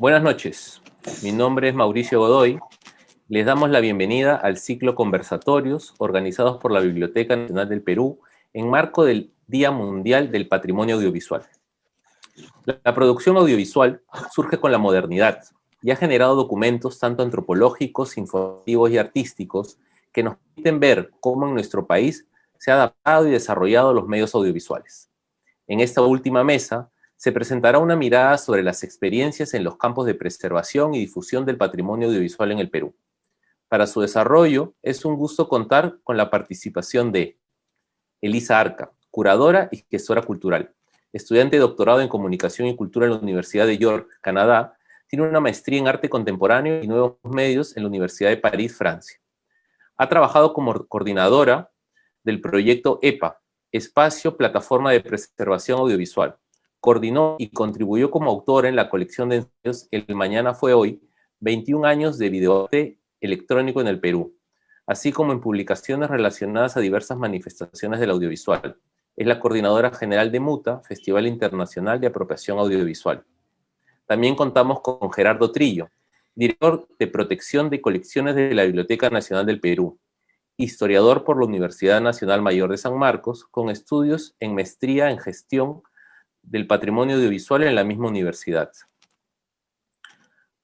Buenas noches, mi nombre es Mauricio Godoy. Les damos la bienvenida al ciclo Conversatorios organizados por la Biblioteca Nacional del Perú en marco del Día Mundial del Patrimonio Audiovisual. La producción audiovisual surge con la modernidad y ha generado documentos tanto antropológicos, informativos y artísticos que nos permiten ver cómo en nuestro país se ha adaptado y desarrollado los medios audiovisuales. En esta última mesa se presentará una mirada sobre las experiencias en los campos de preservación y difusión del patrimonio audiovisual en el Perú. Para su desarrollo, es un gusto contar con la participación de Elisa Arca, curadora y gestora cultural, estudiante de doctorado en Comunicación y Cultura en la Universidad de York, Canadá, tiene una maestría en Arte Contemporáneo y Nuevos Medios en la Universidad de París, Francia. Ha trabajado como coordinadora del proyecto EPA, Espacio Plataforma de Preservación Audiovisual. Coordinó y contribuyó como autora en la colección de ensayos El Mañana fue hoy, 21 años de videoarte electrónico en el Perú, así como en publicaciones relacionadas a diversas manifestaciones del audiovisual. Es la coordinadora general de MUTA, Festival Internacional de Apropiación Audiovisual. También contamos con Gerardo Trillo, director de Protección de Colecciones de la Biblioteca Nacional del Perú, historiador por la Universidad Nacional Mayor de San Marcos, con estudios en maestría en gestión del patrimonio audiovisual en la misma universidad.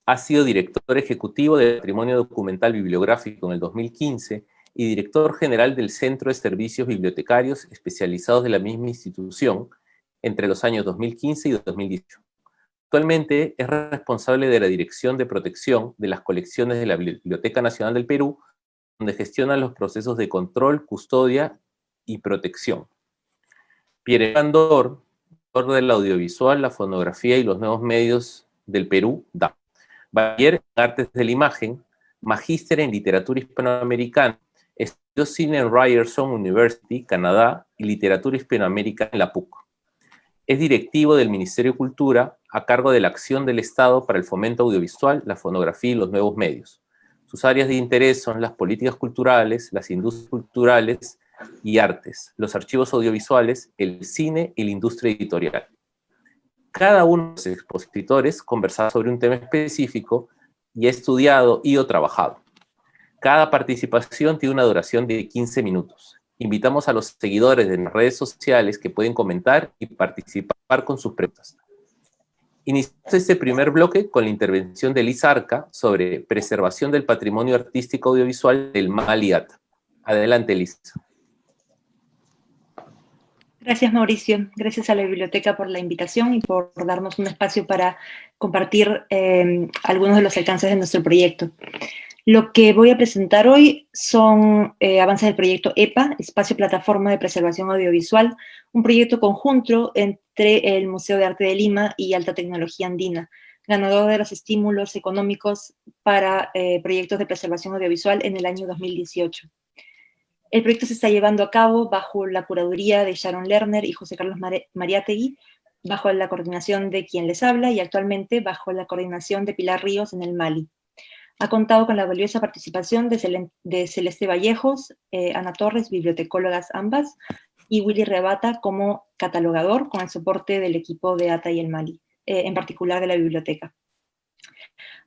Ha sido director ejecutivo de Patrimonio Documental Bibliográfico en el 2015 y director general del Centro de Servicios Bibliotecarios especializados de la misma institución entre los años 2015 y 2018. Actualmente es responsable de la Dirección de Protección de las Colecciones de la Biblioteca Nacional del Perú, donde gestiona los procesos de control, custodia y protección. Pierre Andor, autor del audiovisual, la fonografía y los nuevos medios del Perú, DA. Bachiller en Artes de la Imagen, magíster en Literatura Hispanoamericana, estudió cine en Ryerson University, Canadá, y Literatura Hispanoamericana en la PUC. Es directivo del Ministerio de Cultura a cargo de la acción del Estado para el fomento audiovisual, la fonografía y los nuevos medios. Sus áreas de interés son las políticas culturales, las industrias culturales y artes, los archivos audiovisuales, el cine y la industria editorial. Cada uno de los expositores conversará sobre un tema específico y ha estudiado y o trabajado. Cada participación tiene una duración de 15 minutos. Invitamos a los seguidores de las redes sociales que pueden comentar y participar con sus preguntas. Iniciamos este primer bloque con la intervención de Elisa Arca sobre preservación del patrimonio artístico audiovisual del MALIATA. Adelante, Elisa. Gracias, Mauricio. Gracias a la biblioteca por la invitación y por darnos un espacio para compartir algunos de los alcances de nuestro proyecto. Lo que voy a presentar hoy son avances del proyecto EPA, Espacio Plataforma de Preservación Audiovisual, un proyecto conjunto entre el Museo de Arte de Lima y Alta Tecnología Andina, ganador de los estímulos económicos para proyectos de preservación audiovisual en el año 2018. El proyecto se está llevando a cabo bajo la curaduría de Sharon Lerner y José Carlos Mariátegui, bajo la coordinación de quien les habla y actualmente bajo la coordinación de Pilar Ríos en el Mali. Ha contado con la valiosa participación de Celeste Vallejos, Ana Torres, bibliotecólogas ambas, y Willy Rebata como catalogador con el soporte del equipo de ATA y el Mali, en particular de la biblioteca.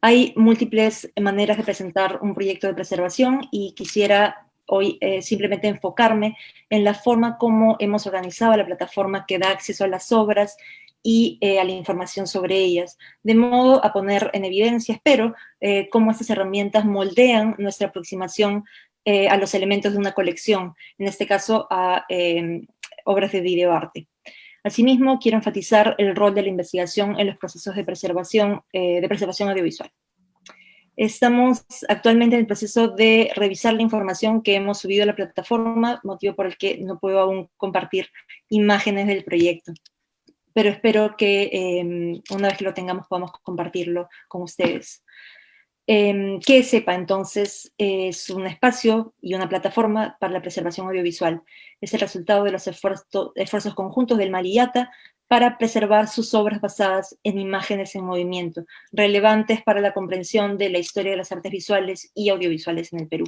Hay múltiples maneras de presentar un proyecto de preservación y quisiera hoy simplemente enfocarme en la forma como hemos organizado la plataforma que da acceso a las obras y a la información sobre ellas, de modo a poner en evidencia, espero, cómo estas herramientas moldean nuestra aproximación a los elementos de una colección, en este caso a obras de videoarte. Asimismo, quiero enfatizar el rol de la investigación en los procesos de preservación audiovisual. Estamos actualmente en el proceso de revisar la información que hemos subido a la plataforma, motivo por el que no puedo aún compartir imágenes del proyecto. Pero espero que una vez que lo tengamos podamos compartirlo con ustedes. ¿Qué es EPA entonces? Es un espacio y una plataforma para la preservación audiovisual. Es el resultado de los esfuerzos conjuntos del MALIATA para preservar sus obras basadas en imágenes en movimiento, relevantes para la comprensión de la historia de las artes visuales y audiovisuales en el Perú.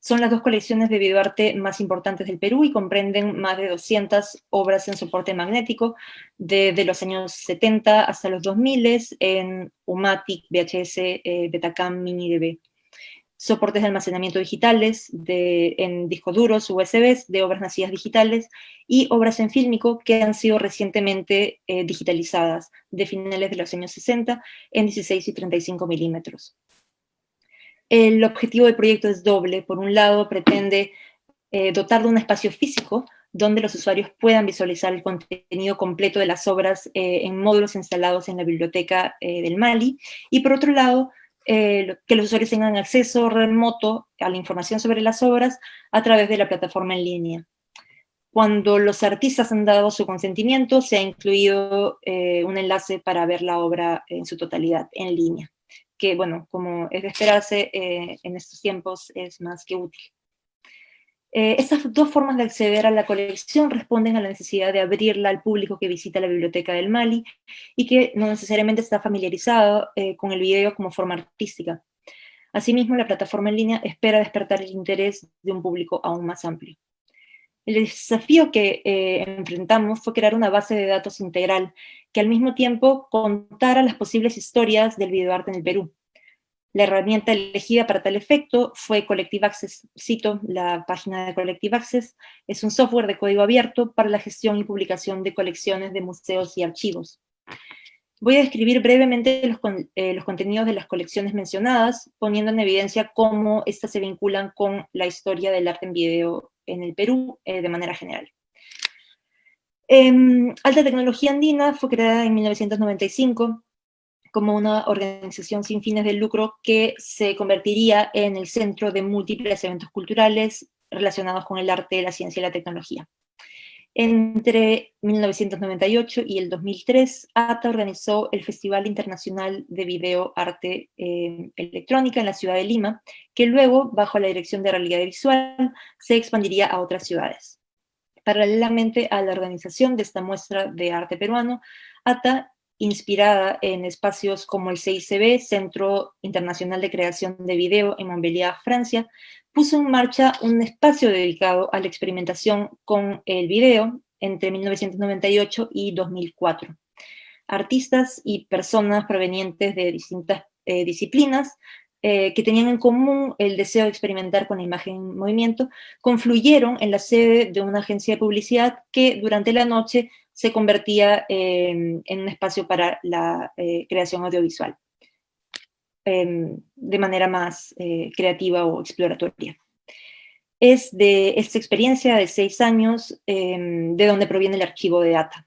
Son las dos colecciones de videoarte más importantes del Perú y comprenden más de 200 obras en soporte magnético, desde los años 70 hasta los 2000 en UMATIC, VHS, Betacam, MiniDB. Soportes de almacenamiento digitales en discos duros, USBs, de obras nacidas digitales, y obras en fílmico que han sido recientemente digitalizadas, de finales de los años 60, en 16 y 35 milímetros. El objetivo del proyecto es doble. Por un lado, pretende dotar de un espacio físico donde los usuarios puedan visualizar el contenido completo de las obras en módulos instalados en la biblioteca del Mali, y por otro lado, que los usuarios tengan acceso remoto a la información sobre las obras a través de la plataforma en línea. Cuando los artistas han dado su consentimiento, se ha incluido un enlace para ver la obra en su totalidad en línea, que, bueno, como es de esperarse, en estos tiempos es más que útil. Estas dos formas de acceder a la colección responden a la necesidad de abrirla al público que visita la Biblioteca del Mali y que no necesariamente está familiarizado con el video como forma artística. Asimismo, la plataforma en línea espera despertar el interés de un público aún más amplio. El desafío que enfrentamos fue crear una base de datos integral que al mismo tiempo contara las posibles historias del videoarte en el Perú. La herramienta elegida para tal efecto fue Collective Access. Cito la página de Collective Access: es un software de código abierto para la gestión y publicación de colecciones de museos y archivos. Voy a describir brevemente los contenidos de las colecciones mencionadas, poniendo en evidencia cómo estas se vinculan con la historia del arte en video en el Perú de manera general. Alta Tecnología Andina fue creada en 1995 como una organización sin fines de lucro que se convertiría en el centro de múltiples eventos culturales relacionados con el arte, la ciencia y la tecnología. Entre 1998 y el 2003, ATA organizó el Festival Internacional de Video Arte Electrónica en la ciudad de Lima, que luego, bajo la dirección de Realidad Visual, se expandiría a otras ciudades. Paralelamente a la organización de esta muestra de arte peruano, ATA, inspirada en espacios como el CICB, Centro Internacional de Creación de Video en Montpellier, Francia, puso en marcha un espacio dedicado a la experimentación con el video entre 1998 y 2004. Artistas y personas provenientes de distintas disciplinas que tenían en común el deseo de experimentar con la imagen en movimiento, confluyeron en la sede de una agencia de publicidad que durante la noche se convertía en un espacio para la creación audiovisual, de manera más creativa o exploratoria. Es de esta experiencia de 6 años de donde proviene el archivo de ATA.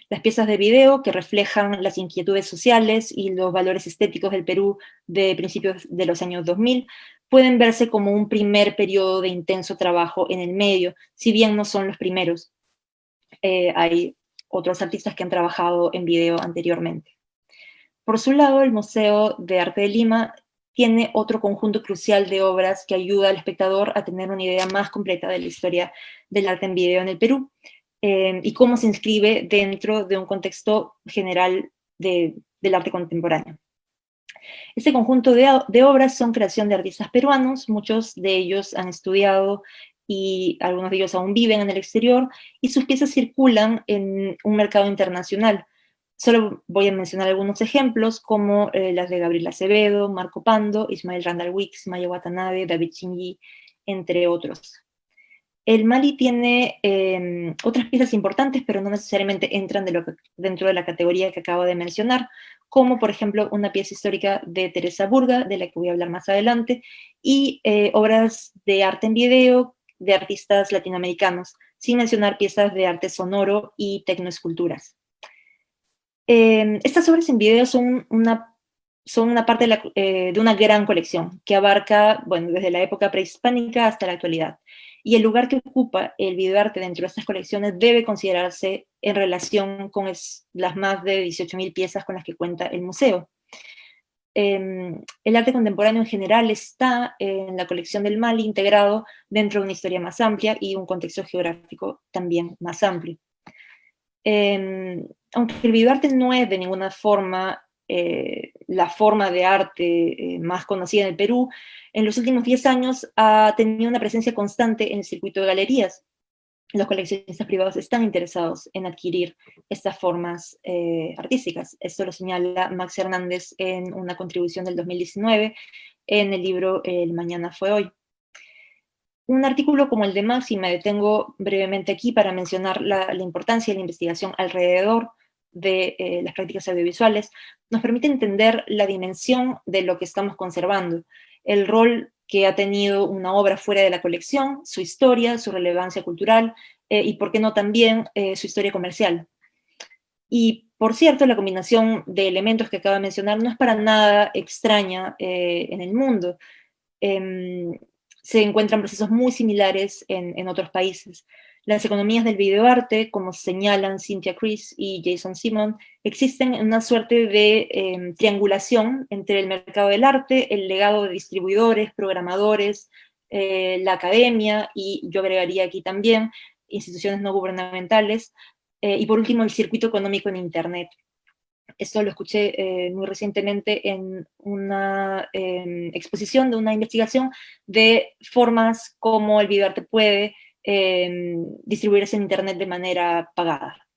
Las piezas de video que reflejan las inquietudes sociales y los valores estéticos del Perú de principios de los años 2000 pueden verse como un primer periodo de intenso trabajo en el medio, si bien no son los primeros. Hay otros artistas que han trabajado en video anteriormente. Por su lado, el Museo de Arte de Lima tiene otro conjunto crucial de obras que ayuda al espectador a tener una idea más completa de la historia del arte en video en el Perú, y cómo se inscribe dentro de un contexto general del arte contemporáneo. Este conjunto de obras son creación de artistas peruanos, muchos de ellos han estudiado y algunos de ellos aún viven en el exterior, y sus piezas circulan en un mercado internacional. Solo voy a mencionar algunos ejemplos, como las de Gabriel Acevedo, Marco Pando, Ismael Randall Wicks, Maya Watanabe, David Shinji, entre otros. El Mali tiene otras piezas importantes, pero no necesariamente entran dentro de la categoría que acabo de mencionar, como por ejemplo una pieza histórica de Teresa Burga, de la que voy a hablar más adelante, y obras de arte en video de artistas latinoamericanos, sin mencionar piezas de arte sonoro y tecnoesculturas. Estas obras en video son una parte de una gran colección que abarca, bueno, desde la época prehispánica hasta la actualidad. Y el lugar que ocupa el videoarte dentro de estas colecciones debe considerarse en relación con las más de 18.000 piezas con las que cuenta el museo. El arte contemporáneo en general está en la colección del Mali integrado dentro de una historia más amplia y un contexto geográfico también más amplio. Aunque el videoarte no es de ninguna forma la forma de arte más conocida en el Perú, en los últimos 10 años ha tenido una presencia constante en el circuito de galerías. Los coleccionistas privados están interesados en adquirir estas formas artísticas. Esto lo señala Max Hernández en una contribución del 2019 en el libro El mañana fue hoy. Un artículo como el de Max, y me detengo brevemente aquí para mencionar la importancia de la investigación alrededor de las prácticas audiovisuales, nos permite entender la dimensión de lo que estamos conservando, el rol que ha tenido una obra fuera de la colección, su historia, su relevancia cultural y, por qué no, también su historia comercial. Y, por cierto, la combinación de elementos que acabo de mencionar no es para nada extraña en el mundo. Se encuentran procesos muy similares en otros países. Las economías del videoarte, como señalan Cynthia Chris y Jason Simon, existen en una suerte de triangulación entre el mercado del arte, el legado de distribuidores, programadores, la academia, y yo agregaría aquí también instituciones no gubernamentales, y por último el circuito económico en Internet. Esto lo escuché muy recientemente en una exposición de una investigación de formas como el videoarte puede distribuirse en Internet de manera pagada.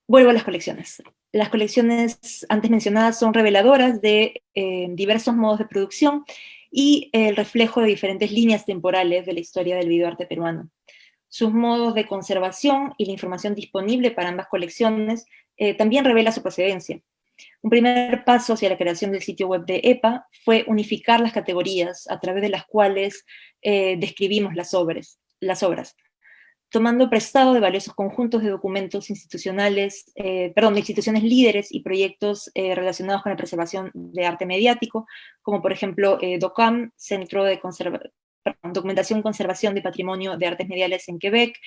Vuelvo a las colecciones. Las colecciones antes mencionadas son reveladoras de diversos modos de producción y el reflejo de diferentes líneas temporales de la historia del videoarte peruano. Sus modos de conservación y la información disponible para ambas colecciones también revela su procedencia. Un primer paso hacia la creación del sitio web de EPA fue unificar las categorías a través de las cuales describimos las obras, tomando prestado de valiosos conjuntos de documentos institucionales, de instituciones líderes y proyectos relacionados con la preservación de arte mediático, como por ejemplo DOCAM, Centro de Documentación y Conservación de Patrimonio de Artes Mediales en Quebec,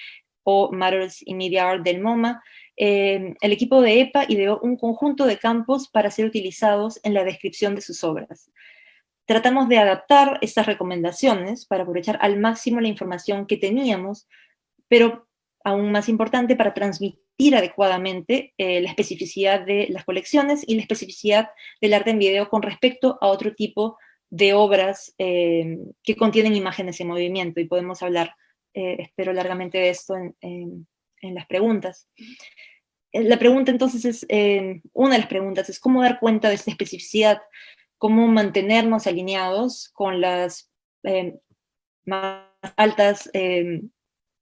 o Matters in Media Art del MoMA. El equipo de EPA ideó un conjunto de campos para ser utilizados en la descripción de sus obras. Tratamos de adaptar estas recomendaciones para aprovechar al máximo la información que teníamos, pero aún más importante, para transmitir adecuadamente la especificidad de las colecciones y la especificidad del arte en video con respecto a otro tipo de obras que contienen imágenes en movimiento, y podemos hablar, espero, largamente de esto en las preguntas. La pregunta entonces es, una de las preguntas es cómo dar cuenta de esta especificidad, cómo mantenernos alineados con las más altas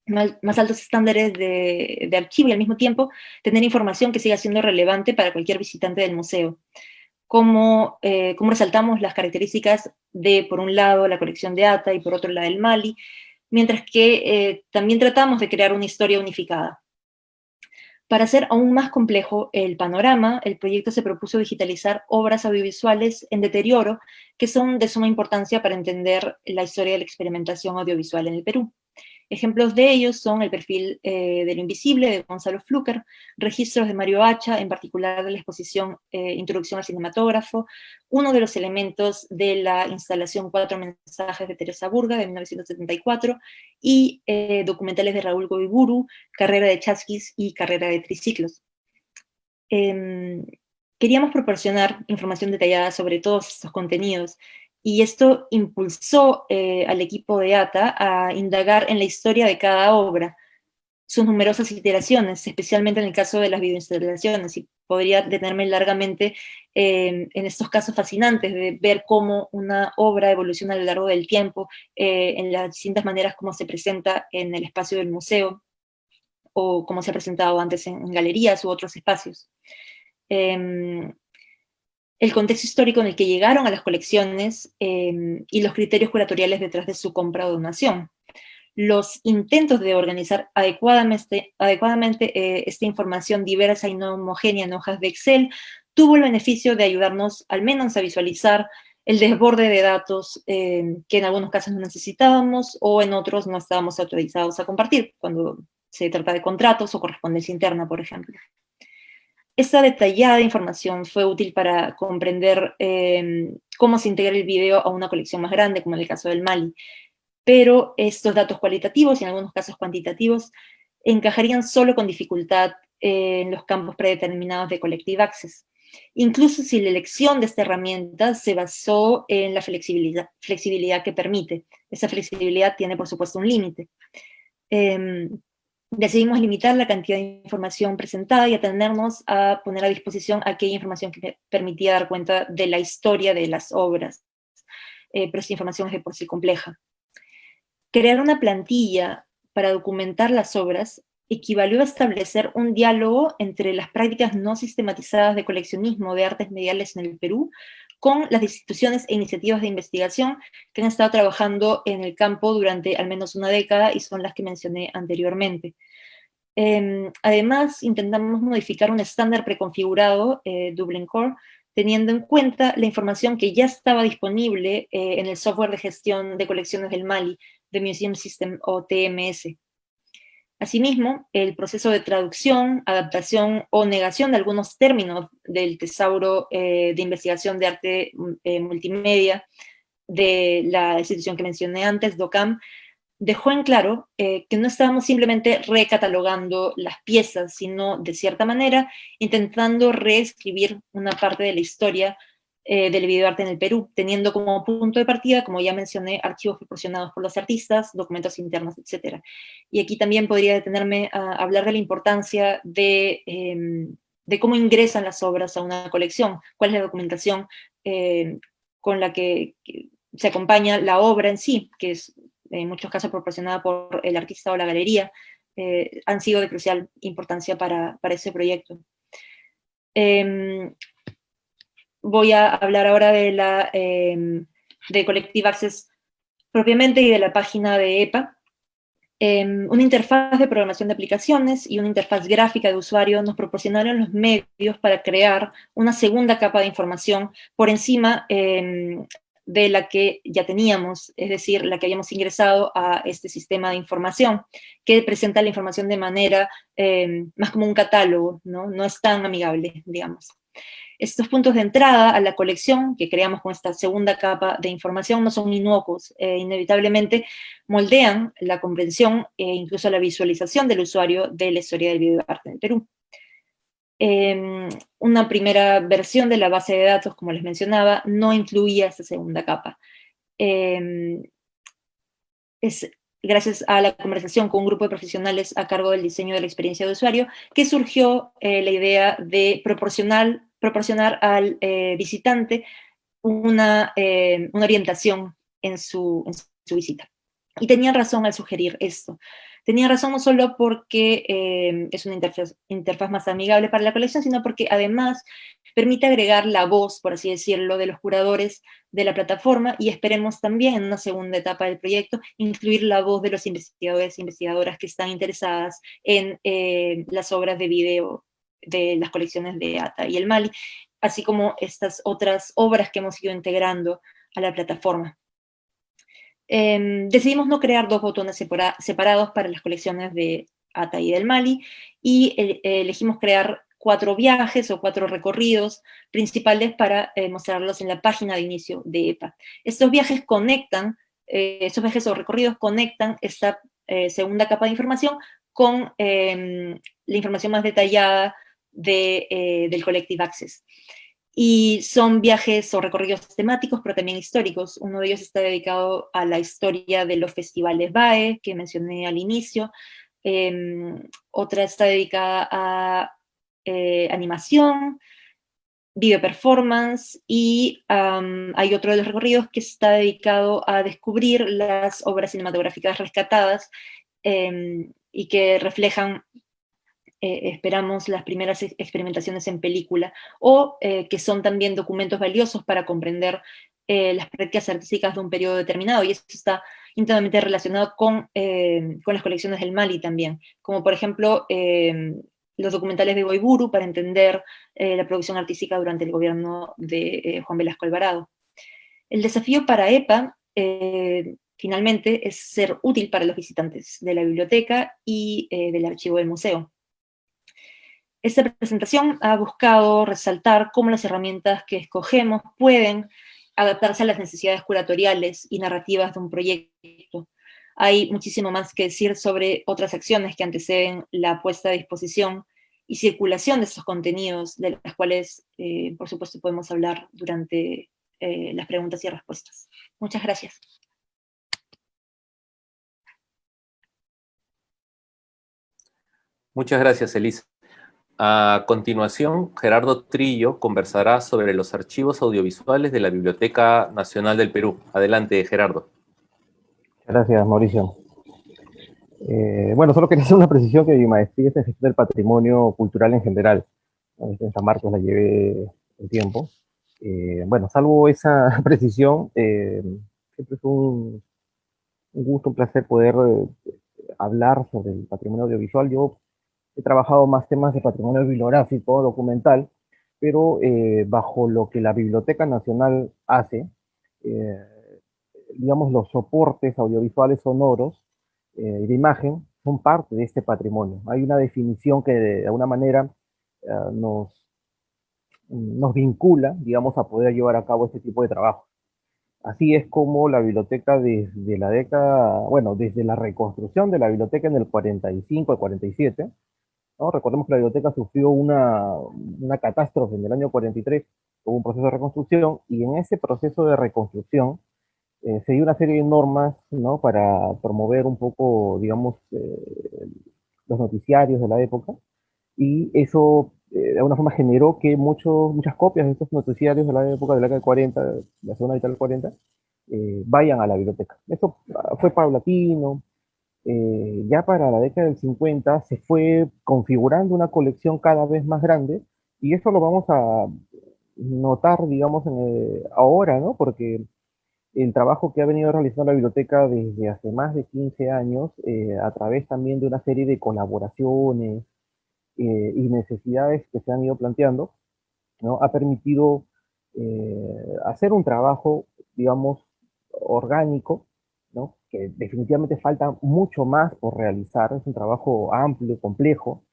más altos estándares de archivo, y al mismo tiempo tener información que siga siendo relevante para cualquier visitante del museo. Cómo resaltamos las características de, por un lado, la colección de ATA y por otro, la del Mali, mientras que también tratamos de crear una historia unificada. Para hacer aún más complejo el panorama, el proyecto se propuso digitalizar obras audiovisuales en deterioro que son de suma importancia para entender la historia de la experimentación audiovisual en el Perú. Ejemplos de ellos son el perfil de lo invisible de Gonzalo Fluker, registros de Mario Hacha, en particular de la exposición Introducción al cinematógrafo, uno de los elementos de la instalación Cuatro mensajes de Teresa Burga de 1974, y documentales de Raúl Goiburu, Carrera de Chasquis y Carrera de Triciclos. Queríamos proporcionar información detallada sobre todos estos contenidos, y esto impulsó al equipo de ATA a indagar en la historia de cada obra, sus numerosas iteraciones, especialmente en el caso de las videoinstalaciones, y podría detenerme largamente en estos casos fascinantes de ver cómo una obra evoluciona a lo largo del tiempo, en las distintas maneras como se presenta en el espacio del museo, o como se ha presentado antes en galerías u otros espacios. El contexto histórico en el que llegaron a las colecciones y los criterios curatoriales detrás de su compra o donación. Los intentos de organizar adecuadamente esta información diversa y no homogénea en hojas de Excel tuvo el beneficio de ayudarnos al menos a visualizar el desborde de datos que en algunos casos no necesitábamos, o en otros no estábamos autorizados a compartir, cuando se trata de contratos o correspondencia interna, por ejemplo. Esta detallada información fue útil para comprender cómo se integra el video a una colección más grande, como en el caso del Mali. Pero estos datos cualitativos, y en algunos casos cuantitativos, encajarían solo con dificultad en los campos predeterminados de Collective Access. incluso si la elección de esta herramienta se basó en la flexibilidad que permite. Esa flexibilidad tiene, por supuesto, un límite. Decidimos limitar la cantidad de información presentada y atenernos a poner a disposición aquella información que permitía dar cuenta de la historia de las obras, pero esta información es de por sí compleja. Crear una plantilla para documentar las obras equivalió a establecer un diálogo entre las prácticas no sistematizadas de coleccionismo de artes mediales en el Perú con las instituciones e iniciativas de investigación que han estado trabajando en el campo durante al menos una década y son las que mencioné anteriormente. Además, intentamos modificar un estándar preconfigurado, Dublin Core, teniendo en cuenta la información que ya estaba disponible en el software de gestión de colecciones del Mali, de Museum System o TMS. Asimismo, el proceso de traducción, adaptación o negación de algunos términos del tesauro de investigación de arte multimedia de la institución que mencioné antes, DOCAM, dejó en claro que no estábamos simplemente recatalogando las piezas, sino, de cierta manera, intentando reescribir una parte de la historia del videoarte en el Perú, teniendo como punto de partida, como ya mencioné, archivos proporcionados por los artistas, documentos internos, etc. Y aquí también podría detenerme a hablar de la importancia de cómo ingresan las obras a una colección, cuál es la documentación con la que se acompaña la obra en sí, que es en muchos casos proporcionada por el artista o la galería, han sido de crucial importancia para ese proyecto. Voy a hablar ahora de Collective Access propiamente y de la página de EPA. Una interfaz de programación de aplicaciones y una interfaz gráfica de usuario nos proporcionaron los medios para crear una segunda capa de información por encima de la que ya teníamos, es decir, la que hayamos ingresado a este sistema de información, que presenta la información de manera más como un catálogo, ¿no? No es tan amigable, digamos. Estos puntos de entrada a la colección que creamos con esta segunda capa de información no son inocuos, inevitablemente moldean la comprensión e incluso la visualización del usuario de la historia del videoarte en Perú. Una primera versión de la base de datos, como les mencionaba, no incluía esta segunda capa. Es gracias a la conversación con un grupo de profesionales a cargo del diseño de la experiencia de usuario que surgió la idea de proporcionar al visitante una orientación en su visita. Y tenían razón al sugerir esto. Tenían razón no solo porque es una interfaz más amigable para la colección, sino porque además permite agregar la voz, por así decirlo, de los curadores de la plataforma y esperemos también en una segunda etapa del proyecto incluir la voz de los investigadores e investigadoras que están interesadas en las obras de video de las colecciones de ATA y el Mali, así como estas otras obras que hemos ido integrando a la plataforma. Decidimos no crear dos botones separados para las colecciones de ATA y del Mali y elegimos crear 4 viajes o 4 recorridos principales para mostrarlos en la página de inicio de EPA. Estos viajes o recorridos conectan esta segunda capa de información con la información más detallada del Collective Access. Y son viajes o recorridos temáticos, pero también históricos. Uno de ellos está dedicado a la historia de los festivales BAE, que mencioné al inicio. Otra está dedicada a animación, video performance, y hay otro de los recorridos que está dedicado a descubrir las obras cinematográficas rescatadas y que reflejan esperamos las primeras experimentaciones en película, o que son también documentos valiosos para comprender las prácticas artísticas de un periodo determinado, y esto está íntimamente relacionado con las colecciones del Mali también, como por ejemplo los documentales de Goiburu para entender la producción artística durante el gobierno de Juan Velasco Alvarado. El desafío para EPA finalmente es ser útil para los visitantes de la biblioteca y del archivo del museo. Esta presentación ha buscado resaltar cómo las herramientas que escogemos pueden adaptarse a las necesidades curatoriales y narrativas de un proyecto. Hay muchísimo más que decir sobre otras acciones que anteceden la puesta a disposición y circulación de estos contenidos, de las cuales, por supuesto, podemos hablar durante las preguntas y respuestas. Muchas gracias. Muchas gracias, Elisa. A continuación, Gerardo Trillo conversará sobre los archivos audiovisuales de la Biblioteca Nacional del Perú. Adelante, Gerardo. Gracias, Mauricio. Bueno, solo quería hacer una precisión, que mi maestría es en gestión del patrimonio cultural en general. En San Marcos la llevé un tiempo. Bueno, salvo esa precisión, siempre es un gusto, un placer poder hablar sobre el patrimonio audiovisual. Yo he trabajado más temas de patrimonio bibliográfico, documental, pero bajo lo que la Biblioteca Nacional hace, eh, digamos, los soportes audiovisuales sonoros y de imagen son parte de este patrimonio. Hay una definición que de alguna manera nos vincula, digamos, a poder llevar a cabo este tipo de trabajo. Así es como la biblioteca desde la década, bueno, desde la reconstrucción de la biblioteca en el 45 al 47, ¿no? Recordemos que la biblioteca sufrió una catástrofe en el año 43, hubo un proceso de reconstrucción, y en ese proceso de reconstrucción se dio una serie de normas, ¿no? Para promover un poco, digamos, los noticiarios de la época, y eso de alguna forma generó que muchas copias de estos noticiarios de la época, de la década del 40, la segunda mitad del 40, vayan a la biblioteca. Eso fue paulatino. Ya para la década del 50 se fue configurando una colección cada vez más grande, y eso lo vamos a notar, digamos, ahora, ¿no? Porque el trabajo que ha venido realizando la biblioteca desde hace más de 15 años, a través también de una serie de colaboraciones y necesidades que se han ido planteando, ¿no? Ha permitido hacer un trabajo, digamos, orgánico, ¿no? Que definitivamente falta mucho más por realizar. Es un trabajo amplio, complejo,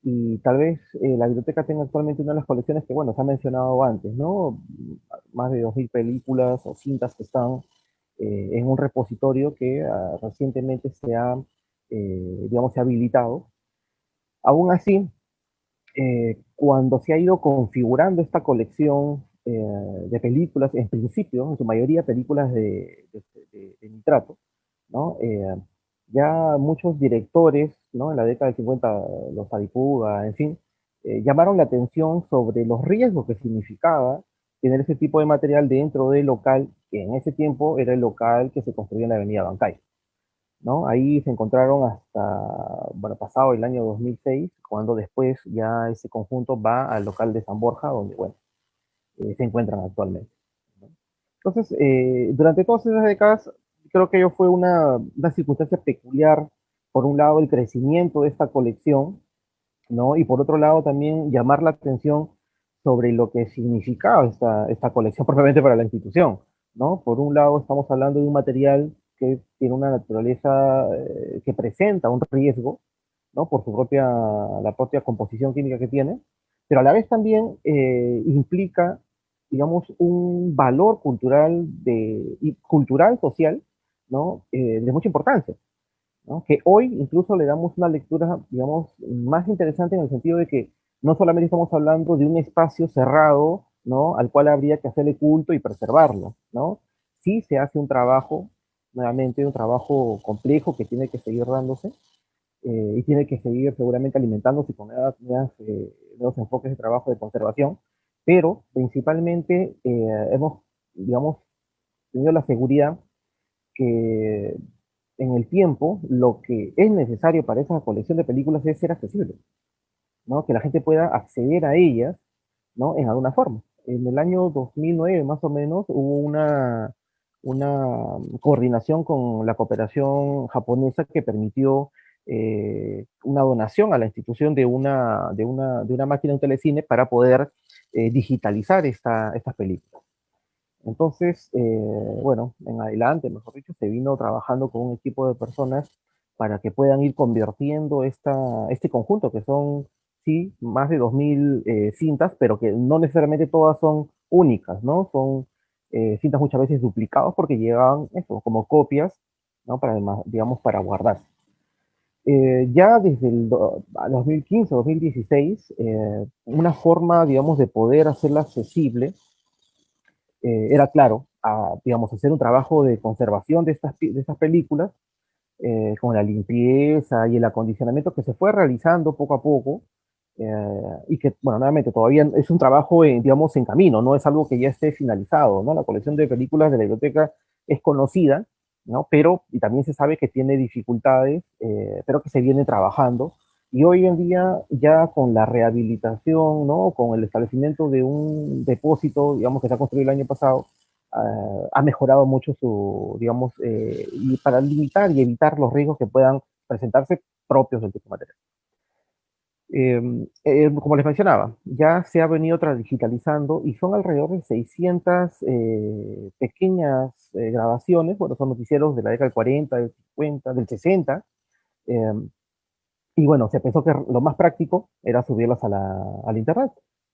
y tal vez la biblioteca tenga actualmente una de las colecciones que, bueno, se ha mencionado antes, ¿no? Más de 2000 películas o cintas que están en un repositorio que recientemente digamos, se ha habilitado. Aún así, cuando se ha ido configurando esta colección de películas, en principio, en su mayoría películas de nitrato, ¿no? Ya muchos directores, ¿no? En la década del 50, los Aripuga, en fin, llamaron la atención sobre los riesgos que significaba tener ese tipo de material dentro del local, que en ese tiempo era el local que se construía en la avenida Bancay, ¿no? Ahí se encontraron hasta, bueno, pasado el año 2006, cuando después ya ese conjunto va al local de San Borja, donde, bueno, se encuentran actualmente, ¿no? Entonces, durante todas esas décadas, creo que ello fue una circunstancia peculiar. Por un lado, el crecimiento de esta colección, ¿no? Y por otro lado, también llamar la atención sobre lo que significaba esta colección propiamente para la institución, ¿no? Por un lado, estamos hablando de un material que tiene una naturaleza que presenta un riesgo, ¿no? Por la propia composición química que tiene, pero a la vez también implica, digamos, un valor cultural y cultural, social, ¿no? De mucha importancia, ¿no? Que hoy incluso le damos una lectura, digamos, más interesante, en el sentido de que no solamente estamos hablando de un espacio cerrado, ¿no? Al cual habría que hacerle culto y preservarlo, ¿no? Sí se hace un trabajo, nuevamente, un trabajo complejo que tiene que seguir dándose, y tiene que seguir seguramente alimentándose con nuevos enfoques de trabajo de conservación, pero principalmente hemos, digamos, tenido la seguridad que en el tiempo lo que es necesario para esa colección de películas es ser accesible, ¿no? Que la gente pueda acceder a ellas, ¿no? En alguna forma. En el año 2009, más o menos, hubo una coordinación con la cooperación japonesa que permitió una donación a la institución de una máquina de un telecine para poder digitalizar estas películas. Entonces, bueno, en adelante, mejor dicho, se vino trabajando con un equipo de personas para que puedan ir convirtiendo este conjunto, que son, sí, más de 2000 cintas, pero que no necesariamente todas son únicas, ¿no? Son cintas muchas veces duplicadas porque llevan eso, como copias, ¿no? Digamos, para guardar. Ya desde el 2015, 2016, una forma, digamos, de poder hacerla accesible era, claro, digamos, hacer un trabajo de conservación de estas películas, con la limpieza y el acondicionamiento que se fue realizando poco a poco, y que, bueno, nuevamente, todavía es un trabajo, digamos, en camino, no es algo que ya esté finalizado, ¿no? La colección de películas de la biblioteca es conocida, ¿no? Pero, y también se sabe que tiene dificultades, pero que se viene trabajando. Y hoy en día, ya con la rehabilitación, ¿no? Con el establecimiento de un depósito, digamos, que se ha construido el año pasado, ha mejorado mucho su, digamos, y para limitar y evitar los riesgos que puedan presentarse propios del tipo de material. Como les mencionaba, ya se ha venido digitalizando y son alrededor de 600 pequeñas grabaciones, bueno, son noticieros de la década del 40, del 50, del 60, eh, y bueno, se pensó que lo más práctico era subirlas al internet.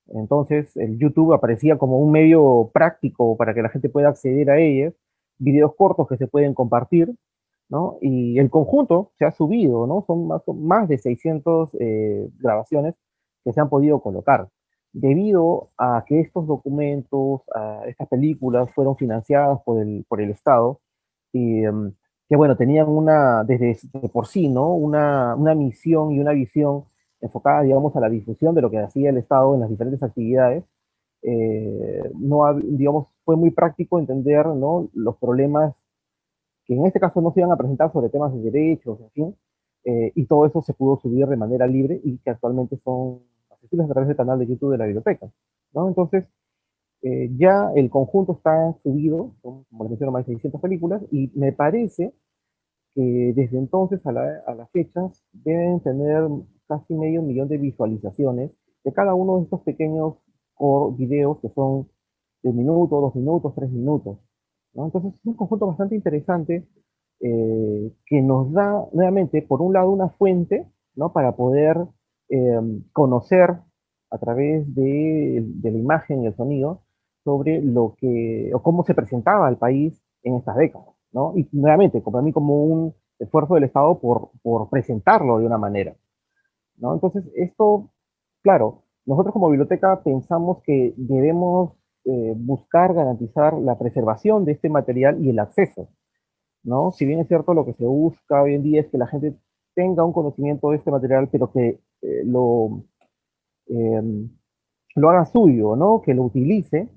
Entonces, el YouTube aparecía como un medio práctico para que la gente pueda acceder a ellas, videos cortos que se pueden compartir, ¿no? Y el conjunto se ha subido, ¿no? Son más de 600 grabaciones que se han podido colocar. Debido a que estos documentos, estas películas fueron financiadas por el Estado, y que bueno, tenían desde de por sí, ¿no? Una misión y una visión enfocada, digamos, a la difusión de lo que hacía el Estado en las diferentes actividades. No, digamos, fue muy práctico entender, ¿no? Los problemas que en este caso no se iban a presentar sobre temas de derechos, en fin, y todo eso se pudo subir de manera libre y que actualmente son accesibles a través del canal de YouTube de la biblioteca, ¿no? Entonces, ya el conjunto está subido, son, como les menciono, más de 600 películas, y me parece que desde entonces a las fechas deben tener casi medio millón de visualizaciones de cada uno de estos pequeños videos que son de minuto, 2 minutos, 3 minutos, ¿no? Entonces es un conjunto bastante interesante, que nos da nuevamente, por un lado, una fuente, ¿no? Para poder eh, conocer a través de la imagen y el sonido sobre lo que, o cómo se presentaba el país en estas décadas, ¿no? Y nuevamente, para mí como un esfuerzo del Estado por presentarlo de una manera, ¿no? Entonces, esto, claro, nosotros como biblioteca pensamos que debemos buscar garantizar la preservación de este material y el acceso, ¿no? Si bien es cierto, lo que se busca hoy en día es que la gente tenga un conocimiento de este material, pero que eh, lo haga suyo, ¿no? Que lo utilice.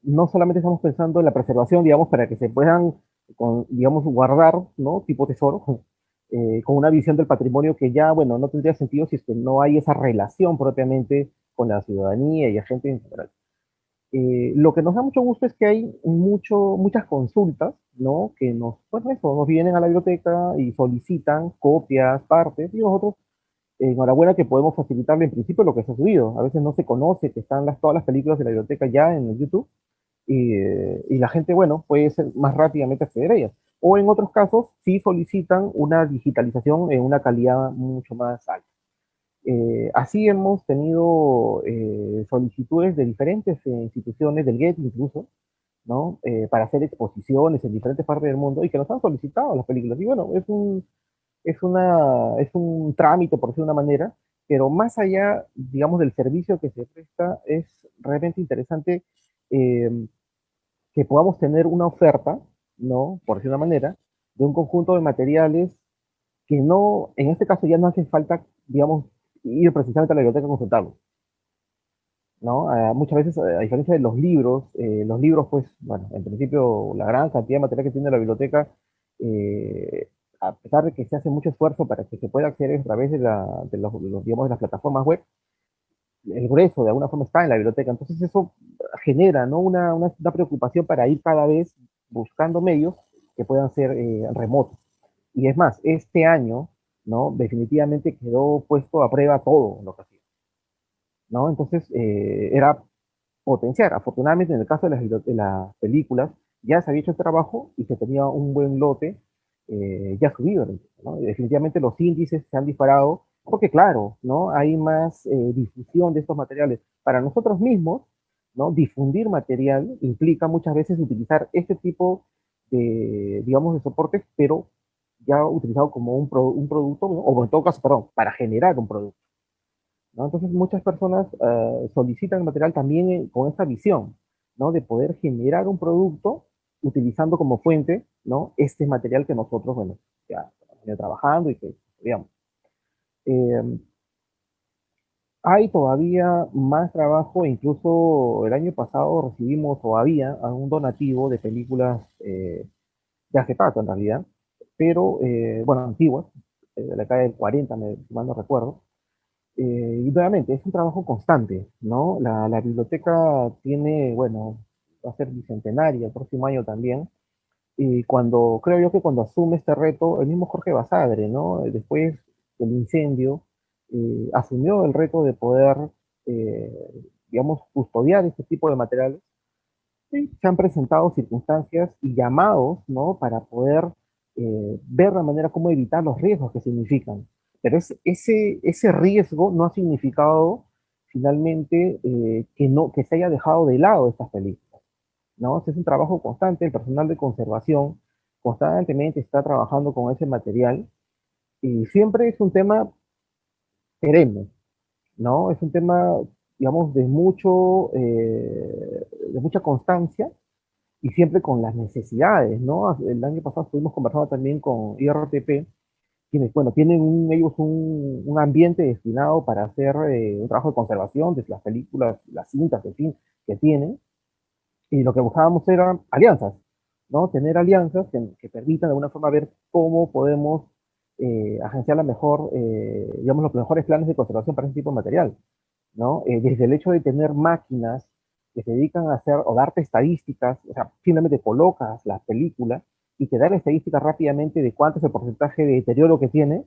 No solamente estamos pensando en la preservación, digamos, para que se puedan, digamos, guardar, ¿no? Tipo tesoro, con una visión del patrimonio que ya, bueno, no tendría sentido si es que no hay esa relación propiamente con la ciudadanía y la gente en general. Lo que nos da mucho gusto es que hay muchas consultas, ¿no? Que pues eso, nos vienen a la biblioteca y solicitan copias, partes, y nosotros, enhorabuena que podemos facilitarle en principio lo que se ha subido. A veces no se conoce que están todas las películas de la biblioteca ya en el YouTube, y la gente, bueno, puede ser más rápidamente acceder a ellas. O en otros casos, sí solicitan una digitalización en una calidad mucho más alta. Así hemos tenido solicitudes de diferentes instituciones, del GET incluso, ¿no? Para hacer exposiciones en diferentes partes del mundo y que nos han solicitado las películas. Y bueno, es un trámite, por decirlo de una manera, pero más allá, digamos, del servicio que se presta, es realmente interesante eh, que podamos tener una oferta, ¿no? Por decirlo de una manera, de un conjunto de materiales que no, en este caso ya no hace falta, digamos, ir precisamente a la biblioteca a consultarlos, ¿no? Muchas veces, a diferencia de los libros, pues, bueno, en principio, la gran cantidad de material que tiene la biblioteca, eh, a pesar de que se hace mucho esfuerzo para que se pueda acceder a través digamos, de las plataformas web, el grueso de alguna forma está en la biblioteca. Entonces eso genera, ¿no? Una preocupación para ir cada vez buscando medios que puedan ser remotos. Y es más, este año, ¿no? Definitivamente quedó puesto a prueba todo lo que hacía, ¿no? Entonces, era potenciar. Afortunadamente, en el caso de de las películas, ya se había hecho el trabajo y se tenía un buen lote ya subido, ¿no? Y definitivamente los índices se han disparado porque, claro, ¿no? Hay más difusión de estos materiales. Para nosotros mismos, ¿no? Difundir material implica muchas veces utilizar este tipo de, digamos, de soportes, pero ya utilizado como un producto, o en todo caso, perdón, para generar un producto, ¿no? Entonces muchas personas solicitan el material también con esta visión, ¿no? De poder generar un producto utilizando como fuente, ¿no? Este material que nosotros, bueno, ya hemos venido trabajando y que estudiamos. Eh, Hay todavía más trabajo, incluso el año pasado recibimos todavía un donativo de películas de acetato en realidad, pero bueno, antiguas, de la década del 40, si mal no recuerdo. Y nuevamente, es un trabajo constante, ¿no? La biblioteca tiene, bueno, va a ser bicentenaria el próximo año también, y creo yo que cuando asume este reto, el mismo Jorge Basadre, ¿no? Después del incendio, asumió el reto de poder, eh, digamos, custodiar este tipo de materiales. Sí, se han presentado circunstancias y llamados, ¿no? Para poder ver la manera como evitar los riesgos que significan. Pero ese riesgo no ha significado finalmente que se haya dejado de lado estas películas, ¿no? Ese es un trabajo constante, el personal de conservación constantemente está trabajando con ese material y siempre es un tema perenne, ¿no? Es un tema, digamos, de mucha constancia y siempre con las necesidades, ¿no? El año pasado estuvimos conversando también con IRTP, quienes, bueno, tienen ellos un ambiente destinado para hacer un trabajo de conservación de las películas, las cintas, en fin, que tienen, y lo que buscábamos eran alianzas, ¿no? Tener alianzas que permitan de alguna forma ver cómo podemos agenciar digamos, los mejores planes de conservación para ese tipo de material, ¿no? Desde el hecho de tener máquinas que se dedican a hacer o darte estadísticas, o sea, simplemente colocas las películas y te da la estadística rápidamente de cuánto es el porcentaje de deterioro que tiene,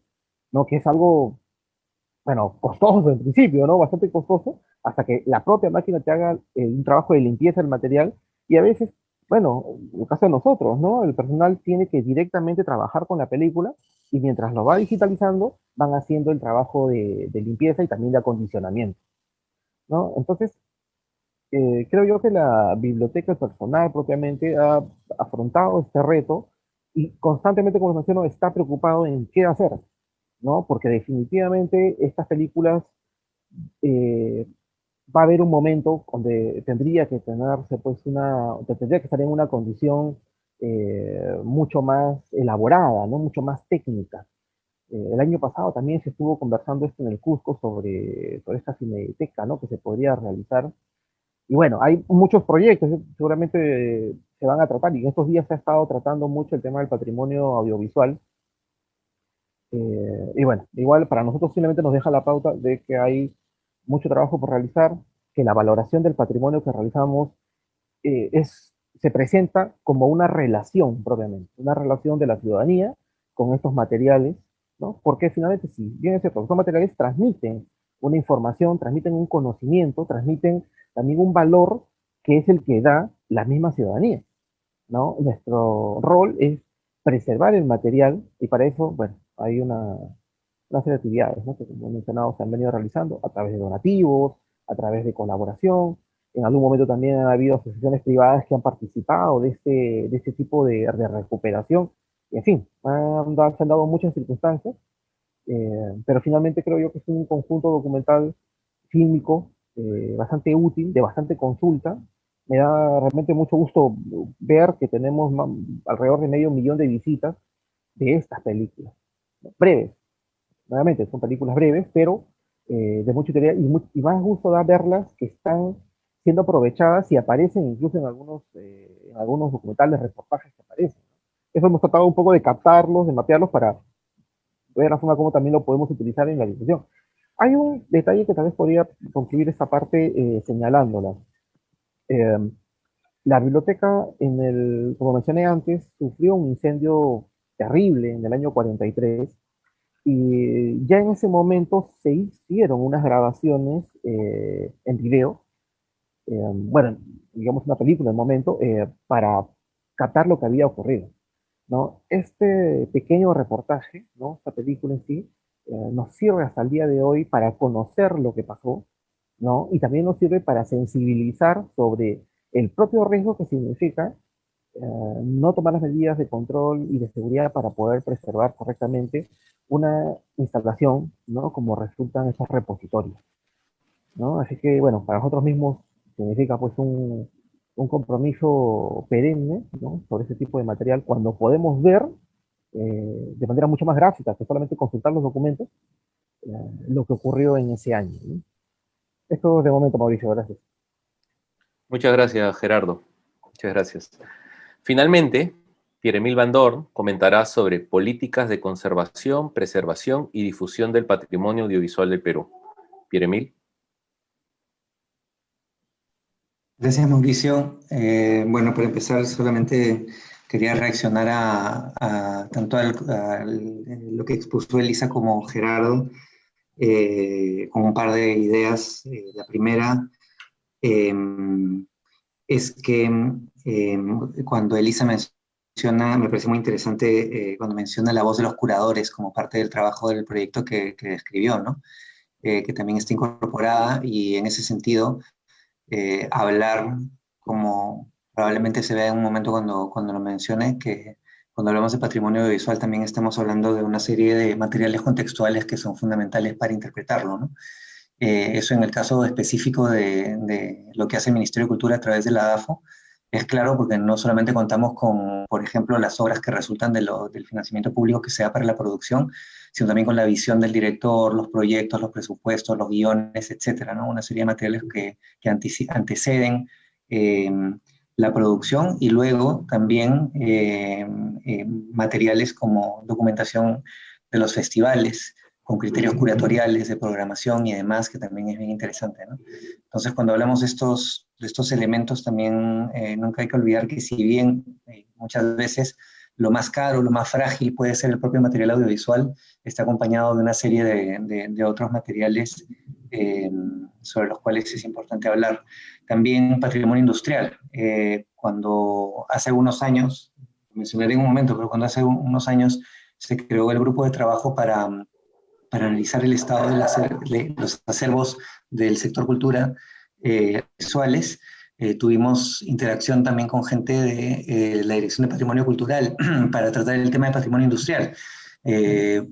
¿no? Que es algo, bueno, costoso en principio, ¿no? Bastante costoso, hasta que la propia máquina te haga un trabajo de limpieza del material y a veces, bueno, en el caso de nosotros, ¿no? El personal tiene que directamente trabajar con la película y mientras lo va digitalizando, van haciendo el trabajo de limpieza y también de acondicionamiento, ¿no? Entonces, creo yo que la biblioteca personal propiamente ha afrontado este reto y constantemente, como les menciono, está preocupado en qué hacer, ¿no? Porque definitivamente estas películas eh, va a haber un momento donde tendría que tenerse, pues, tendría que estar en una condición mucho más elaborada, ¿no? Mucho más técnica. El año pasado también se estuvo conversando esto en el Cusco sobre esta cineteca, ¿no? Que se podría realizar y bueno, hay muchos proyectos, seguramente se van a tratar, y en estos días se ha estado tratando mucho el tema del patrimonio audiovisual. Y bueno, igual para nosotros simplemente nos deja la pauta de que hay mucho trabajo por realizar, que la valoración del patrimonio que realizamos se presenta como una relación propiamente, una relación de la ciudadanía con estos materiales, ¿no? Porque finalmente, si bien es cierto, estos materiales transmiten una información, transmiten un conocimiento, transmiten también un valor que es el que da la misma ciudadanía, ¿no? Nuestro rol es preservar el material y para eso, bueno, hay una serie de actividades, ¿no? Que como he mencionado se han venido realizando a través de donativos, a través de colaboración. En algún momento también ha habido asociaciones privadas que han participado de este tipo de recuperación. Y en fin, se han dado muchas circunstancias, pero finalmente creo yo que es un conjunto documental fílmico bastante útil, de bastante consulta. Me da realmente mucho gusto ver que tenemos alrededor de 500.000 de visitas de estas películas, ¿no? Breves, nuevamente son películas breves, pero de mucha utilidad y más gusto da verlas que están siendo aprovechadas y aparecen incluso en algunos documentales, reportajes que aparecen, ¿no? Eso hemos tratado un poco de captarlos, de mapearlos para ver la forma como también lo podemos utilizar en la discusión. Hay un detalle que tal vez podría concluir esta parte señalándola. Eh, la biblioteca, como mencioné antes, sufrió un incendio terrible en el año 43 y ya en ese momento se hicieron unas grabaciones en video, bueno, digamos una película en el momento, para captar lo que había ocurrido, ¿no? Este pequeño reportaje, ¿no? Esta película en sí, nos sirve hasta el día de hoy para conocer lo que pasó, ¿no? Y también nos sirve para sensibilizar sobre el propio riesgo que significa no tomar las medidas de control y de seguridad para poder preservar correctamente una instalación, ¿no? Como resultan estos repositorios, ¿no? Así que, bueno, para nosotros mismos significa pues un compromiso perenne, ¿no? Sobre ese tipo de material cuando podemos ver de manera mucho más gráfica que solamente consultar los documentos lo que ocurrió en ese año, ¿no? Esto de momento, Mauricio, gracias. Muchas gracias, Gerardo. Muchas gracias. Finalmente, Pierre-Emile Van Doorn comentará sobre políticas de conservación, preservación y difusión del patrimonio audiovisual del Perú. Pierre-Emile. Gracias, Mauricio. Bueno, para empezar, solamente quería reaccionar tanto a lo que expuso Elisa como Gerardo, con un par de ideas. La primera es que cuando Elisa menciona, me parece muy interesante cuando menciona la voz de los curadores como parte del trabajo del proyecto que describió, ¿no? Que también está incorporada, y en ese sentido hablar, como probablemente se vea en un momento cuando lo mencione, que cuando hablamos de patrimonio audiovisual también estamos hablando de una serie de materiales contextuales que son fundamentales para interpretarlo, ¿no? Eso en el caso específico de lo que hace el Ministerio de Cultura a través de la DAFO, es claro porque no solamente contamos con, por ejemplo, las obras que resultan del financiamiento público que se da para la producción, sino también con la visión del director, los proyectos, los presupuestos, los guiones, etcétera, ¿no? Una serie de materiales que anteceden la producción, y luego también materiales como documentación de los festivales, con criterios curatoriales de programación y demás, que también es bien interesante, ¿no? Entonces, cuando hablamos de estos elementos, también nunca hay que olvidar que si bien muchas veces lo más caro, lo más frágil puede ser el propio material audiovisual, está acompañado de una serie de otros materiales sobre los cuales es importante hablar. También patrimonio industrial. Cuando hace unos años, mencionaré en un momento, pero cuando hace unos años se creó el grupo de trabajo para analizar el estado de los acervos del sector cultura visuales, tuvimos interacción también con gente de la Dirección de Patrimonio Cultural para tratar el tema de patrimonio industrial.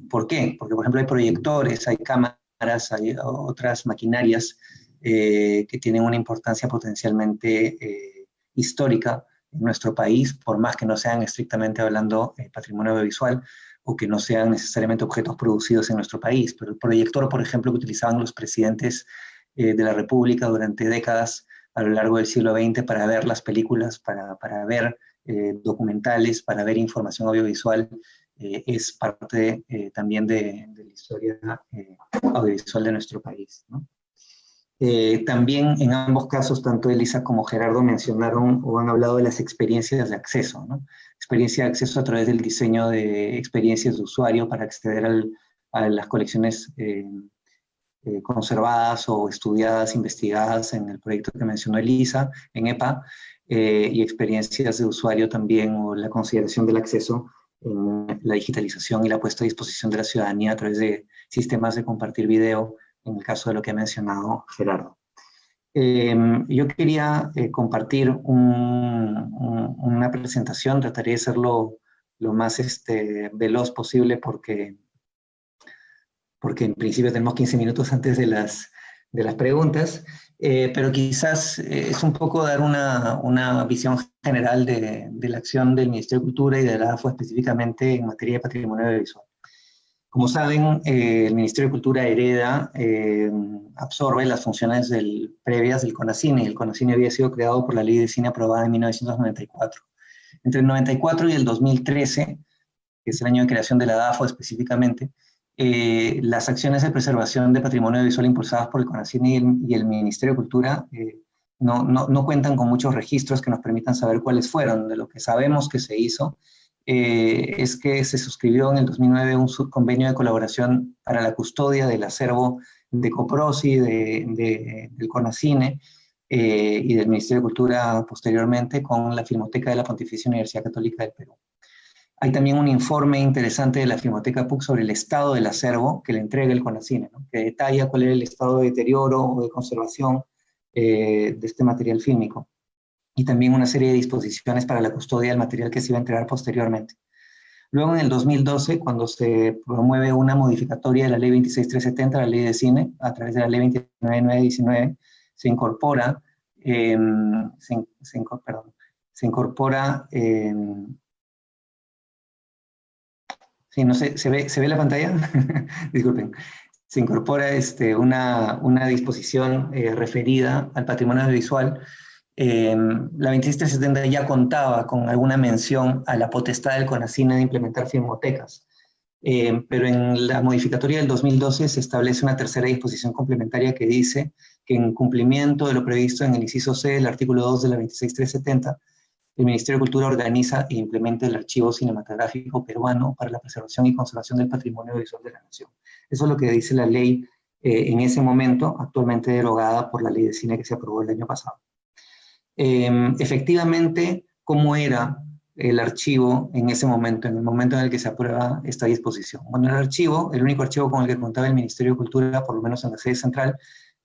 ¿Por qué? Porque, por ejemplo, hay proyectores, hay cámaras, hay otras maquinarias que tienen una importancia potencialmente histórica en nuestro país, por más que no sean estrictamente hablando patrimonio audiovisual, o que no sean necesariamente objetos producidos en nuestro país. Pero el proyector, por ejemplo, que utilizaban los presidentes de la República durante décadas a lo largo del siglo XX para ver las películas, para ver documentales, para ver información audiovisual, es parte también de la historia audiovisual de nuestro país, ¿no? También en ambos casos, tanto Elisa como Gerardo mencionaron o han hablado de las experiencias de acceso, ¿no? Experiencia de acceso a través del diseño de experiencias de usuario para acceder a las colecciones conservadas o estudiadas, investigadas en el proyecto que mencionó Elisa, en EPA, y experiencias de usuario también, o la consideración del acceso en la digitalización y la puesta a disposición de la ciudadanía a través de sistemas de compartir video, en el caso de lo que ha mencionado Gerardo. Yo quería compartir una presentación, trataré de serlo lo más veloz posible porque en principio tenemos 15 minutos antes de las preguntas, pero quizás es un poco dar una visión general de la acción del Ministerio de Cultura y de la AFO específicamente en materia de patrimonio audiovisual. Como saben, el Ministerio de Cultura hereda, absorbe las funciones previas del CONACYNE. El CONACYNE había sido creado por la Ley de Cine aprobada en 1994. Entre el 94 y el 2013, que es el año de creación de la DAFO específicamente, las acciones de preservación de patrimonio audiovisual impulsadas por el CONACYNE y el Ministerio de Cultura no cuentan con muchos registros que nos permitan saber cuáles fueron. De lo que sabemos que se hizo, es que se suscribió en el 2009 un subconvenio de colaboración para la custodia del acervo de COPROSI, del CONACYNE y del Ministerio de Cultura posteriormente con la Filmoteca de la Pontificia Universidad Católica del Perú. Hay también un informe interesante de la Filmoteca PUC sobre el estado del acervo que le entrega el CONACYNE, ¿no? Que detalla cuál era el estado de deterioro o de conservación de este material fílmico. y también una serie de disposiciones para la custodia del material que se iba a entregar posteriormente. Luego, en el 2012, cuando se promueve una modificatoria de la Ley 26370, la Ley de Cine, a través de la Ley 29919, se incorpora, sí, no sé, ¿se ve la pantalla? Disculpen. Se incorpora una disposición referida al patrimonio audiovisual. La 26370 ya contaba con alguna mención a la potestad del CONACYNE de implementar filmotecas, pero en la modificatoria del 2012 se establece una tercera disposición complementaria que dice que en cumplimiento de lo previsto en el inciso C del artículo 2 de la 26370, el Ministerio de Cultura organiza e implementa el Archivo Cinematográfico Peruano para la preservación y conservación del patrimonio audiovisual de la nación. Eso es lo que dice la ley en ese momento, actualmente derogada por la Ley de Cine que se aprobó el año pasado. Efectivamente, ¿cómo era el archivo en ese momento, en el momento en el que se aprueba esta disposición? Bueno, el archivo, el único archivo con el que contaba el Ministerio de Cultura, por lo menos en la sede central,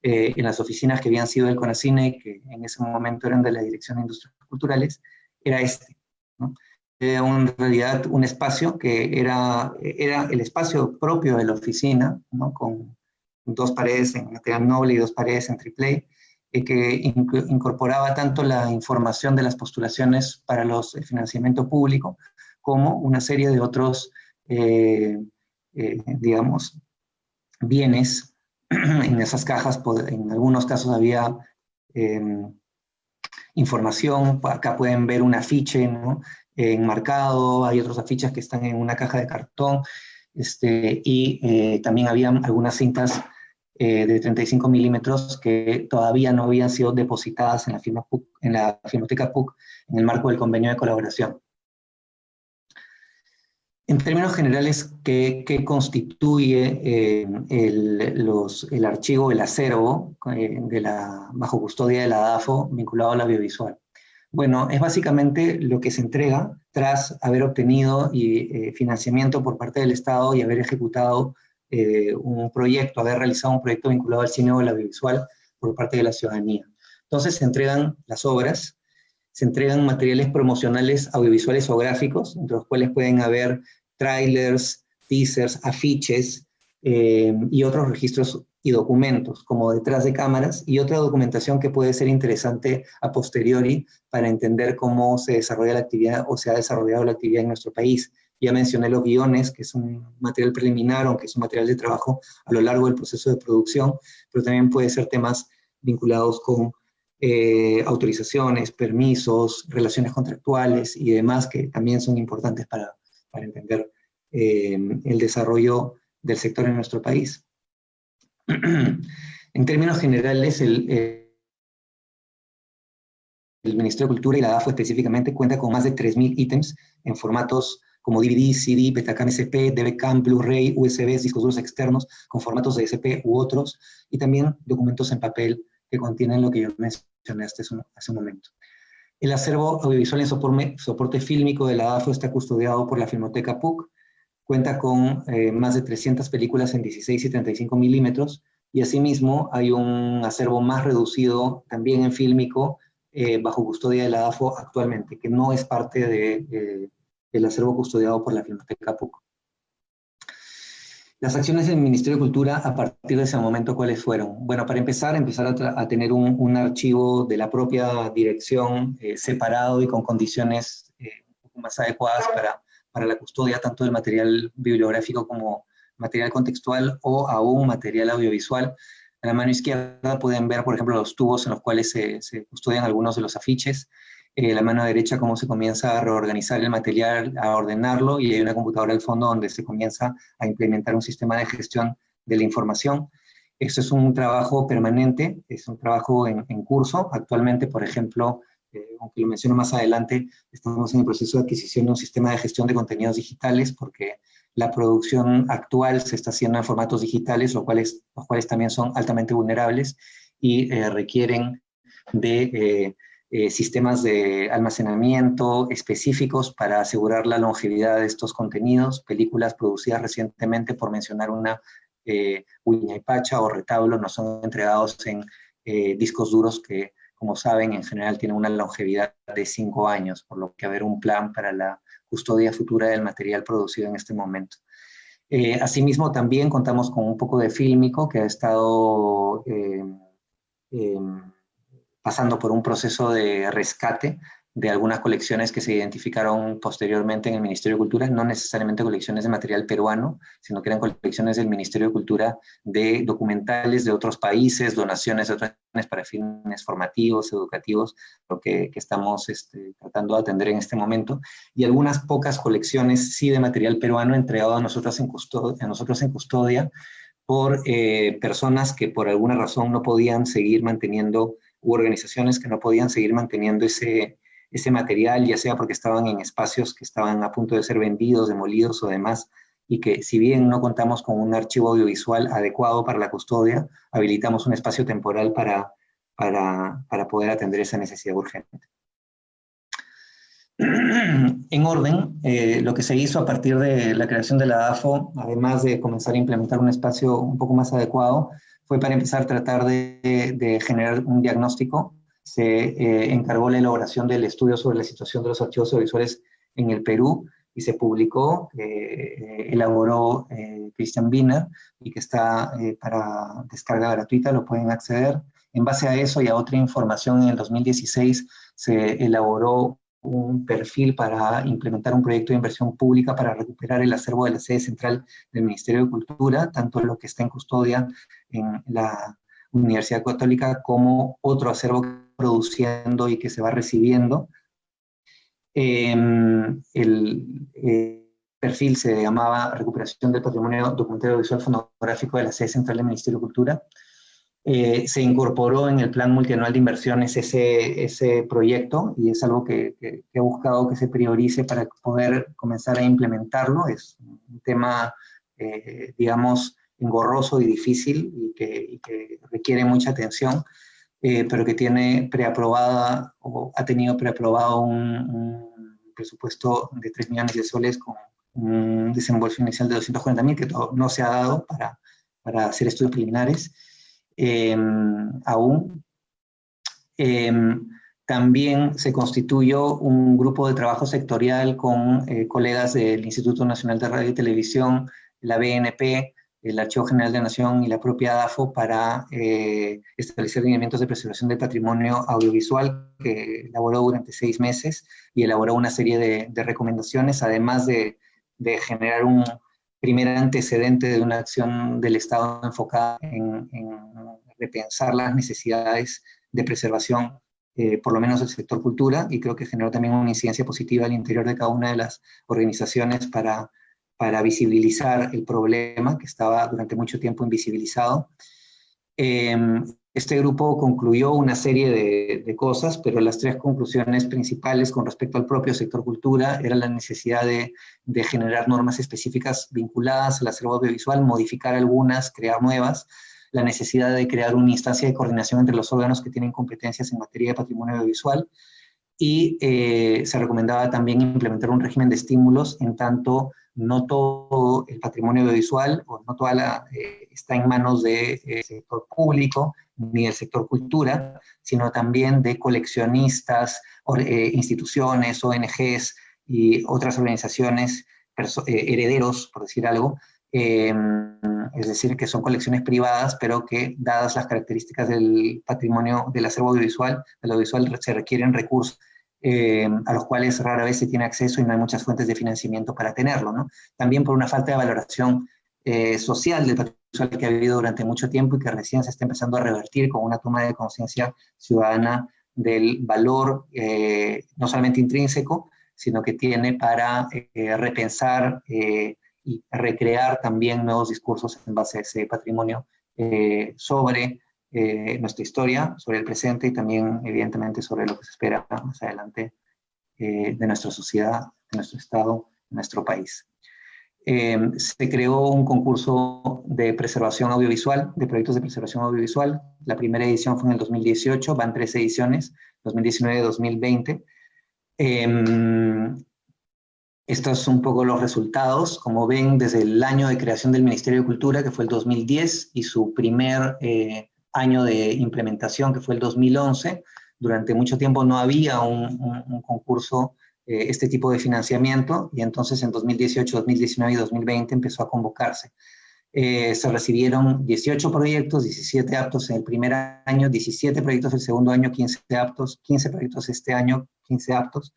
en las oficinas que habían sido del CONACYNE, que en ese momento eran de la Dirección de Industrias Culturales, era este, ¿no? Era en realidad un espacio que era el espacio propio de la oficina, ¿no? Con 2 paredes en material noble y 2 paredes en triple A, que incorporaba tanto la información de las postulaciones para el financiamiento público, como una serie de otros, digamos, bienes en esas cajas. En algunos casos había información, acá pueden ver un afiche, ¿no? Enmarcado, hay otros afiches que están en una caja de cartón, y también había algunas cintas de 35 milímetros que todavía no habían sido depositadas en la Filmoteca PUC en el marco del convenio de colaboración. En términos generales, ¿qué constituye el archivo, el acervo bajo custodia de la DAFO vinculado al audiovisual? Bueno, es básicamente lo que se entrega tras haber obtenido financiamiento por parte del Estado y haber ejecutado un proyecto, haber realizado un proyecto vinculado al cine o al audiovisual por parte de la ciudadanía. Entonces se entregan las obras, se entregan materiales promocionales audiovisuales o gráficos, entre los cuales pueden haber trailers, teasers, afiches y otros registros y documentos, como detrás de cámaras, y otra documentación que puede ser interesante a posteriori para entender cómo se desarrolla la actividad o se ha desarrollado la actividad en nuestro país. Ya mencioné los guiones, que es un material preliminar, aunque es un material de trabajo a lo largo del proceso de producción, pero también puede ser temas vinculados con autorizaciones, permisos, relaciones contractuales y demás, que también son importantes para entender el desarrollo del sector en nuestro país. En términos generales, el Ministerio de Cultura y la DAFO específicamente cuenta con más de 3.000 ítems en formatos como DVD, CD, Betacam SP, DVCam, Blu-ray, USBs, discos duros externos, con formatos de SP u otros, y también documentos en papel que contienen lo que yo mencioné hace un momento. El acervo audiovisual en soporte fílmico de la DAFO está custodiado por la Filmoteca PUC, cuenta con más de 300 películas en 16 y 35 milímetros, y asimismo hay un acervo más reducido también en fílmico bajo custodia de la DAFO actualmente, que no es parte del acervo custodiado por la Filmoteca PUC. Las acciones del Ministerio de Cultura a partir de ese momento, ¿cuáles fueron? Bueno, para empezar a tener un archivo de la propia dirección separado y con condiciones un poco más adecuadas para la custodia tanto del material bibliográfico como material contextual o aún material audiovisual. A la mano izquierda pueden ver, por ejemplo, los tubos en los cuales se custodian algunos de los afiches. La mano derecha cómo se comienza a reorganizar el material, a ordenarlo, y hay una computadora al fondo donde se comienza a implementar un sistema de gestión de la información. Esto es un trabajo permanente, es un trabajo en curso. Actualmente, por ejemplo, aunque lo menciono más adelante, estamos en el proceso de adquisición de un sistema de gestión de contenidos digitales, porque la producción actual se está haciendo en formatos digitales, los cuales también son altamente vulnerables y requieren de sistemas de almacenamiento específicos para asegurar la longevidad de estos contenidos. Películas producidas recientemente, por mencionar una, Huayna Pacha o Retablo, nos son entregados en discos duros que como saben, en general tienen una longevidad de 5 años, por lo que haber un plan para la custodia futura del material producido en este momento. Asimismo, también contamos con un poco de fílmico que ha estado pasando por un proceso de rescate de algunas colecciones que se identificaron posteriormente en el Ministerio de Cultura, no necesariamente colecciones de material peruano, sino que eran colecciones del Ministerio de Cultura de documentales de otros países, donaciones de otros países para fines formativos, educativos, lo que estamos tratando de atender en este momento, y algunas pocas colecciones, sí, de material peruano entregado a nosotros en custodia por personas que por alguna razón no podían seguir manteniendo, u organizaciones que no podían seguir manteniendo ese material, ya sea porque estaban en espacios que estaban a punto de ser vendidos, demolidos o demás, y que si bien no contamos con un archivo audiovisual adecuado para la custodia, habilitamos un espacio temporal para poder atender esa necesidad urgente. En orden, lo que se hizo a partir de la creación de la AFO, además de comenzar a implementar un espacio un poco más adecuado, fue para empezar a tratar de generar un diagnóstico. Se encargó la elaboración del estudio sobre la situación de los archivos audiovisuales en el Perú y se publicó, elaboró Cristian Wiener, y que está para descarga gratuita, lo pueden acceder. En base a eso y a otra información, en el 2016 se elaboró un perfil para implementar un proyecto de inversión pública para recuperar el acervo de la sede central del Ministerio de Cultura, tanto lo que está en custodia en la Universidad Católica como otro acervo que está produciendo y que se va recibiendo. El perfil se llamaba Recuperación del Patrimonio Documental Audiovisual Fonográfico de la sede central del Ministerio de Cultura. Se incorporó en el Plan Multianual de Inversiones ese proyecto, y es algo que he buscado que se priorice para poder comenzar a implementarlo. Es un tema, digamos, engorroso y difícil y que requiere mucha atención, pero que tiene preaprobada o ha tenido preaprobado un presupuesto de 3 millones de soles con un desembolso inicial de 240.000 que no se ha dado para hacer estudios preliminares. Aún. También se constituyó un grupo de trabajo sectorial con colegas del Instituto Nacional de Radio y Televisión, la BNP, el Archivo General de la Nación y la propia DAFO para establecer lineamientos de preservación del patrimonio audiovisual, que elaboró durante 6 meses y elaboró una serie de recomendaciones, además de generar un primer antecedente de una acción del Estado enfocada en repensar las necesidades de preservación, por lo menos del sector cultura, y creo que generó también una incidencia positiva al interior de cada una de las organizaciones para visibilizar el problema que estaba durante mucho tiempo invisibilizado. Este grupo concluyó una serie de cosas, pero las 3 conclusiones principales con respecto al propio sector cultura era la necesidad de generar normas específicas vinculadas al acervo audiovisual, modificar algunas, crear nuevas, la necesidad de crear una instancia de coordinación entre los órganos que tienen competencias en materia de patrimonio audiovisual, y se recomendaba también implementar un régimen de estímulos, en tanto no todo el patrimonio audiovisual o no toda está en manos del sector público ni del sector cultura, sino también de coleccionistas, instituciones, ONGs y otras organizaciones, herederos, por decir algo, es decir, que son colecciones privadas, pero que, dadas las características del patrimonio del acervo audiovisual, se requieren recursos a los cuales rara vez se tiene acceso y no hay muchas fuentes de financiamiento para tenerlo, ¿no? También por una falta de valoración social del patrimonio audiovisual que ha habido durante mucho tiempo y que recién se está empezando a revertir con una toma de conciencia ciudadana del valor no solamente intrínseco, sino que tiene para repensar y recrear también nuevos discursos en base a ese patrimonio sobre nuestra historia, sobre el presente y también, evidentemente, sobre lo que se espera más adelante de nuestra sociedad, de nuestro Estado, de nuestro país. Se creó un concurso de preservación audiovisual, de proyectos de preservación audiovisual. La primera edición fue en el 2018, van 3 ediciones, 2019-2020. Estos son un poco los resultados. Como ven, desde el año de creación del Ministerio de Cultura, que fue el 2010, y su primer año de implementación, que fue el 2011, durante mucho tiempo no había un concurso, este tipo de financiamiento, y entonces en 2018, 2019 y 2020 empezó a convocarse. Se recibieron 18 proyectos, 17 aptos en el primer año, 17 proyectos el segundo año, 15 aptos, 15 proyectos este año, 15 aptos,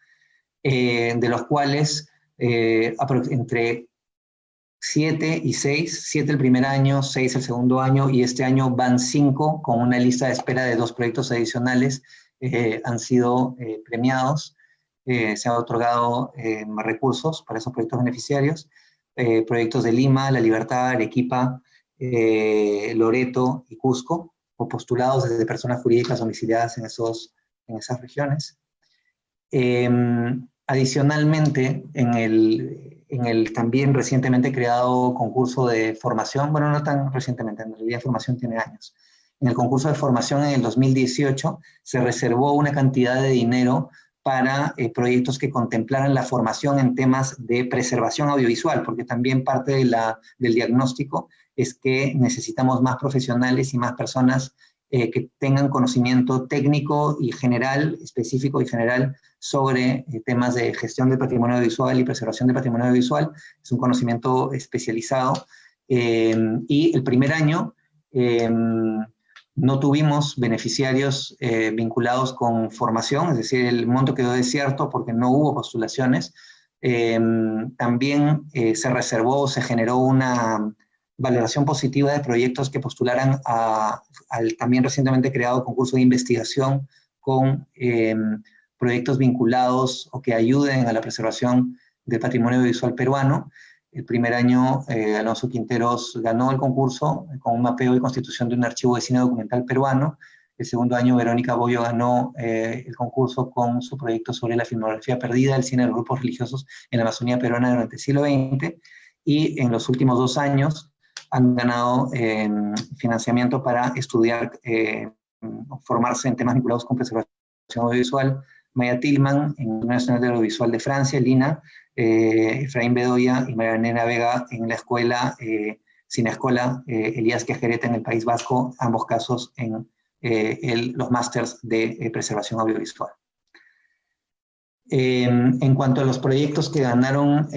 de los cuales entre 7 y 6, 7 el primer año, 6 el segundo año, y este año van 5 con una lista de espera de 2 proyectos adicionales, han sido premiados. Se han otorgado más recursos para esos proyectos beneficiarios. Proyectos de Lima, La Libertad, Arequipa, Loreto y Cusco, o postulados desde personas jurídicas domiciliadas en esas regiones. Adicionalmente, en el también recientemente creado concurso de formación, bueno, no tan recientemente, en realidad formación tiene años. En el concurso de formación en el 2018 se reservó una cantidad de dinero para proyectos que contemplaran la formación en temas de preservación audiovisual, porque también parte del diagnóstico es que necesitamos más profesionales y más personas que tengan conocimiento técnico y general, específico y general, sobre temas de gestión del patrimonio audiovisual y preservación del patrimonio audiovisual. Es un conocimiento especializado. Y el primer año no tuvimos beneficiarios vinculados con formación, es decir, el monto quedó desierto porque no hubo postulaciones. También se reservó, se generó una valoración positiva de proyectos que postularan al también recientemente creado concurso de investigación con proyectos vinculados o que ayuden a la preservación del patrimonio audiovisual peruano. El primer año, Alonso Quinteros ganó el concurso con un mapeo y constitución de un archivo de cine documental peruano. El segundo año, Verónica Boyo ganó el concurso con su proyecto sobre la filmografía perdida del cine de los grupos religiosos en la Amazonía peruana durante el siglo XX. Y en los últimos 2 años han ganado financiamiento para estudiar, formarse en temas vinculados con preservación audiovisual. Maya Tillman, en la Universidad Nacional de Audiovisual de Francia, Lina, Efraín Bedoya y Marianela Vega en la escuela Cineescola Elías Quejereta en el País Vasco, ambos casos en los másters de preservación audiovisual. En cuanto a los proyectos que ganaron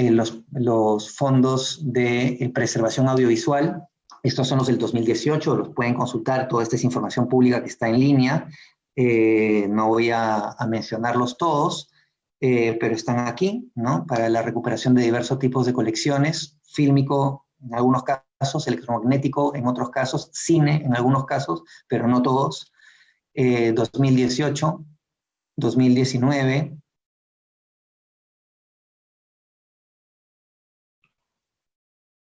los fondos de preservación audiovisual, estos son los del 2018, los pueden consultar, toda esta es información pública que está en línea. No voy a mencionarlos todos, pero están aquí, ¿no? Para la recuperación de diversos tipos de colecciones, fílmico en algunos casos, electromagnético en otros casos, cine en algunos casos, pero no todos. 2018, 2019,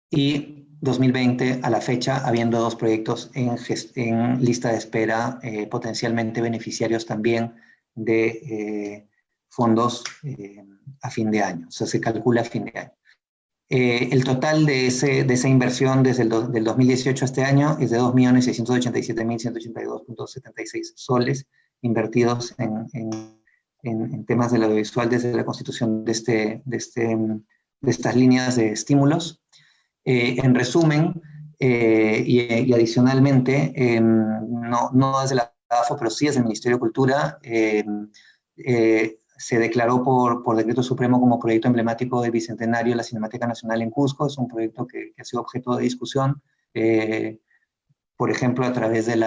y 2020 a la fecha, habiendo 2 proyectos en lista de espera, potencialmente beneficiarios también de fondos a fin de año, o sea, se calcula a fin de año. El total de esa inversión desde del 2018 a este año es de 2.687.182.76 soles invertidos en temas del audiovisual desde la constitución de estas líneas de estímulos. En resumen, y adicionalmente, no desde la AFO, pero sí desde el Ministerio de Cultura, se declaró por decreto supremo como proyecto emblemático del Bicentenario de la Cinemateca Nacional en Cusco. Es un proyecto que ha sido objeto de discusión, por ejemplo, a través del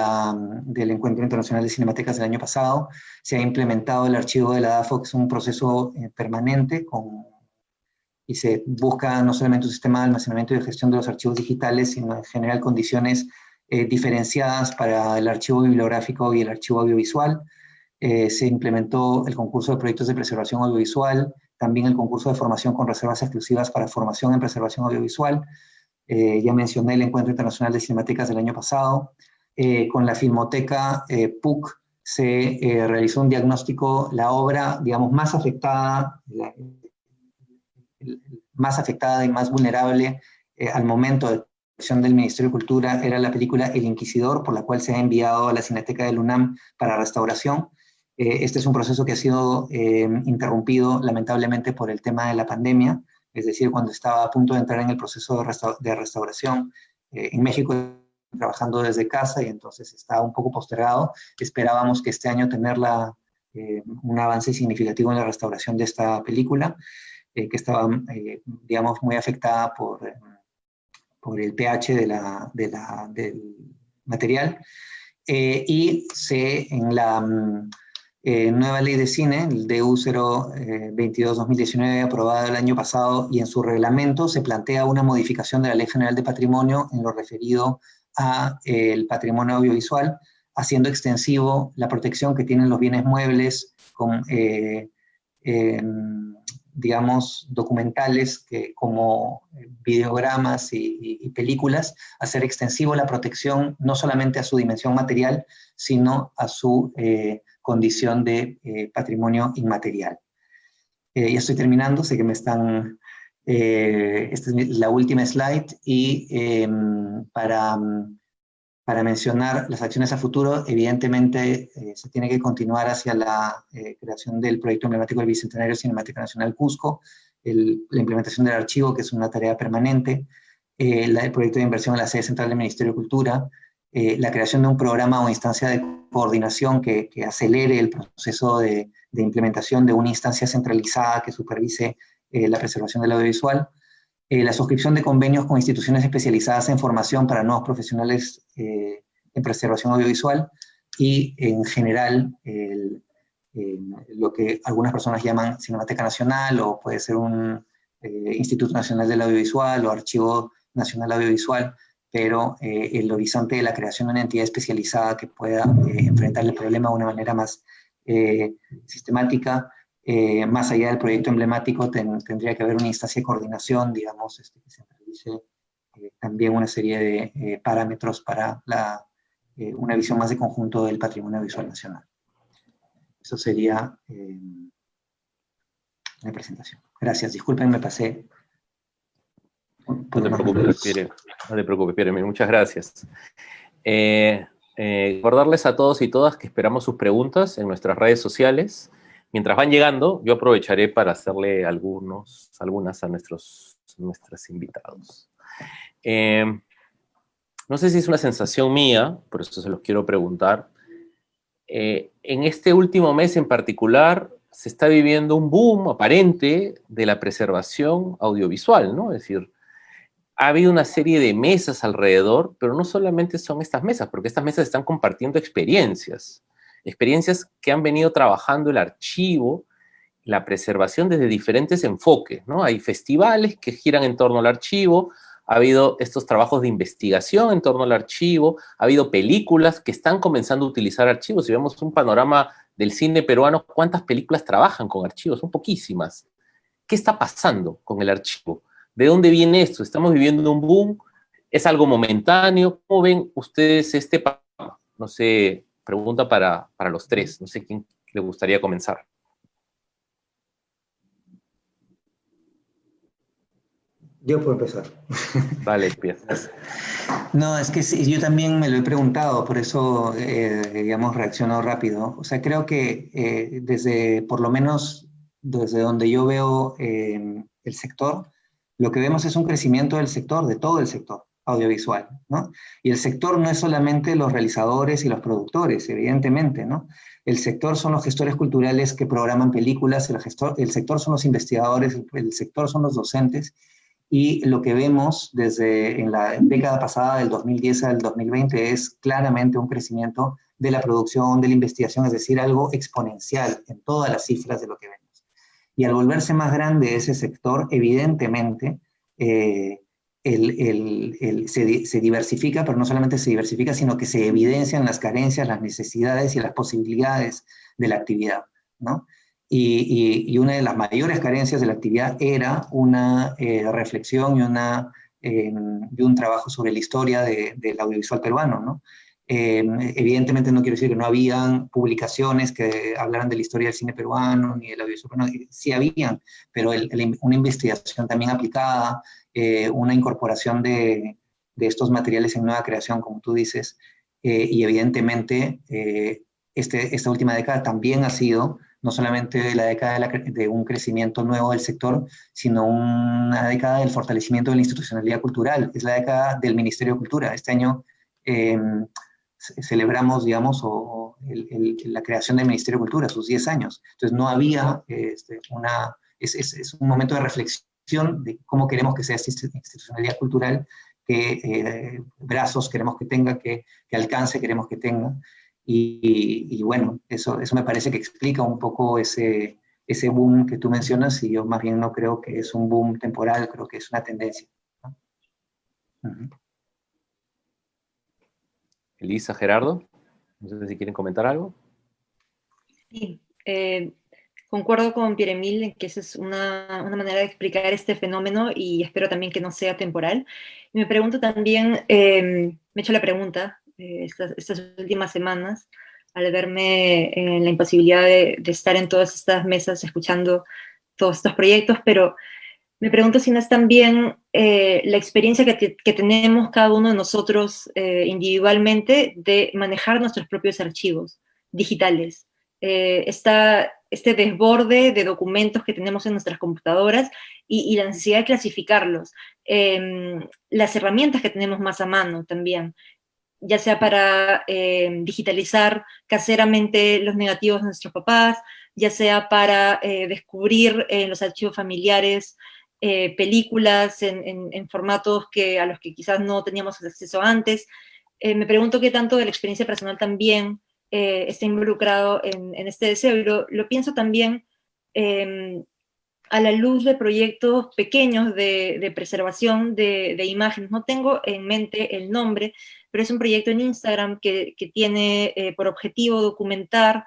Encuentro Internacional de Cinematecas del año pasado. Se ha implementado el archivo de la AFO, que es un proceso permanente y se busca no solamente un sistema de almacenamiento y de gestión de los archivos digitales, sino en general condiciones diferenciadas para el archivo bibliográfico y el archivo audiovisual. Se implementó el concurso de proyectos de preservación audiovisual, también el concurso de formación con reservas exclusivas para formación en preservación audiovisual. Ya mencioné el Encuentro Internacional de Cinematecas del año pasado. Con la Filmoteca PUC se realizó un diagnóstico, la obra, digamos, más afectada y más vulnerable al momento de acción del Ministerio de Cultura era la película El Inquisidor, por la cual se ha enviado a la Cineteca del UNAM para restauración. Este es un proceso que ha sido interrumpido lamentablemente por el tema de la pandemia, es decir, cuando estaba a punto de entrar en el proceso de restauración. En México trabajando desde casa y entonces está un poco postergado. Esperábamos que este año tener un avance significativo en la restauración de esta película, que estaba, digamos, muy afectada por el pH del material. Y en la nueva ley de cine, el DU 022-2019, aprobada el año pasado, y en su reglamento se plantea una modificación de la Ley General de Patrimonio en lo referido al patrimonio audiovisual, haciendo extensivo la protección que tienen los bienes muebles con, digamos, documentales como videogramas y películas, hacer extensivo la protección no solamente a su dimensión material, sino a su condición de patrimonio inmaterial. Ya estoy terminando, sé que me están... esta es la última slide, y para mencionar las acciones a futuro, evidentemente se tiene que continuar hacia la creación del proyecto emblemático del Bicentenario Cinemática Nacional Cusco, la implementación del archivo, que es una tarea permanente, el proyecto de inversión en la sede central del Ministerio de Cultura, la creación de un programa o instancia de coordinación que acelere el proceso de implementación de una instancia centralizada que supervise la preservación del audiovisual, la suscripción de convenios con instituciones especializadas en formación para nuevos profesionales en preservación audiovisual, y en general lo que algunas personas llaman Cinemateca Nacional, o puede ser un Instituto Nacional del Audiovisual o Archivo Nacional Audiovisual, pero el horizonte de la creación de una entidad especializada que pueda enfrentar el problema de una manera más sistemática. Más allá del proyecto emblemático, tendría que haber una instancia de coordinación, digamos, que centralice también una serie de parámetros para una visión más de conjunto del patrimonio visual nacional. Eso sería la presentación. Gracias, disculpen, me pasé. No te preocupes, Pierre, muchas gracias. Recordarles a todos y todas que esperamos sus preguntas en nuestras redes sociales. Mientras van llegando, yo aprovecharé para hacerle algunas a nuestros invitados. No sé si es una sensación mía, por eso se los quiero preguntar. En este último mes en particular, se está viviendo un boom aparente de la preservación audiovisual, ¿no? Es decir, ha habido una serie de mesas alrededor, pero no solamente son estas mesas, porque estas mesas están compartiendo experiencias que han venido trabajando el archivo, la preservación desde diferentes enfoques, ¿no? Hay festivales que giran en torno al archivo, ha habido estos trabajos de investigación en torno al archivo, ha habido películas que están comenzando a utilizar archivos. Si vemos un panorama del cine peruano, ¿cuántas películas trabajan con archivos? Son poquísimas. ¿Qué está pasando con el archivo? ¿De dónde viene esto? ¿Estamos viviendo un boom? ¿Es algo momentáneo? ¿Cómo ven ustedes este panorama? No sé, pregunta para los tres. No sé quién le gustaría comenzar. Yo puedo empezar. Vale, empiezas. No, es que sí, yo también me lo he preguntado, por eso, digamos, reacciono rápido. O sea, creo que por lo menos desde donde yo veo el sector, lo que vemos es un crecimiento del sector, de todo el sector audiovisual, ¿no? Y el sector no es solamente los realizadores y los productores, evidentemente, ¿no? El sector son los gestores culturales que programan películas, el sector son los investigadores, el sector son los docentes, y lo que vemos en la década pasada, del 2010 al 2020, es claramente un crecimiento de la producción, de la investigación, es decir, algo exponencial en todas las cifras de lo que vemos. Y al volverse más grande ese sector, evidentemente, se diversifica, pero no solamente se diversifica, sino que se evidencian las carencias, las necesidades y las posibilidades de la actividad, ¿no? Y una de las mayores carencias de la actividad era una reflexión y un trabajo sobre la historia del audiovisual peruano, ¿no? Evidentemente no quiero decir que no habían publicaciones que hablaran de la historia del cine peruano ni del audiovisual peruano, sí habían, pero una investigación también aplicada, una incorporación de estos materiales en nueva creación, como tú dices, y evidentemente esta última década también ha sido no solamente la década de un crecimiento nuevo del sector, sino una década del fortalecimiento de la institucionalidad cultural. Es la década del Ministerio de Cultura. Este año celebramos, digamos, la creación del Ministerio de Cultura, sus 10 años. Entonces no había es un momento de reflexión de cómo queremos que sea esta institucionalidad cultural, qué brazos queremos que tenga, qué alcance queremos que tenga. Y bueno, eso me parece que explica un poco ese boom que tú mencionas, y yo más bien no creo que es un boom temporal, creo que es una tendencia, ¿no? Elisa, Gerardo, no sé si quieren comentar algo. Sí, concuerdo con Pierre-Emile en que esa es una manera de explicar este fenómeno y espero también que no sea temporal. Y me pregunto también, me he hecho la pregunta estas últimas semanas, al verme en la imposibilidad de estar en todas estas mesas escuchando todos estos proyectos, pero me pregunto si no es también la experiencia que tenemos cada uno de nosotros individualmente de manejar nuestros propios archivos digitales. Este desborde de documentos que tenemos en nuestras computadoras y la necesidad de clasificarlos. Las herramientas que tenemos más a mano también, ya sea para digitalizar caseramente los negativos de nuestros papás, ya sea para descubrir en los archivos familiares películas en formatos a los que quizás no teníamos acceso antes. Me pregunto qué tanto de la experiencia personal también está involucrado en este deseo, y lo pienso también a la luz de proyectos pequeños de preservación de imágenes. No tengo en mente el nombre, pero es un proyecto en Instagram que tiene por objetivo documentar,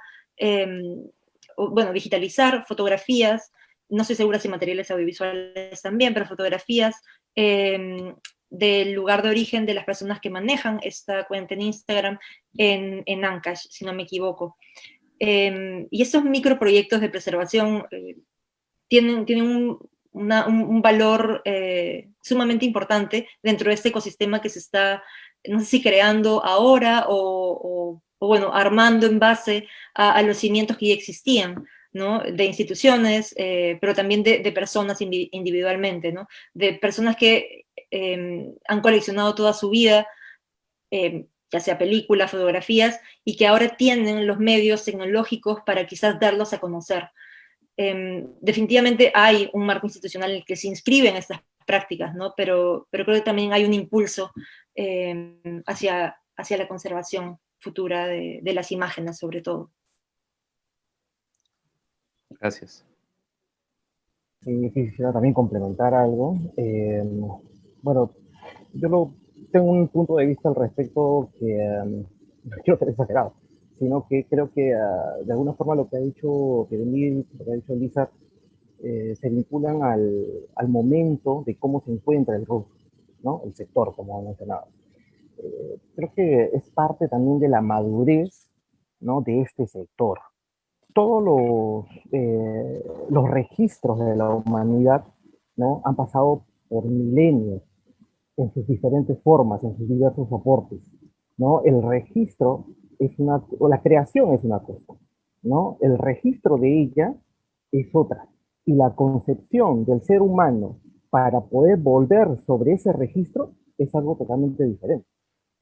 digitalizar fotografías, no estoy segura si materiales audiovisuales también, pero fotografías del lugar de origen de las personas que manejan esta cuenta en Instagram en Ancash, si no me equivoco. Y estos microproyectos de preservación tienen un valor sumamente importante dentro de este ecosistema que se está, no sé si creando ahora o bueno, armando en base a los cimientos que ya existían, ¿no? De instituciones, pero también de personas individualmente, ¿no? De personas que han coleccionado toda su vida, ya sea películas, fotografías, y que ahora tienen los medios tecnológicos para quizás darlos a conocer. Definitivamente hay un marco institucional en el que se inscriben estas prácticas, ¿no? Pero creo que también hay un impulso hacia la conservación futura de las imágenes, sobre todo. Gracias. Sí, quisiera también complementar algo. Bueno, tengo un punto de vista al respecto que no quiero ser exagerado, sino que creo que de alguna forma lo que ha dicho Pierre-Emile, lo que ha dicho Elisa, se vinculan al momento de cómo se encuentra el rubro, ¿no? El sector, como han mencionado. Creo que es parte también de la madurez, ¿no? De este sector. Todos los registros de la humanidad, ¿no? Han pasado por milenios en sus diferentes formas, en sus diversos soportes, ¿no? El registro o la creación es una cosa, ¿no? El registro de ella es otra. Y la concepción del ser humano para poder volver sobre ese registro es algo totalmente diferente.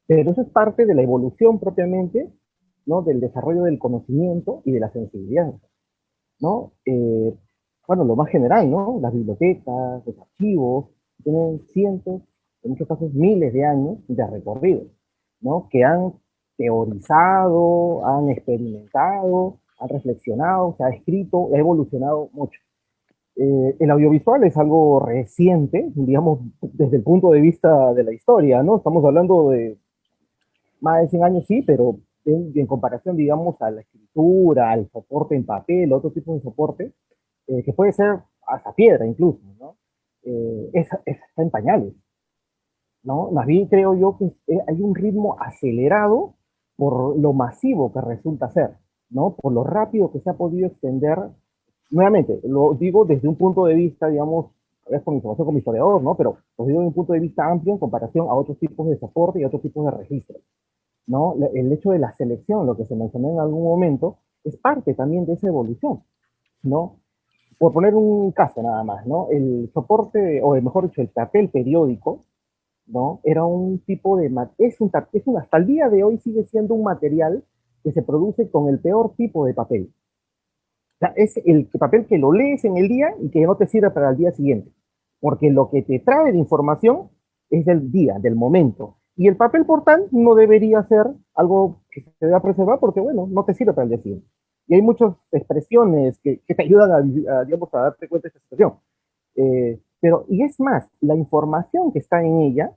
Pero eso es parte de la evolución propiamente, ¿no? Del desarrollo del conocimiento y de la sensibilidad, ¿no? Bueno, lo más general, ¿no? Las bibliotecas, los archivos, tienen cientos, en muchos casos miles de años de recorrido, ¿no? Que han teorizado, han experimentado, han reflexionado, se ha escrito, ha evolucionado mucho. El audiovisual es algo reciente, digamos, desde el punto de vista de la historia, ¿no? Estamos hablando de más de 100 años, sí, pero en comparación, digamos, a la escritura, al soporte en papel, otro tipo de soporte, que puede ser hasta piedra incluso, ¿no? Está en pañales, ¿no? Más bien creo yo que hay un ritmo acelerado por lo masivo que resulta ser, ¿no? Por lo rápido que se ha podido extender. Nuevamente, lo digo desde un punto de vista, digamos, a veces con información como historiador, ¿no? Pero lo digo desde un punto de vista amplio en comparación a otros tipos de soporte y a otros tipos de registros, ¿no? El hecho de la selección, lo que se mencionó en algún momento, es parte también de esa evolución, ¿no? Por poner un caso nada más, ¿no? El soporte, o mejor dicho, el papel periódico, ¿no? Era un tipo de, hasta el día de hoy sigue siendo un material que se produce con el peor tipo de papel. O sea, es el papel que lo lees en el día y que no te sirve para el día siguiente, porque lo que te trae de información es del día, del momento. Y el papel portal no debería ser algo que se deba preservar porque, bueno, no te sirve para el día siguiente. Y hay muchas expresiones que te ayudan digamos, a darte cuenta de esta situación. Pero, y es más, la información que está en ella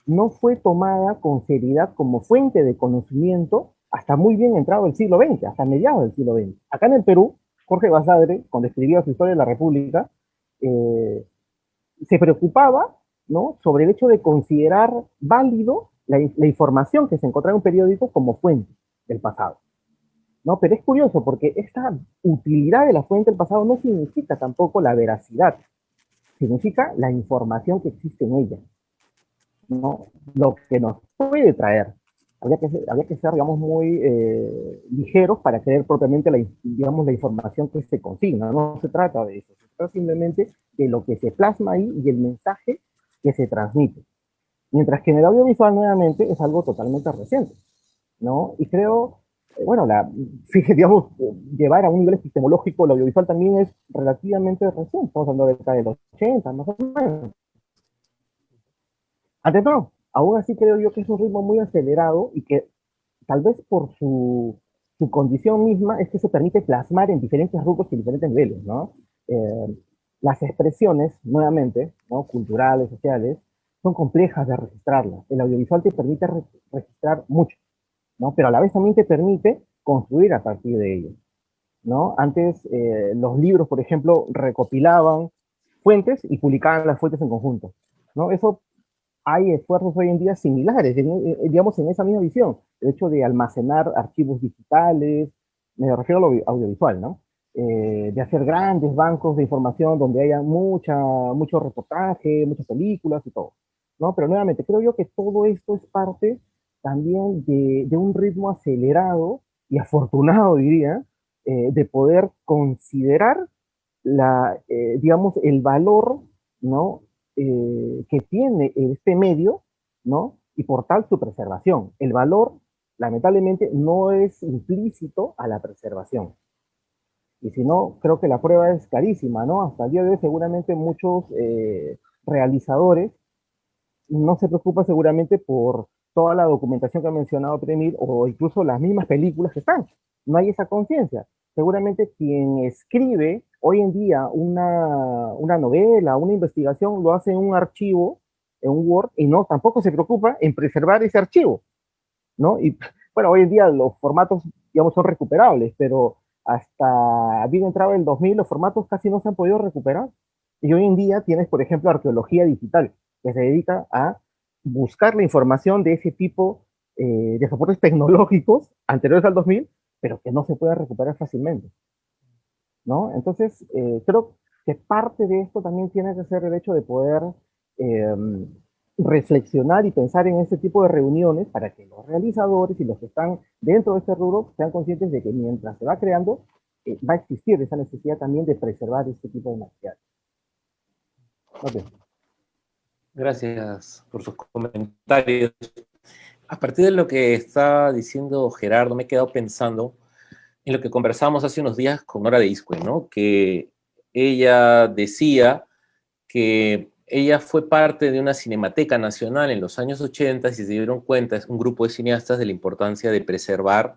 no fue tomada con seriedad como fuente de conocimiento hasta muy bien entrado el siglo XX, hasta mediados del siglo XX. Acá en el Perú, Jorge Basadre, cuando escribía su Historia de la República, se preocupaba, ¿no?, sobre el hecho de considerar válido la información que se encontraba en un periódico como fuente del pasado. ¿No? Pero es curioso porque esta utilidad de la fuente del pasado no significa tampoco la veracidad, significa la información que existe en ella, ¿no? Lo que nos puede traer. Habría que ser, digamos, muy ligeros para creer propiamente digamos, la información que se consigna. No se trata de eso, se trata simplemente de lo que se plasma ahí y el mensaje que se transmite. Mientras que en el audiovisual, nuevamente, es algo totalmente reciente, ¿no? Y creo, bueno, digamos, llevar a un nivel epistemológico el audiovisual también es relativamente reciente. Estamos hablando de la década de los 80, más o menos. Ante todo, aún así creo yo que es un ritmo muy acelerado y que tal vez por su condición misma es que se permite plasmar en diferentes rubros y en diferentes niveles, ¿no? Las expresiones, nuevamente, ¿no?, culturales, sociales, son complejas de registrarlas. El audiovisual te permite registrar mucho, ¿no? Pero a la vez también te permite construir a partir de ello, ¿no? Antes, los libros, por ejemplo, recopilaban fuentes y publicaban las fuentes en conjunto, ¿no? Eso hay esfuerzos hoy en día similares, digamos, en esa misma visión. El hecho de almacenar archivos digitales, me refiero a lo audiovisual, ¿no? De hacer grandes bancos de información donde haya mucho reportaje, muchas películas y todo, ¿no? Pero nuevamente, creo yo que todo esto es parte también de un ritmo acelerado y afortunado, diría, de poder considerar digamos, el valor, ¿no?, que tiene este medio, ¿no? Y por tal su preservación. El valor, lamentablemente, no es implícito a la preservación. Y si no, creo que la prueba es clarísima, ¿no? Hasta el día de hoy seguramente muchos realizadores no se preocupan seguramente por toda la documentación que ha mencionado Premil o incluso las mismas películas que están. No hay esa conciencia. Seguramente quien escribe hoy en día una novela, una investigación, lo hace en un archivo, en un Word, y no, tampoco se preocupa en preservar ese archivo, ¿no? Y bueno, hoy en día los formatos, digamos, son recuperables, pero hasta bien entrado el 2000 los formatos casi no se han podido recuperar. Y hoy en día tienes, por ejemplo, arqueología digital, que se dedica a buscar la información de ese tipo de soportes tecnológicos anteriores al 2000, pero que no se puede recuperar fácilmente, ¿no? Entonces, creo que parte de esto también tiene que ser el hecho de poder eh, reflexionar y pensar en este tipo de reuniones para que los realizadores y los que están dentro de este rubro sean conscientes de que mientras se va creando, va a existir esa necesidad también de preservar este tipo de material. Okay. Gracias por sus comentarios. A partir de lo que está diciendo Gerardo, me he quedado pensando en lo que conversamos hace unos días con Nora de Iscue, ¿no? Que ella decía que ella fue parte de una Cinemateca Nacional en los años 80 y se dieron cuenta, es un grupo de cineastas, de la importancia de preservar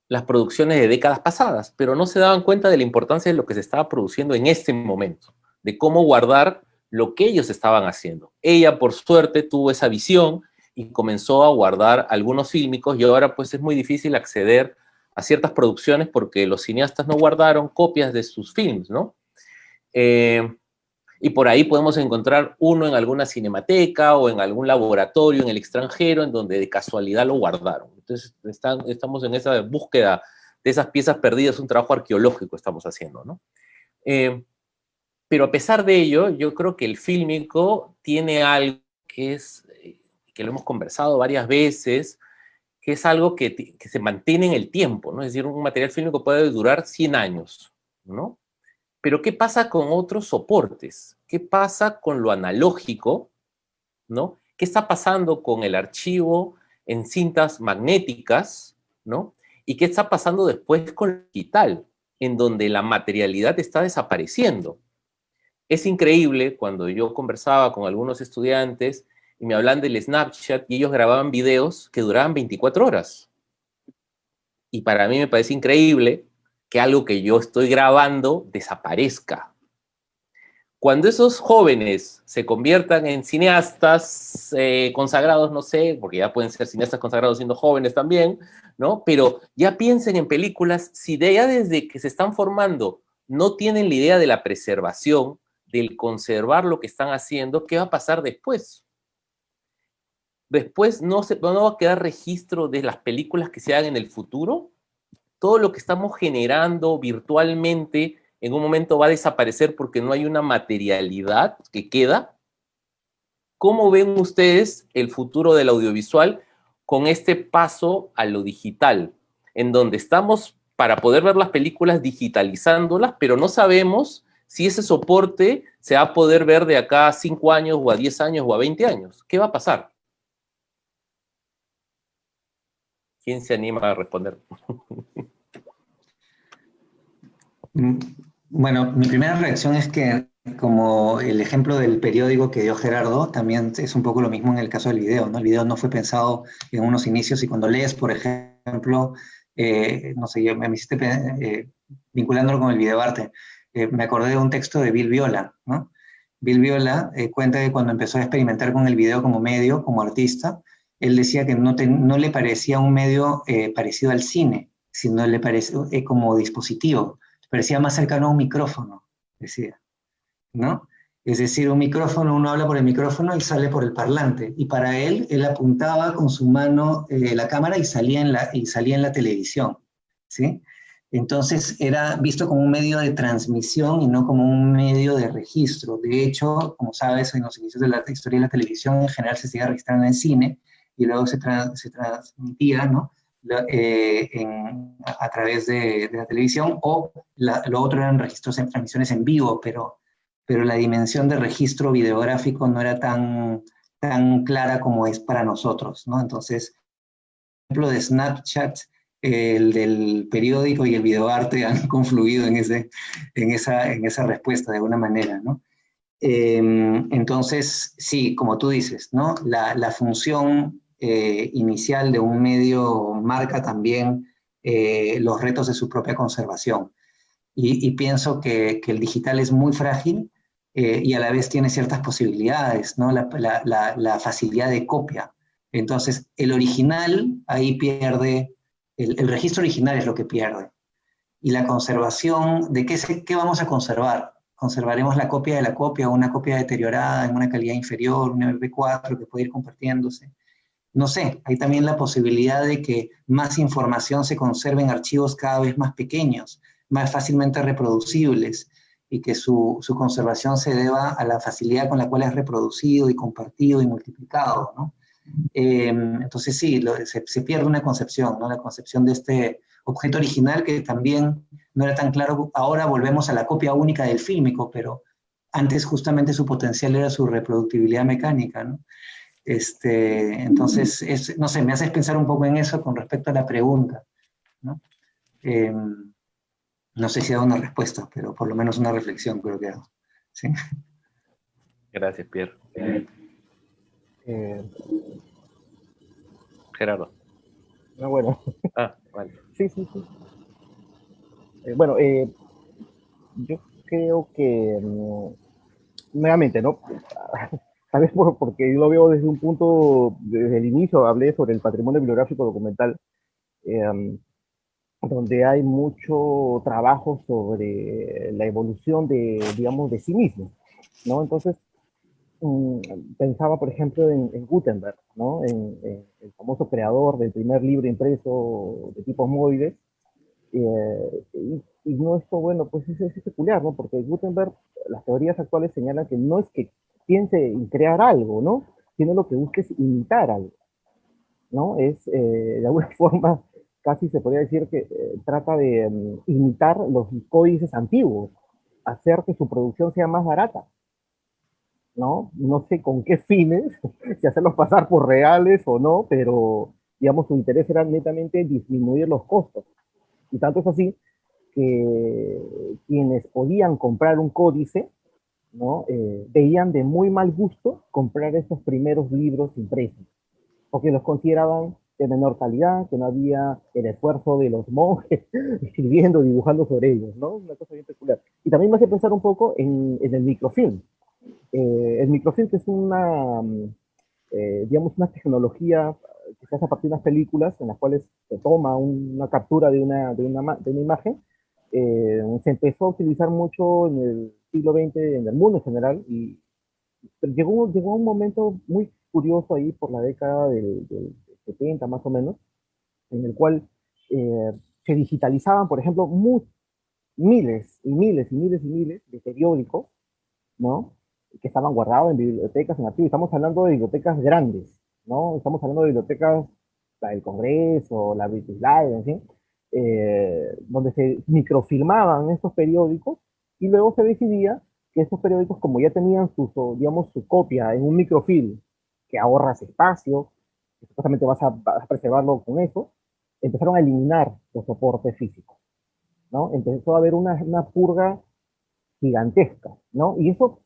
las producciones de décadas pasadas, pero no se daban cuenta de la importancia de lo que se estaba produciendo en este momento, de cómo guardar lo que ellos estaban haciendo. Ella, por suerte, tuvo esa visión y comenzó a guardar algunos fílmicos y ahora pues es muy difícil acceder a ciertas producciones porque los cineastas no guardaron copias de sus films, ¿no? Y por ahí podemos encontrar uno en alguna cinemateca o en algún laboratorio en el extranjero en donde de casualidad lo guardaron. Entonces estamos en esa búsqueda de esas piezas perdidas, un trabajo arqueológico estamos haciendo, ¿no? Pero a pesar de ello, yo creo que el fílmico tiene algo que lo hemos conversado varias veces, que es algo que se mantiene en el tiempo, ¿no? Es decir, un material fílmico puede durar 100 años, ¿no? Pero ¿qué pasa con otros soportes? ¿Qué pasa con lo analógico, ¿no? qué está pasando con el archivo en cintas magnéticas, ¿no? Y qué está pasando después con lo digital, en donde la materialidad está desapareciendo. Es increíble cuando yo conversaba con algunos estudiantes y me hablan del Snapchat y ellos grababan videos que duraban 24 horas. Y para mí me parece increíble que algo que yo estoy grabando desaparezca. Cuando esos jóvenes se conviertan en cineastas consagrados, no sé, porque ya pueden ser cineastas consagrados siendo jóvenes también, ¿no? Pero ya piensen en películas, si de ya desde que se están formando no tienen la idea de la preservación, del conservar lo que están haciendo, ¿qué va a pasar después? Después no va a quedar registro de las películas que se hagan en el futuro. Todo lo que estamos generando virtualmente en un momento va a desaparecer porque no hay una materialidad que queda. ¿Cómo ven ustedes el futuro del audiovisual con este paso a lo digital? En donde estamos para poder ver las películas digitalizándolas, pero no sabemos si ese soporte se va a poder ver de acá a 5 años o a 10 años o a 20 años. ¿Qué va a pasar? ¿Quién se anima a responder? Bueno, mi primera reacción es que, como el ejemplo del periódico que dio Gerardo, también es un poco lo mismo en el caso del video, ¿no? El video no fue pensado en unos inicios y cuando lees, por ejemplo, no sé, me hiciste vinculándolo con el videoarte, me acordé de un texto de Bill Viola, ¿no? Bill Viola cuenta que cuando empezó a experimentar con el video como medio, como artista, él decía que no le parecía un medio parecido al cine, sino le parecía como dispositivo. Parecía más cercano a un micrófono, decía, ¿no? Es decir, un micrófono, uno habla por el micrófono y sale por el parlante. Y para él apuntaba con su mano la cámara y salía en la televisión, ¿sí? Entonces era visto como un medio de transmisión y no como un medio de registro. De hecho, como sabes, en los inicios de la historia de la televisión en general se sigue registrando en cine y luego se transmitía, ¿no? A través de la televisión, o lo otro eran registros en transmisiones en vivo, pero la dimensión de registro videográfico no era tan clara como es para nosotros, ¿no? Entonces, el ejemplo de Snapchat, el del periódico y el videoarte han confluido en esa respuesta de alguna manera, ¿no? Entonces, sí, como tú dices, ¿no? La función inicial de un medio marca también los retos de su propia conservación. Y pienso que el digital es muy frágil y a la vez tiene ciertas posibilidades, ¿no? La facilidad de copia. Entonces, el original ahí pierde, el registro original es lo que pierde. Y la conservación, ¿de qué vamos a conservar? ¿Conservaremos la copia de la copia o una copia deteriorada en una calidad inferior, un MP4 que puede ir compartiéndose? No sé, hay también la posibilidad de que más información se conserve en archivos cada vez más pequeños, más fácilmente reproducibles, y que su conservación se deba a la facilidad con la cual es reproducido y compartido y multiplicado, ¿no? Entonces sí, se pierde una concepción, ¿no? La concepción de este objeto original que también no era tan claro. Ahora volvemos a la copia única del fílmico, pero antes justamente su potencial era su reproductibilidad mecánica, ¿no? Entonces, no sé, me haces pensar un poco en eso con respecto a la pregunta, ¿no? No sé si ha dado una respuesta, pero por lo menos una reflexión creo que hago, ¿sí? Gracias, Pierre. Eh, Gerardo. no, bueno. Ah, vale. Sí. Yo creo que, nuevamente, ¿no? Tal vez porque yo lo veo desde un punto, desde el inicio hablé sobre el patrimonio bibliográfico documental, donde hay mucho trabajo sobre la evolución digamos, de sí mismo, ¿no? Entonces, pensaba, por ejemplo, en Gutenberg, ¿no? En el famoso creador del primer libro impreso de tipos móviles. Y no esto, bueno, pues es peculiar, ¿no? Porque Gutenberg, las teorías actuales señalan que no es que piense en crear algo, ¿no? Sino lo que busca es imitar algo, ¿no? De alguna forma, casi se podría decir que trata de imitar los códices antiguos, hacer que su producción sea más barata, ¿no? No sé con qué fines, si hacerlos pasar por reales o no, pero, digamos, su interés era netamente disminuir los costos. Y tanto es así que quienes podían comprar un códice, ¿no? Veían de muy mal gusto comprar esos primeros libros impresos, porque los consideraban de menor calidad, que no había el esfuerzo de los monjes escribiendo, dibujando sobre ellos, ¿no? Una cosa bien peculiar. Y también me hace pensar un poco en el microfilm. El microfilm es una, digamos, una tecnología que se hace a partir de unas películas en las cuales se toma una captura de una imagen. Se empezó a utilizar mucho en el siglo XX en el mundo en general, y pero llegó un momento muy curioso ahí por la década del 70 más o menos, en el cual eh, se digitalizaban, por ejemplo, miles y miles y miles y miles de periódicos, ¿no? Que estaban guardados en bibliotecas, en archivos. Estamos hablando de bibliotecas grandes, ¿no? Estamos hablando de bibliotecas, la del Congreso, la British Library, en fin, donde se microfilmaban estos periódicos y luego se decidía que estos periódicos, como ya tenían digamos, su copia en un microfilm, que ahorras espacio, que supuestamente vas a preservarlo con eso, empezaron a eliminar los soportes físicos, ¿no? Empezó a haber una purga gigantesca, ¿no? Y eso,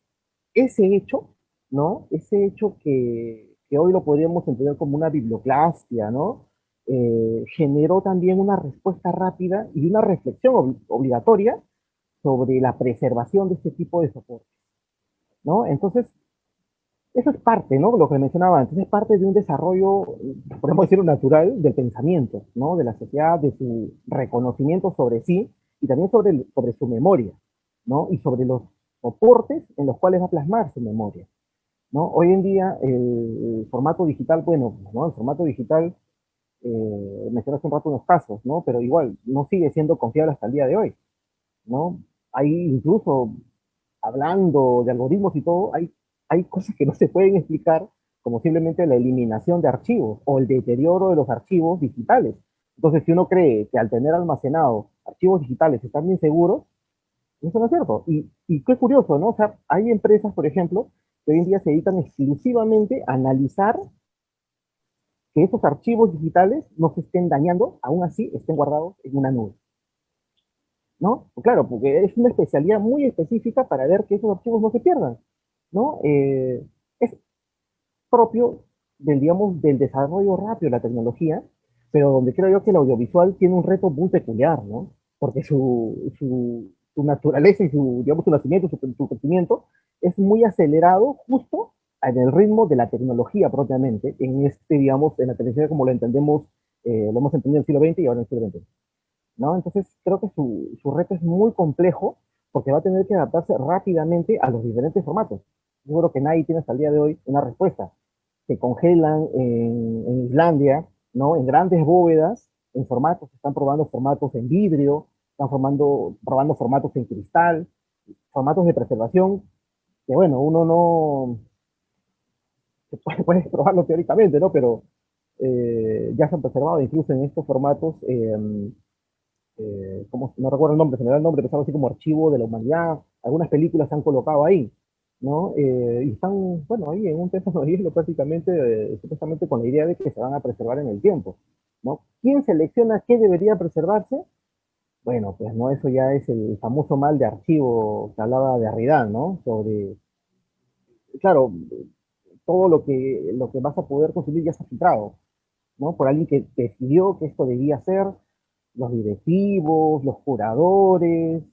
ese hecho, ¿no? Ese hecho que hoy lo podríamos entender como una biblioclastia, ¿no? Generó también una respuesta rápida y una reflexión obligatoria sobre la preservación de este tipo de soportes, ¿no? Entonces, eso es parte, ¿no? Lo que mencionaba antes, es parte de un desarrollo, podemos decirlo, natural del pensamiento, ¿no? De la sociedad, de su reconocimiento sobre sí y también sobre su memoria, ¿no? Y sobre los soportes en los cuales va a plasmar su memoria, ¿no? Hoy en día el formato digital, bueno, ¿no? El formato digital, mencioné hace un rato unos casos, ¿no? Pero igual no sigue siendo confiable hasta el día de hoy, ¿no? Hay incluso, hablando de algoritmos y todo, hay cosas que no se pueden explicar, como simplemente la eliminación de archivos o el deterioro de los archivos digitales. Entonces, si uno cree que al tener almacenados archivos digitales están bien seguros, eso no es cierto. Y qué curioso, ¿no? O sea, hay empresas, por ejemplo, que hoy en día se dedican exclusivamente a analizar que esos archivos digitales no se estén dañando, aún así estén guardados en una nube, ¿no? Pues claro, porque es una especialidad muy específica para ver que esos archivos no se pierdan, ¿no? Es propio del, digamos, del desarrollo rápido de la tecnología, pero donde creo yo que el audiovisual tiene un reto muy peculiar, ¿no? Porque su naturaleza y su, digamos, su nacimiento, su crecimiento es muy acelerado justo en el ritmo de la tecnología propiamente, en este, digamos, en la televisión como lo entendemos, lo hemos entendido en el siglo XX y ahora en el siglo XXI, ¿no? Entonces creo que su reto es muy complejo porque va a tener que adaptarse rápidamente a los diferentes formatos. Yo creo que nadie tiene hasta el día de hoy una respuesta. Se congelan en Islandia, ¿no? En grandes bóvedas, en formatos, están probando formatos en vidrio, están probando formatos en cristal, formatos de preservación, que bueno, uno no puede probarlo teóricamente, ¿no? Pero ya se han preservado incluso en estos formatos, como, no recuerdo el nombre, se me da el nombre, pero es algo así como Archivo de la Humanidad, algunas películas se han colocado ahí, ¿no? Y están, bueno, ahí en un teléfono de hielo prácticamente, supuestamente con la idea de que se van a preservar en el tiempo, ¿no? ¿Quién selecciona qué debería preservarse? Bueno, pues no, eso ya es el famoso mal de archivo que hablaba de Arrival, ¿no? Sobre, claro, todo lo que vas a poder consumir ya está filtrado, ¿no? Por alguien que decidió que esto debía ser, los directivos, los curadores,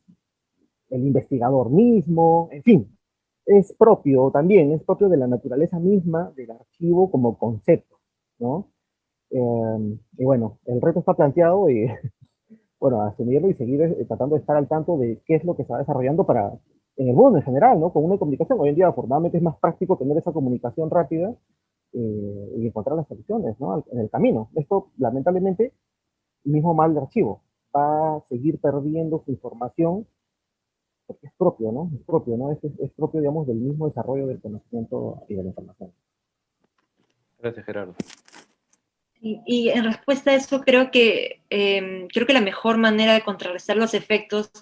el investigador mismo, en fin, es propio también, es propio de la naturaleza misma del archivo como concepto, ¿no? Y bueno, el reto está planteado y, bueno, asumirlo y seguir tratando de estar al tanto de qué es lo que se va desarrollando para, en el mundo en general, ¿no? Con una comunicación. Hoy en día, afortunadamente, es más práctico tener esa comunicación rápida y encontrar las soluciones, ¿no? En el camino. Esto, lamentablemente, mismo mal de archivo, va a seguir perdiendo su información porque es propio, ¿no? Es propio, ¿no? Es propio, digamos, del mismo desarrollo del conocimiento y de la información. Gracias, Gerardo. Y en respuesta a eso, creo que la mejor manera de contrarrestar los efectos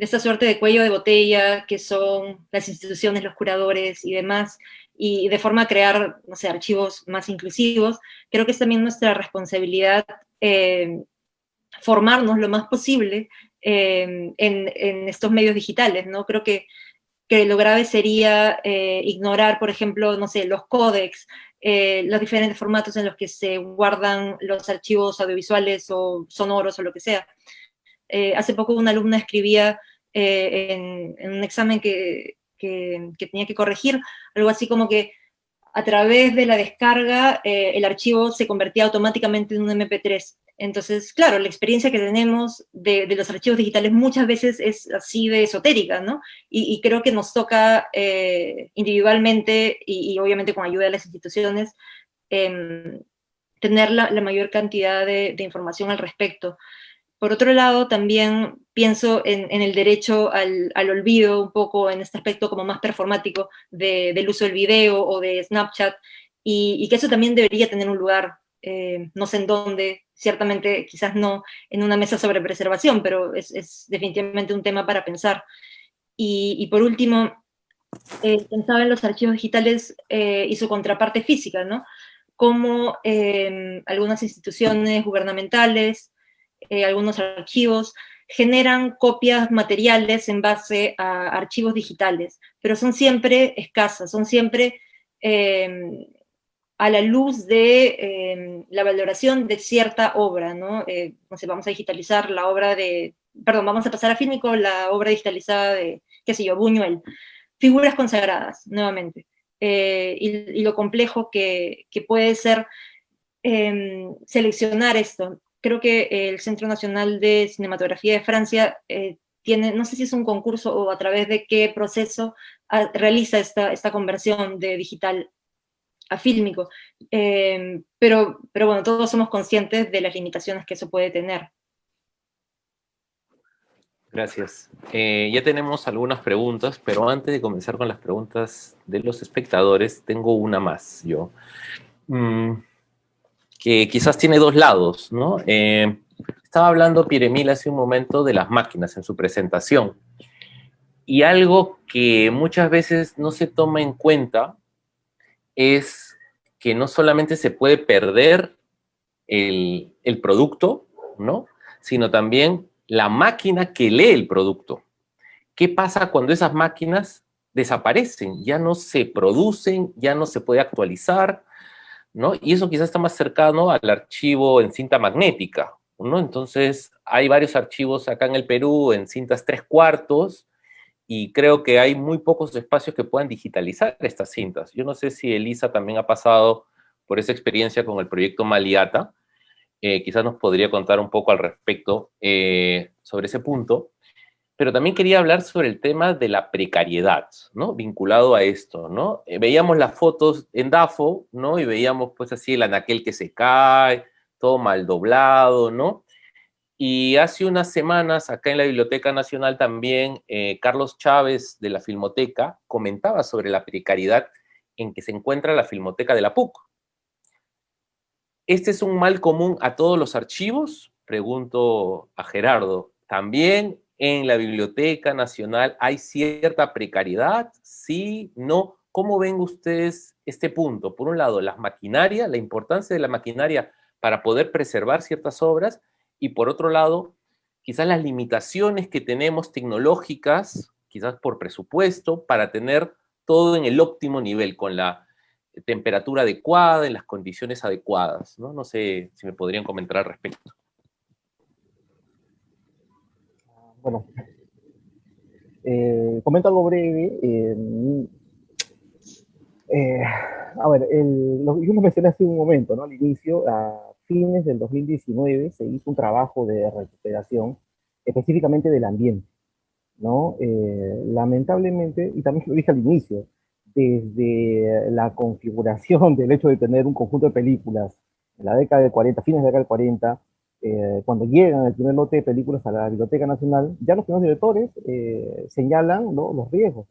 esta suerte de cuello de botella que son las instituciones, los curadores y demás, y de forma a crear, no sé, archivos más inclusivos. Creo que es también nuestra responsabilidad formarnos lo más posible en estos medios digitales, ¿no? Creo que lo grave sería ignorar, por ejemplo, no sé, los códecs, los diferentes formatos en los que se guardan los archivos audiovisuales o sonoros o lo que sea. Hace poco una alumna escribía en un examen que tenía que corregir, algo así como que a través de la descarga el archivo se convertía automáticamente en un MP3. Entonces, claro, la experiencia que tenemos de los archivos digitales muchas veces es así de esotérica, ¿no? Y creo que nos toca individualmente y obviamente con ayuda de las instituciones tener la mayor cantidad de información al respecto. Por otro lado, también pienso en el derecho al olvido, un poco en este aspecto como más performático del uso del video o de Snapchat, y que eso también debería tener un lugar, no sé en dónde, ciertamente quizás no en una mesa sobre preservación, pero es definitivamente un tema para pensar. Y por último, pensaba en los archivos digitales y su contraparte física, ¿no? Como algunas instituciones gubernamentales, algunos archivos, generan copias materiales en base a archivos digitales, pero son siempre escasas, son siempre a la luz de la valoración de cierta obra, ¿no? No sé, vamos a digitalizar la obra vamos a pasar a fílmico la obra digitalizada de, qué sé yo, Buñuel. Figuras consagradas, nuevamente. Y lo complejo que puede ser seleccionar esto. Creo que el Centro Nacional de Cinematografía de Francia tiene, no sé si es un concurso o a través de qué proceso realiza esta conversión de digital a fílmico. Pero bueno, todos somos conscientes de las limitaciones que eso puede tener. Gracias. Ya tenemos algunas preguntas, pero antes de comenzar con las preguntas de los espectadores, tengo una más yo. Que quizás tiene dos lados, ¿no? Estaba hablando Pieremil hace un momento de las máquinas en su presentación. Y algo que muchas veces no se toma en cuenta es que no solamente se puede perder el producto, ¿no? Sino también la máquina que lee el producto. ¿Qué pasa cuando esas máquinas desaparecen? Ya no se producen, ya no se puede actualizar, ¿no? Y eso quizás está más cercano al archivo en cinta magnética, ¿no? Entonces, hay varios archivos acá en el Perú en cintas 3/4, y creo que hay muy pocos espacios que puedan digitalizar estas cintas. Yo no sé si Elisa también ha pasado por esa experiencia con el proyecto Maliata. Quizás nos podría contar un poco al respecto sobre ese punto. Pero también quería hablar sobre el tema de la precariedad, ¿no? Vinculado a esto, ¿no? Veíamos las fotos en DAFO, ¿no? Y veíamos, pues, así el anaquel que se cae, todo mal doblado, ¿no? Y hace unas semanas, acá en la Biblioteca Nacional también, Carlos Chávez de la Filmoteca comentaba sobre la precariedad en que se encuentra la Filmoteca de la PUC. ¿Este es un mal común a todos los archivos? Pregunto a Gerardo. También en la Biblioteca Nacional hay cierta precariedad, sí, no. ¿Cómo ven ustedes este punto? Por un lado, la maquinaria, la importancia de la maquinaria para poder preservar ciertas obras, y por otro lado, quizás las limitaciones que tenemos tecnológicas, quizás por presupuesto, para tener todo en el óptimo nivel, con la temperatura adecuada, en las condiciones adecuadas, ¿no? No sé si me podrían comentar al respecto. Bueno, comento algo breve. A ver, yo lo mencioné hace un momento, ¿no? Al inicio, a fines del 2019 se hizo un trabajo de recuperación específicamente del ambiente, ¿no? Lamentablemente, y también lo dije al inicio, desde la configuración del hecho de tener un conjunto de películas en la década del 40, fines de la década del 40, cuando llegan el primer lote de películas a la Biblioteca Nacional, ya los primeros directores señalan, ¿no?, los riesgos.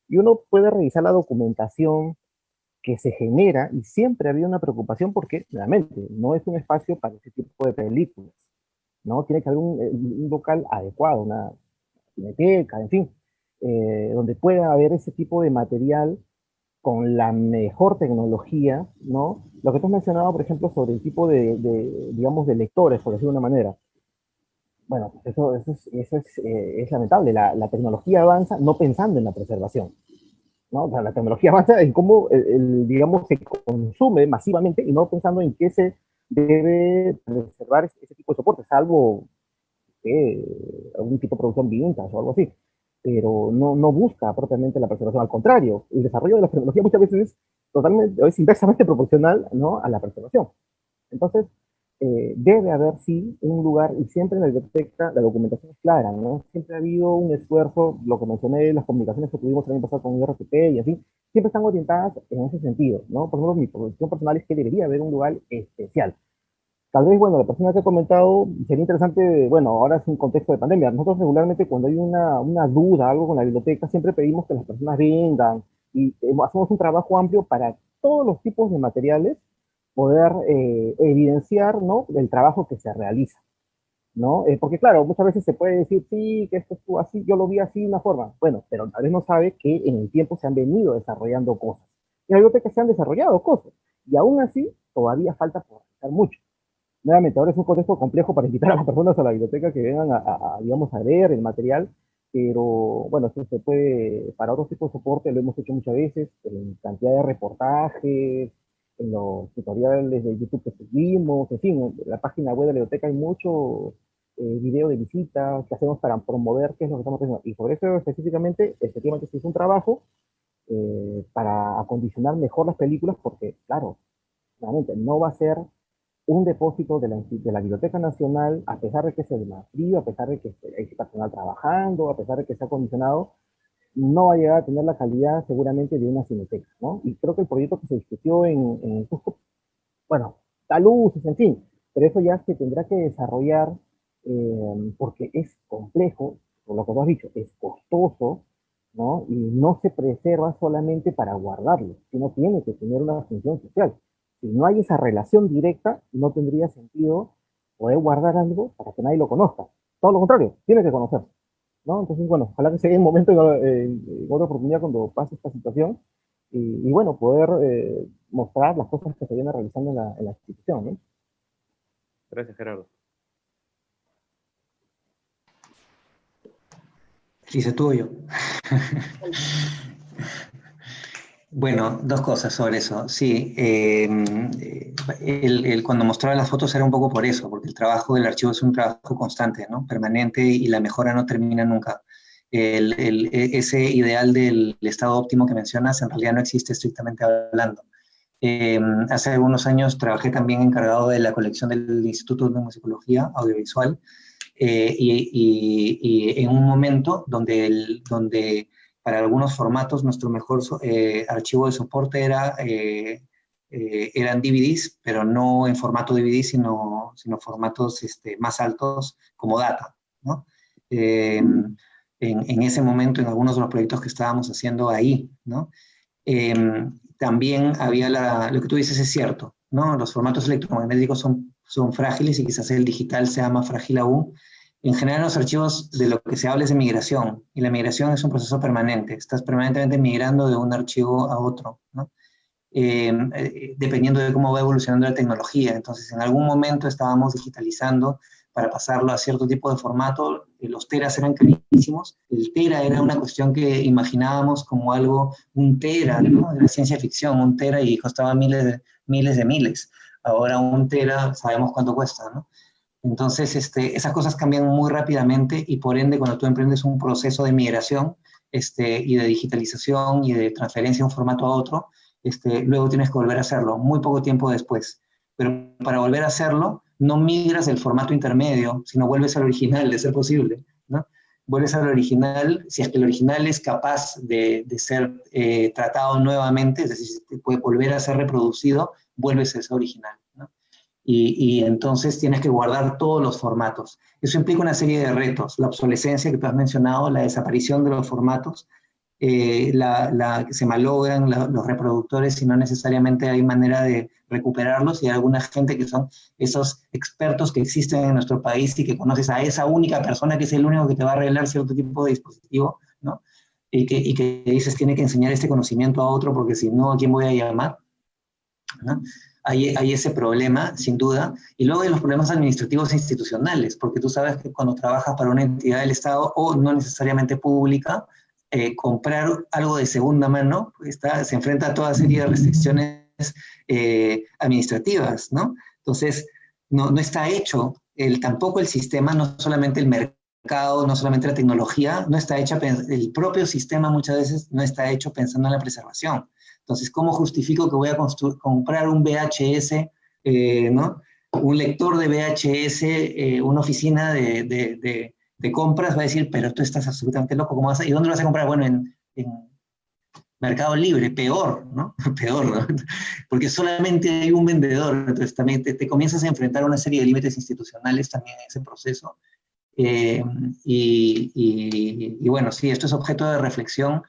Y uno puede revisar la documentación que se genera, y siempre había una preocupación porque, realmente, no es un espacio para ese tipo de películas, ¿no? Tiene que haber un local adecuado, Cineteca, en fin, donde pueda haber ese tipo de material con la mejor tecnología, ¿no? Lo que tú has mencionado, por ejemplo, sobre el tipo digamos, de lectores, por decirlo de una manera. Bueno, es lamentable. La tecnología avanza no pensando en la preservación, ¿no? O sea, la tecnología avanza en cómo, digamos, se consume masivamente y no pensando en qué se debe preservar ese tipo de soporte, salvo algún tipo de producción vintage o algo así. Pero no busca propiamente la preservación, al contrario, el desarrollo de la tecnología muchas veces es inversamente proporcional, ¿no?, a la preservación. Entonces, debe haber, sí, un lugar, y siempre en la biblioteca la documentación es clara, ¿no? Siempre ha habido un esfuerzo, lo que mencioné, las comunicaciones que tuvimos el año pasado con IRTP y así, siempre están orientadas en ese sentido, ¿no? Por ejemplo, mi posición personal es que debería haber un lugar especial. Tal vez, bueno, la persona que ha comentado, sería interesante, bueno, ahora es un contexto de pandemia. Nosotros regularmente cuando hay una duda, algo con la biblioteca, siempre pedimos que las personas vengan y hacemos un trabajo amplio para todos los tipos de materiales poder evidenciar, ¿no?, el trabajo que se realiza, ¿no? Porque claro, muchas veces se puede decir, sí, que esto estuvo así, yo lo vi así de una forma. Bueno, pero tal vez no sabe que en el tiempo se han venido desarrollando cosas. En la biblioteca se han desarrollado cosas y aún así todavía falta por realizar mucho. Nuevamente, ahora es un contexto complejo para invitar a las personas a la biblioteca que vengan digamos, a ver el material, pero bueno, esto se puede, para otros tipos de soporte lo hemos hecho muchas veces, en cantidad de reportajes, en los tutoriales de YouTube que seguimos, en fin, en la página web de la biblioteca hay mucho video de visitas que hacemos para promover qué es lo que estamos haciendo. Y sobre eso específicamente, efectivamente se hizo un trabajo para acondicionar mejor las películas, porque claro, realmente no va a ser un depósito de la Biblioteca Nacional, a pesar de que es el más frío, a pesar de que hay personal trabajando, a pesar de que está acondicionado, no va a llegar a tener la calidad seguramente de una cineteca, ¿no? Y creo que el proyecto que se discutió en Cusco, bueno, da luces, en fin, pero eso ya se tendrá que desarrollar porque es complejo, por lo que tú has dicho, es costoso, ¿no? Y no se preserva solamente para guardarlo, sino tiene que tener una función social. Si no hay esa relación directa, no tendría sentido poder guardar algo para que nadie lo conozca. Todo lo contrario, tiene que conocerse, ¿no? Entonces, bueno, ojalá que sea un momento, en otra oportunidad cuando pase esta situación, y bueno, poder mostrar las cosas que se vienen realizando en la institución, ¿no? Gracias, Gerardo. Dice tú o yo. Bueno, dos cosas sobre eso. Sí, cuando mostraba las fotos era un poco por eso, porque el trabajo del archivo es un trabajo constante, ¿no? Permanente, y la mejora no termina nunca. Ese ideal del estado óptimo que mencionas en realidad no existe estrictamente hablando. Hace algunos años trabajé también encargado de la colección del Instituto de Musicología Audiovisual, y en un momento donde para algunos formatos nuestro mejor archivo de soporte eran DVDs, pero no en formato DVD, sino formatos más altos como data, ¿no? En ese momento, en algunos de los proyectos que estábamos haciendo ahí, ¿no? También había lo que tú dices es cierto, ¿no? Los formatos electromagnéticos son frágiles, y quizás el digital sea más frágil aún. En general, los archivos de lo que se habla es de migración, y la migración es un proceso permanente. Estás permanentemente migrando de un archivo a otro, ¿no? Dependiendo de cómo va evolucionando la tecnología. Entonces, en algún momento estábamos digitalizando para pasarlo a cierto tipo de formato. Los teras eran carísimos. El tera era una cuestión que imaginábamos como algo, un tera, ¿no? De la ciencia ficción, un tera, y costaba miles de miles. Ahora un tera sabemos cuánto cuesta, ¿no? Entonces, esas cosas cambian muy rápidamente, y por ende, cuando tú emprendes un proceso de migración y de digitalización y de transferencia de un formato a otro, luego tienes que volver a hacerlo muy poco tiempo después. Pero para volver a hacerlo, no migras del formato intermedio, sino vuelves al original, de ser posible, ¿no? Vuelves al original, si es que el original es capaz de ser tratado nuevamente, es decir, si puede volver a ser reproducido, vuelves a ese original, ¿no? Y entonces tienes que guardar todos los formatos. Eso implica una serie de retos: la obsolescencia que tú has mencionado, la desaparición de los formatos, se malogran los reproductores y no necesariamente hay manera de recuperarlos, y hay alguna gente que son esos expertos que existen en nuestro país y que conoces a esa única persona que es el único que te va a arreglar cierto tipo de dispositivo, ¿no? Y que dices, tiene que enseñar este conocimiento a otro porque si no, ¿a quién voy a llamar? ¿No? Hay ese problema, sin duda, y luego hay los problemas administrativos e institucionales, porque tú sabes que cuando trabajas para una entidad del Estado, o no necesariamente pública, comprar algo de segunda mano se enfrenta a toda serie de restricciones administrativas, ¿no? Entonces, no está hecho, tampoco el sistema, no solamente el mercado, no solamente la tecnología, no está hecha, el propio sistema muchas veces no está hecho pensando en la preservación. Entonces, ¿cómo justifico que voy a comprar un VHS, ¿no? Un lector de VHS, una oficina de compras va a decir, pero tú estás absolutamente loco, ¿cómo vas a, ¿y dónde lo vas a comprar? Bueno, en Mercado Libre, peor, ¿no? Peor, ¿no? Porque solamente hay un vendedor, entonces también te comienzas a enfrentar a una serie de límites institucionales también en ese proceso. Y bueno, sí, esto es objeto de reflexión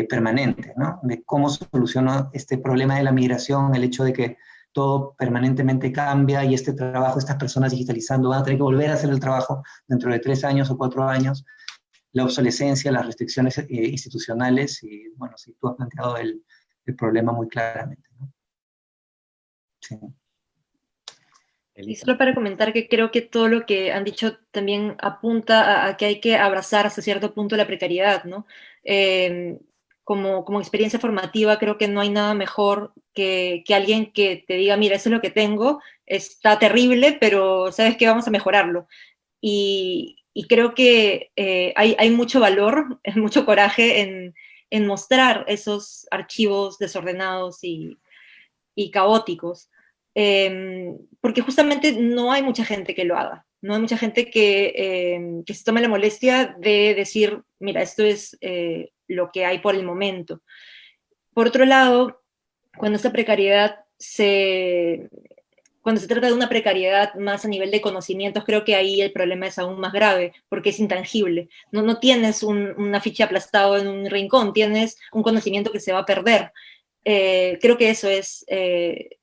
permanente, ¿no? De cómo soluciono este problema de la migración, el hecho de que todo permanentemente cambia y este trabajo, estas personas digitalizando van a tener que volver a hacer el trabajo dentro de 3 años o 4 años, la obsolescencia, las restricciones institucionales, y bueno, sí, tú has planteado el problema muy claramente, ¿no? Sí. Y solo para comentar que creo que todo lo que han dicho también apunta a que hay que abrazar hasta cierto punto la precariedad, ¿no? Como experiencia formativa creo que no hay nada mejor que alguien que te diga, mira, eso es lo que tengo, está terrible, pero sabes que vamos a mejorarlo. Y creo que hay mucho valor, mucho coraje en mostrar esos archivos desordenados y caóticos. Porque justamente no hay mucha gente que lo haga, no hay mucha gente que se tome la molestia de decir, mira, esto es lo que hay por el momento. Por otro lado, cuando esta precariedad cuando se trata de una precariedad más a nivel de conocimientos, creo que ahí el problema es aún más grave, porque es intangible. No tienes una ficha aplastado en un rincón, tienes un conocimiento que se va a perder. Creo que eso es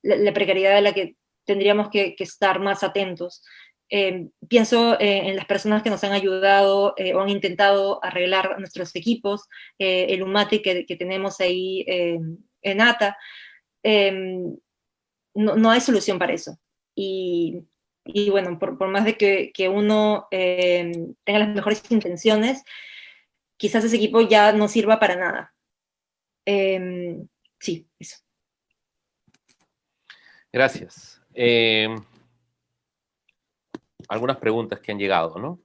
la precariedad a la que tendríamos que estar más atentos. Pienso en las personas que nos han ayudado o han intentado arreglar nuestros equipos, el UMATE que tenemos ahí en ATA. No hay solución para eso. Y bueno, por más de que uno tenga las mejores intenciones, quizás ese equipo ya no sirva para nada. Sí, eso. Gracias. Algunas preguntas que han llegado, ¿no?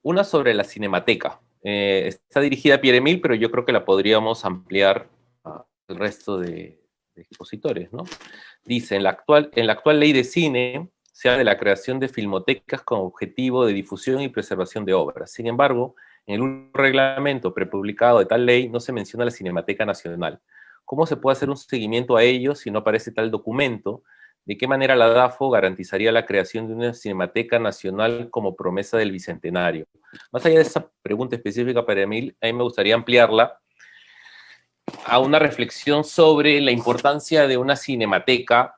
Una sobre la Cinemateca. Está dirigida a Pierre-Emile, pero yo creo que la podríamos ampliar al resto de expositores, ¿no? Dice, en la actual ley de cine se habla de la creación de filmotecas con objetivo de difusión y preservación de obras. Sin embargo, en el reglamento prepublicado de tal ley no se menciona la Cinemateca Nacional. ¿Cómo se puede hacer un seguimiento a ello si no aparece tal documento? ¿De qué manera la DAFO garantizaría la creación de una Cinemateca Nacional como promesa del Bicentenario? Más allá de esa pregunta específica para Emil, a mí me gustaría ampliarla a una reflexión sobre la importancia de una cinemateca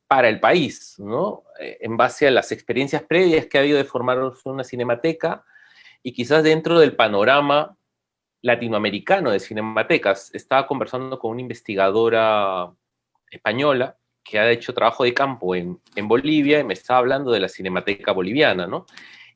para el país, ¿no? En base a las experiencias previas que ha habido de formar una cinemateca y quizás dentro del panorama latinoamericano de cinematecas. Estaba conversando con una investigadora española que ha hecho trabajo de campo en Bolivia y me estaba hablando de la Cinemateca Boliviana, ¿no?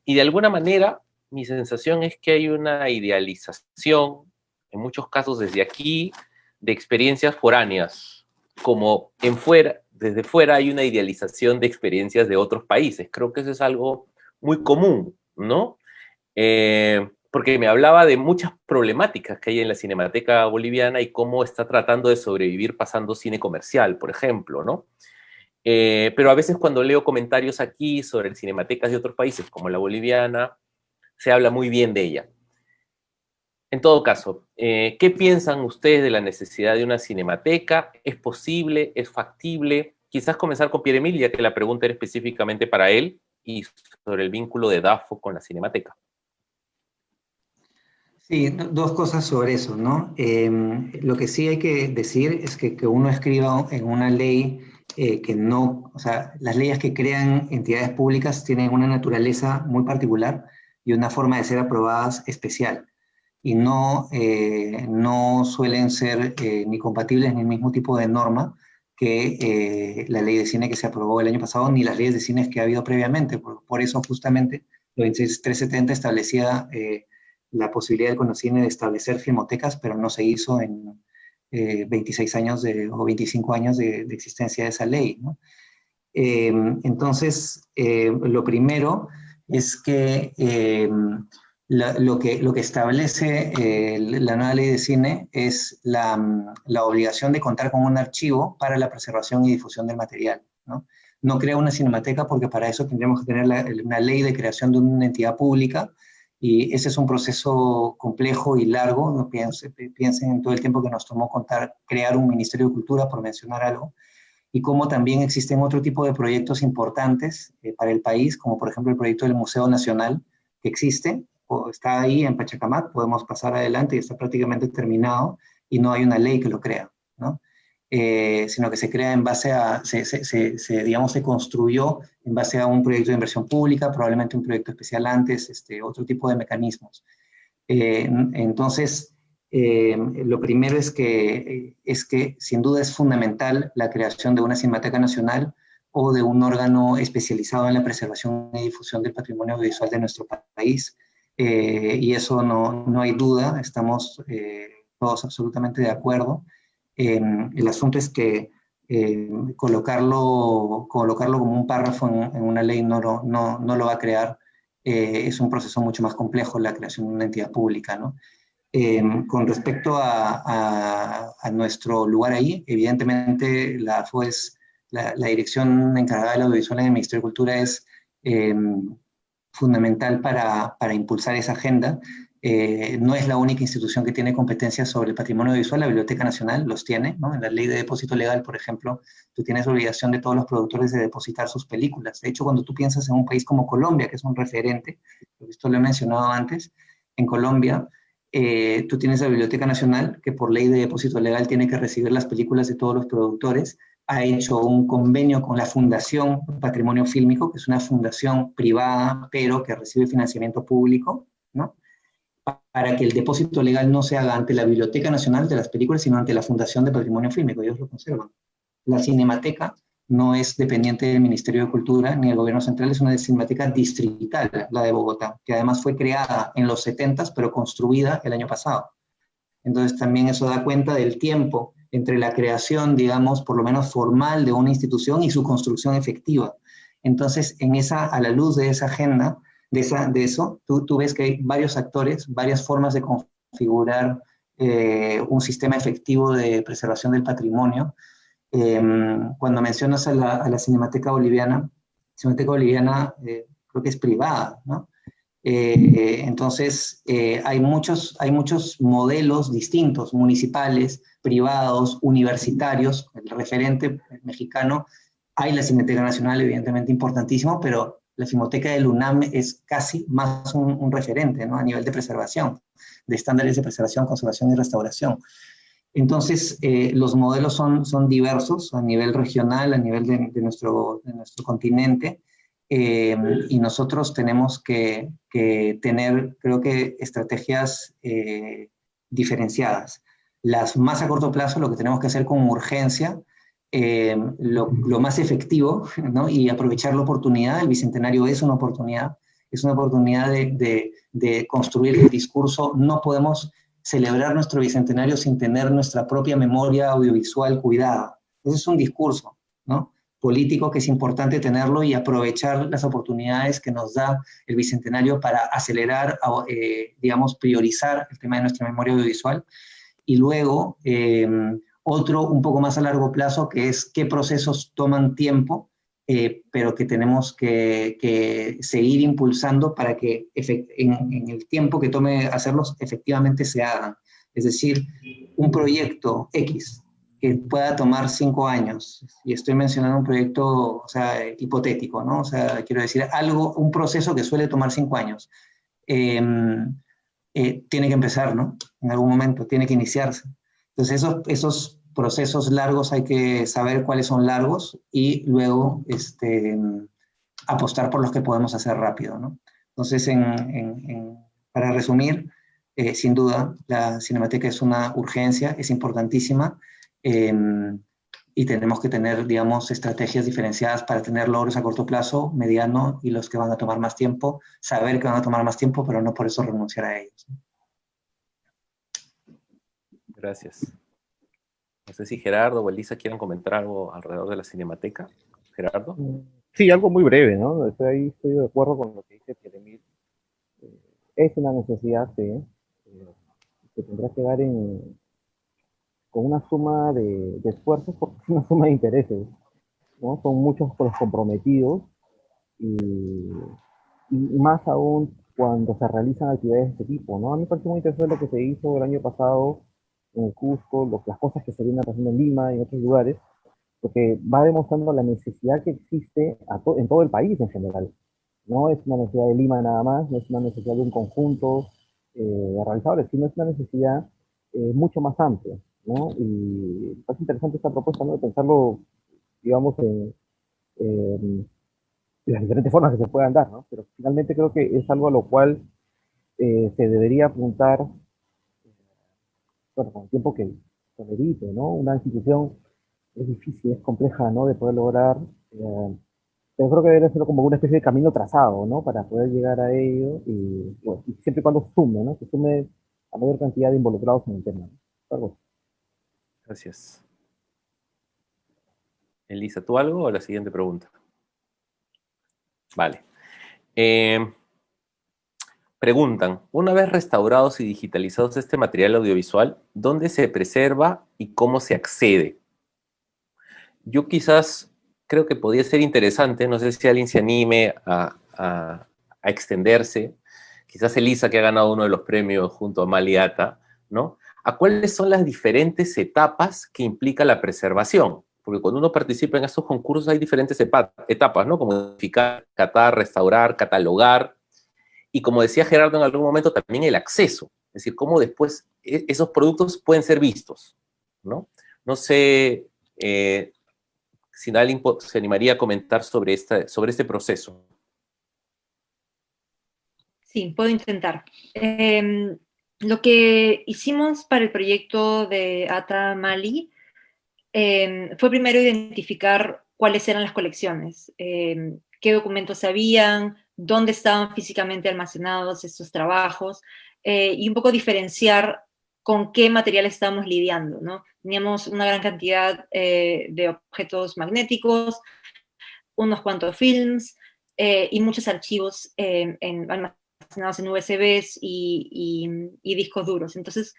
Y de alguna manera mi sensación es que hay una idealización, en muchos casos desde aquí, de experiencias foráneas, como desde fuera hay una idealización de experiencias de otros países. Creo que eso es algo muy común, ¿no? Porque me hablaba de muchas problemáticas que hay en la Cinemateca Boliviana y cómo está tratando de sobrevivir pasando cine comercial, por ejemplo, ¿no? Pero a veces cuando leo comentarios aquí sobre cinematecas de otros países, como la boliviana, se habla muy bien de ella. En todo caso, ¿qué piensan ustedes de la necesidad de una cinemateca? ¿Es posible? ¿Es factible? Quizás comenzar con Pierre-Emile, ya que la pregunta era específicamente para él, y sobre el vínculo de DAFO con la cinemateca. Sí, dos cosas sobre eso, ¿no? Lo que sí hay que decir es que uno escriba en una ley que no, o sea, las leyes que crean entidades públicas tienen una naturaleza muy particular y una forma de ser aprobadas especial. Y no suelen ser ni compatibles ni el mismo tipo de norma que la ley de cine que se aprobó el año pasado, ni las leyes de cine que ha habido previamente. Por eso justamente lo 26370 establecía la posibilidad del CONACYNE de establecer filmotecas, pero no se hizo en 26 años o 25 años de existencia de esa ley, ¿no? Entonces, lo primero es que lo que establece la nueva ley de cine es la obligación de contar con un archivo para la preservación y difusión del material, ¿no? No crea una cinemateca porque para eso tendríamos que tener una ley de creación de una entidad pública, y ese es un proceso complejo y largo. No piensen en todo el tiempo que nos tomó crear un Ministerio de Cultura, por mencionar algo, y cómo también existen otro tipo de proyectos importantes para el país, como por ejemplo el proyecto del Museo Nacional, que existe, o está ahí en Pachacamac, podemos pasar adelante y está prácticamente terminado, y no hay una ley que lo crea, ¿no? Sino que se crea en base a, digamos, se construyó en base a un proyecto de inversión pública, probablemente un proyecto especial antes, otro tipo de mecanismos. Entonces, lo primero es que sin duda es fundamental la creación de una Cinemateca Nacional o de un órgano especializado en la preservación y difusión del patrimonio audiovisual de nuestro país. Y eso no hay duda, estamos todos absolutamente de acuerdo. El asunto es que colocarlo como un párrafo en una ley no lo va a crear. Es un proceso mucho más complejo la creación de una entidad pública, ¿no? Con respecto a nuestro lugar ahí, evidentemente la AFO es la dirección encargada del audiovisual en el Ministerio de Cultura, es fundamental para impulsar esa agenda. No es la única institución que tiene competencias sobre el patrimonio audiovisual. La Biblioteca Nacional los tiene, ¿no? En la ley de depósito legal, por ejemplo, tú tienes la obligación de todos los productores de depositar sus películas. De hecho, cuando tú piensas en un país como Colombia, que es un referente, esto lo he mencionado antes, en Colombia, tú tienes la Biblioteca Nacional, que por ley de depósito legal tiene que recibir las películas de todos los productores. Ha hecho un convenio con la Fundación Patrimonio Fílmico, que es una fundación privada, pero que recibe financiamiento público, ¿no? Para que el depósito legal no se haga ante la Biblioteca Nacional de las películas, sino ante la Fundación de Patrimonio Fílmico. Ellos lo conservan. La Cinemateca no es dependiente del Ministerio de Cultura ni del Gobierno Central, es una cinemateca distrital, la de Bogotá, que además fue creada en los 70s, pero construida el año pasado. Entonces también eso da cuenta del tiempo entre la creación, digamos, por lo menos formal de una institución y su construcción efectiva. Entonces, a la luz de esa agenda, de eso, tú ves que hay varios actores, varias formas de configurar un sistema efectivo de preservación del patrimonio. Cuando mencionas a la Cinemateca Boliviana creo que es privada, ¿no? Entonces, hay muchos modelos distintos, municipales, privados, universitarios. El referente mexicano, hay la Cineteca Nacional, evidentemente importantísimo, pero la Filmoteca del UNAM es casi más un referente, ¿no? A nivel de preservación, de estándares de preservación, conservación y restauración. Entonces, los modelos son diversos a nivel regional, a nivel de nuestro continente, y nosotros tenemos que tener, creo que, estrategias diferenciadas. Las más a corto plazo, lo que tenemos que hacer con urgencia, lo más efectivo, ¿no? Y aprovechar la oportunidad. El Bicentenario es una oportunidad de construir el discurso. No podemos celebrar nuestro Bicentenario sin tener nuestra propia memoria audiovisual cuidada. Ese es un discurso, ¿no?, político, que es importante tenerlo y aprovechar las oportunidades que nos da el Bicentenario para acelerar, digamos, priorizar el tema de nuestra memoria audiovisual. Y luego, otro un poco más a largo plazo, que es qué procesos toman tiempo, pero que tenemos que seguir impulsando para que en el tiempo que tome hacerlos efectivamente se hagan. Es decir, un proyecto X que pueda tomar 5 años, y estoy mencionando un proyecto, o sea, hipotético, ¿no? O sea, quiero decir, un proceso que suele tomar 5 años. tiene que empezar, ¿no? En algún momento, tiene que iniciarse. Entonces, esos procesos largos hay que saber cuáles son largos y luego apostar por los que podemos hacer rápido, ¿no? Entonces, para resumir, sin duda, la Cinemateca es una urgencia, es importantísima, y tenemos que tener, digamos, estrategias diferenciadas para tener logros a corto plazo, mediano y los que van a tomar más tiempo, saber que van a tomar más tiempo, pero no por eso renunciar a ellos. Gracias. No sé si Gerardo o Elisa quieren comentar algo alrededor de la Cinemateca. Gerardo. Sí, algo muy breve, ¿no? Estoy de acuerdo con lo que dice Pierre-Emile. Es una necesidad, sí, que tendrá que dar con una suma de esfuerzos, porque es una suma de intereses, ¿no? Son muchos los comprometidos y, y más aún cuando se realizan actividades de este tipo, ¿no? A mí me parece muy interesante lo que se hizo el año pasado en Cusco, las cosas que se vienen haciendo en Lima y en otros lugares, porque va demostrando la necesidad que existe en todo el país en general. No es una necesidad de Lima nada más, no es una necesidad de un conjunto de realizadores, sino es una necesidad mucho más amplia, ¿no? Y es interesante esta propuesta, ¿no? De pensarlo, digamos, en las diferentes formas que se puedan dar, ¿no? Pero finalmente creo que es algo a lo cual se debería apuntar, bueno, con el tiempo que se merite, ¿no? Una institución es difícil, es compleja, ¿no? De poder lograr, pero creo que debe ser como una especie de camino trazado, ¿no? Para poder llegar a ello y, bueno, y siempre y cuando sume, ¿no? Que sume a mayor cantidad de involucrados en el tema, ¿no? Algo. Gracias. Elisa, ¿tú algo o la siguiente pregunta? Vale. Preguntan, una vez restaurados y digitalizados este material audiovisual, ¿dónde se preserva y cómo se accede? Yo quizás creo que podría ser interesante, no sé si alguien se anime a extenderse, quizás Elisa, que ha ganado uno de los premios junto a Maliata, ¿no? ¿A cuáles son las diferentes etapas que implica la preservación? Porque cuando uno participa en estos concursos hay diferentes etapas, ¿no? Como identificar, catar, restaurar, catalogar, y como decía Gerardo en algún momento, también el acceso, es decir, cómo después esos productos pueden ser vistos, ¿no? No sé si alguien se animaría a comentar sobre este proceso. Sí, puedo intentar. Lo que hicimos para el proyecto de Ata Mali fue primero identificar cuáles eran las colecciones, qué documentos habían, dónde estaban físicamente almacenados estos trabajos, y un poco diferenciar con qué material estábamos lidiando, ¿no? Teníamos una gran cantidad de objetos magnéticos, unos cuantos films y muchos archivos almacenados en USBs y discos duros. Entonces,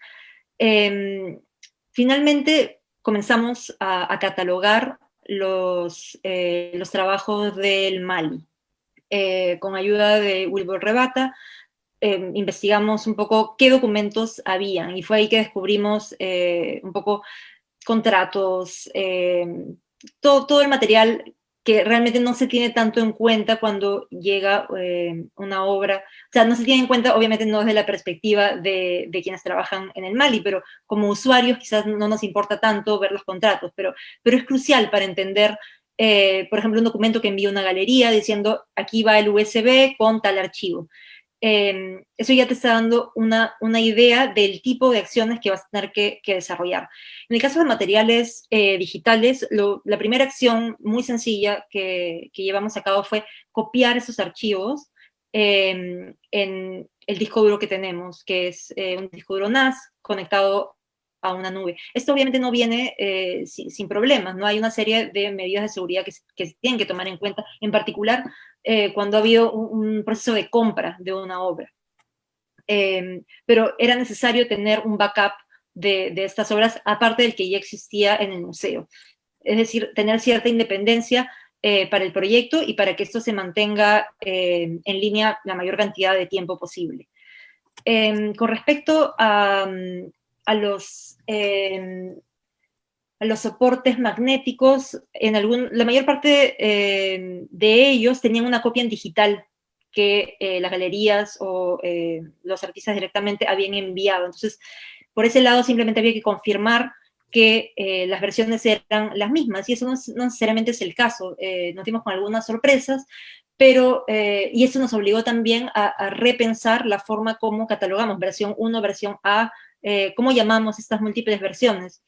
finalmente comenzamos a catalogar los trabajos del Mali. Con ayuda de Wilbur Rebata, investigamos un poco qué documentos habían y fue ahí que descubrimos un poco contratos, todo el material que realmente no se tiene tanto en cuenta cuando llega una obra. O sea, no se tiene en cuenta, obviamente no desde la perspectiva de quienes trabajan en el Mali, pero como usuarios quizás no nos importa tanto ver los contratos, pero es crucial para entender, por ejemplo, un documento que envía una galería diciendo aquí va el USB con tal archivo. Eso ya te está dando una idea del tipo de acciones que vas a tener que desarrollar. En el caso de materiales digitales, la primera acción muy sencilla que llevamos a cabo fue copiar esos archivos en el disco duro que tenemos, que es un disco duro NAS conectado a una nube. Esto obviamente no viene sin problemas, ¿no? Hay una serie de medidas de seguridad que se tienen que tomar en cuenta, en particular cuando ha habido un proceso de compra de una obra. Pero era necesario tener un backup de estas obras, aparte del que ya existía en el museo. Es decir, tener cierta independencia para el proyecto y para que esto se mantenga en línea la mayor cantidad de tiempo posible. Con respecto a los soportes magnéticos, la mayor parte de ellos tenían una copia en digital que las galerías o los artistas directamente habían enviado. Entonces, por ese lado simplemente había que confirmar que las versiones eran las mismas, y eso no necesariamente es el caso. Nos dimos con algunas sorpresas, pero, y eso nos obligó también a repensar la forma como catalogamos versión 1, versión A, cómo llamamos estas múltiples versiones.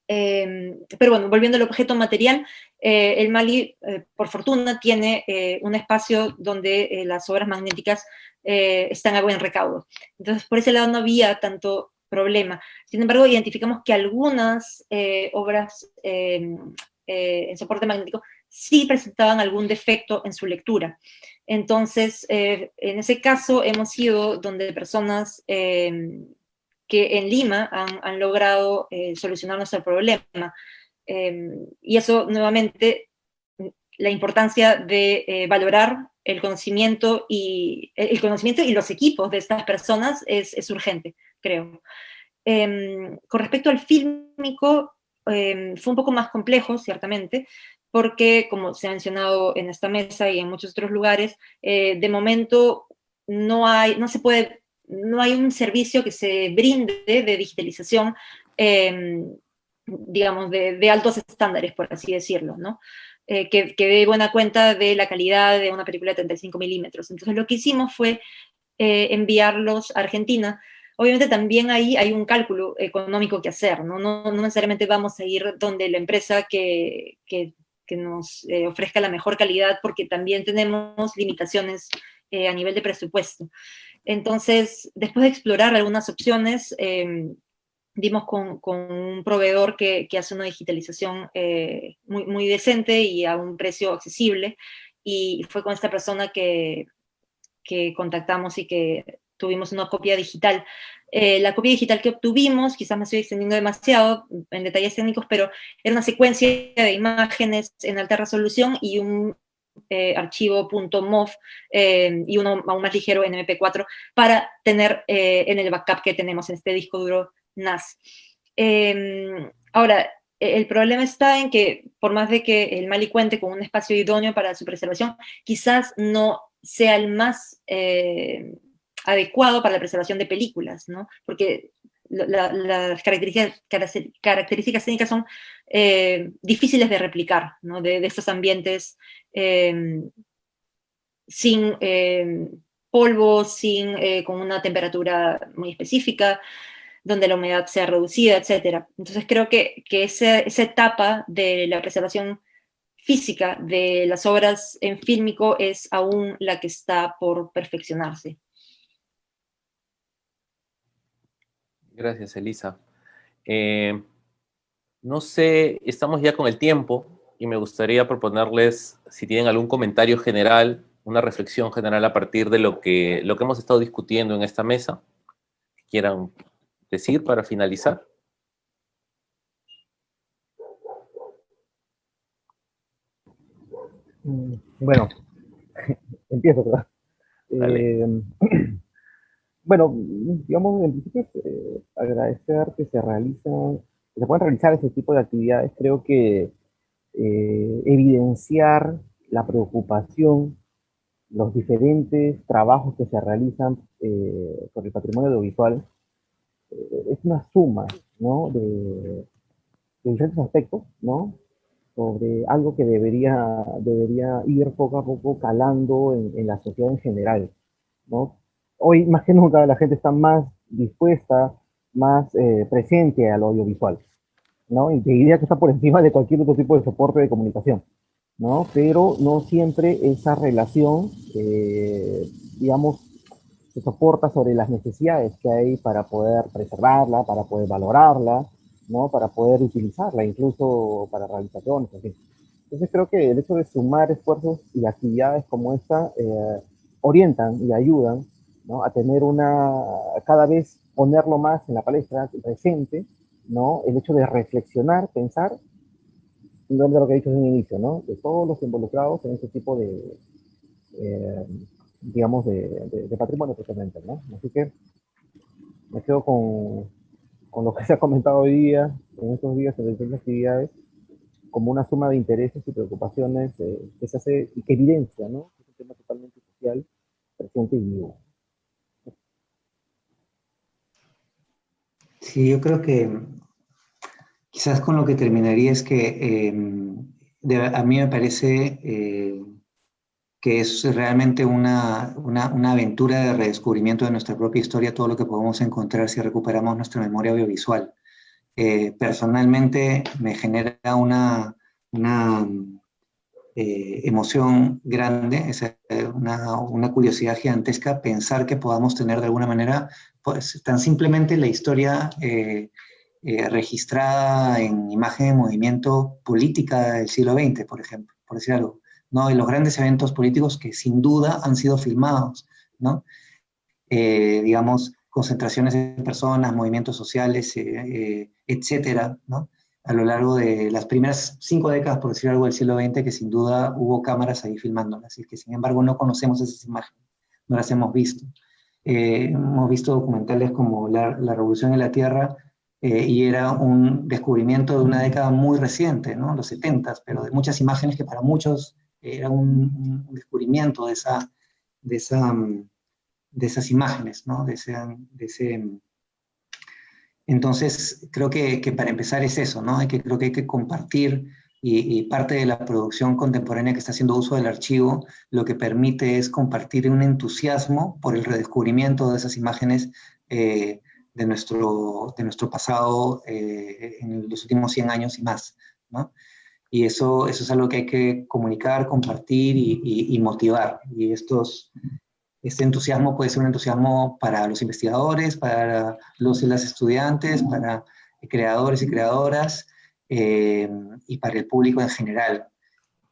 Pero bueno, volviendo al objeto material, el Mali, por fortuna, tiene un espacio donde las obras magnéticas están a buen recaudo. Entonces, por ese lado no había tanto problema. Sin embargo, identificamos que algunas obras en soporte magnético sí presentaban algún defecto en su lectura. Entonces, en ese caso, hemos ido donde personas que en Lima han logrado solucionar nuestro problema. Y eso, nuevamente, la importancia de valorar el conocimiento y los equipos de estas personas es urgente, creo. Con respecto al fílmico, fue un poco más complejo, ciertamente, porque, como se ha mencionado en esta mesa y en muchos otros lugares, de momento no hay un servicio que se brinde de digitalización, digamos, de altos estándares, por así decirlo, ¿no? Que dé buena cuenta de la calidad de una película de 35 milímetros. Entonces, lo que hicimos fue enviarlos a Argentina. Obviamente también ahí hay un cálculo económico que hacer, ¿no? No necesariamente vamos a ir donde la empresa que nos ofrezca la mejor calidad, porque también tenemos limitaciones a nivel de presupuesto. Entonces, después de explorar algunas opciones, dimos con un proveedor que hace una digitalización muy, muy decente y a un precio accesible, y fue con esta persona que contactamos y que tuvimos una copia digital. La copia digital que obtuvimos, quizás me estoy extendiendo demasiado en detalles técnicos, pero era una secuencia de imágenes en alta resolución y un archivo .mov y uno aún más ligero en MP4 para tener en el backup que tenemos en este disco duro NAS. Ahora, el problema está en que, por más de que el Mali cuente con un espacio idóneo para su preservación, quizás no sea el más adecuado para la preservación de películas, ¿no? Porque las características técnicas son difíciles de replicar, ¿no? De estos ambientes sin polvo, con una temperatura muy específica, donde la humedad sea reducida, etc. Entonces creo que esa etapa de la preservación física de las obras en fílmico es aún la que está por perfeccionarse. Gracias, Elisa. No sé, estamos ya con el tiempo y me gustaría proponerles, si tienen algún comentario general, una reflexión general a partir de lo que hemos estado discutiendo en esta mesa, que quieran decir para finalizar. Bueno, empiezo, ¿verdad? Bueno, digamos, en principio, agradecer que se puedan realizar ese tipo de actividades. Creo que evidenciar la preocupación, los diferentes trabajos que se realizan por el patrimonio audiovisual, es una suma, ¿no? De diferentes aspectos, ¿no? Sobre algo que debería ir poco a poco calando en la sociedad en general, ¿no? Hoy más que nunca la gente está más dispuesta, más presente al audiovisual, ¿no? Y te diría que está por encima de cualquier otro tipo de soporte de comunicación, ¿no? Pero no siempre esa relación, digamos, se soporta sobre las necesidades que hay para poder preservarla, para poder valorarla, ¿no? Para poder utilizarla, incluso para realizaciones, en fin. Entonces creo que el hecho de sumar esfuerzos y actividades como esta orientan y ayudan, ¿no? A tener cada vez ponerlo más en la palestra, presente, ¿no? El hecho de reflexionar, pensar, de lo que he dicho en un inicio, ¿no? De todos los involucrados en este tipo de, digamos, de patrimonio totalmente, ¿no? Así que me quedo con lo que se ha comentado hoy día, en estos días, en diferentes actividades, como una suma de intereses y preocupaciones que se hace y que evidencia, ¿no? Es un tema totalmente social presente y vivo. Sí, yo creo que quizás con lo que terminaría es que a mí me parece que es realmente una aventura de redescubrimiento de nuestra propia historia, todo lo que podemos encontrar si recuperamos nuestra memoria audiovisual. Personalmente me genera una emoción grande, una curiosidad gigantesca pensar que podamos tener de alguna manera, pues, tan simplemente la historia registrada en imagen de movimiento política del siglo XX, por ejemplo, por decir algo, ¿no? Y los grandes eventos políticos que sin duda han sido filmados, ¿no? Digamos, concentraciones de personas, movimientos sociales, etcétera, ¿no? A lo largo de las primeras 5 décadas, por decir algo, del siglo XX, que sin duda hubo cámaras ahí filmándolas, y que sin embargo no conocemos esas imágenes, no las hemos visto. Hemos visto documentales como La Revolución en la Tierra, y era un descubrimiento de una década muy reciente, ¿no? Los 70s, pero de muchas imágenes que para muchos era un descubrimiento de esas imágenes, ¿no? Entonces, creo que para empezar es eso, ¿no? Creo que hay que compartir, y parte de la producción contemporánea que está haciendo uso del archivo, lo que permite es compartir un entusiasmo por el redescubrimiento de esas imágenes de nuestro pasado en los últimos 100 años y más, ¿no? Y eso es algo que hay que comunicar, compartir y motivar. Y este entusiasmo puede ser un entusiasmo para los investigadores, para los y las estudiantes, para creadores y creadoras, y para el público en general.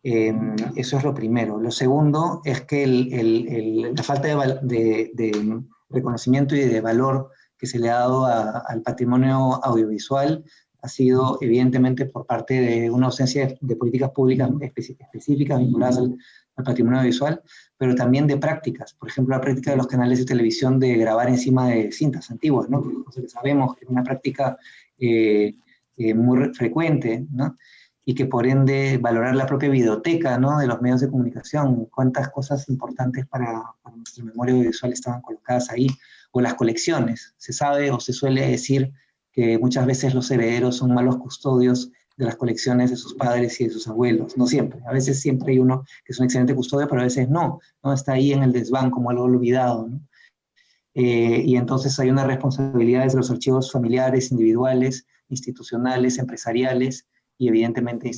Eso es lo primero. Lo segundo es que la falta de reconocimiento y de valor que se le ha dado al patrimonio audiovisual ha sido evidentemente por parte de una ausencia de políticas públicas específicas vinculadas al patrimonio audiovisual, pero también de prácticas. Por ejemplo, la práctica de los canales de televisión de grabar encima de cintas antiguas, ¿no? Que sabemos que es una práctica muy frecuente, ¿no? Y que por ende valorar la propia videoteca, ¿no? De los medios de comunicación, cuántas cosas importantes para nuestra memoria audiovisual estaban colocadas ahí, o las colecciones. Se sabe o se suele decir que muchas veces los herederos son malos custodios de las colecciones de sus padres y de sus abuelos. No siempre. A veces siempre hay uno que es un excelente custodio, pero a veces no. Está ahí en el desván como algo olvidado, ¿no? Y entonces hay una responsabilidad de los archivos familiares, individuales, institucionales, empresariales y evidentemente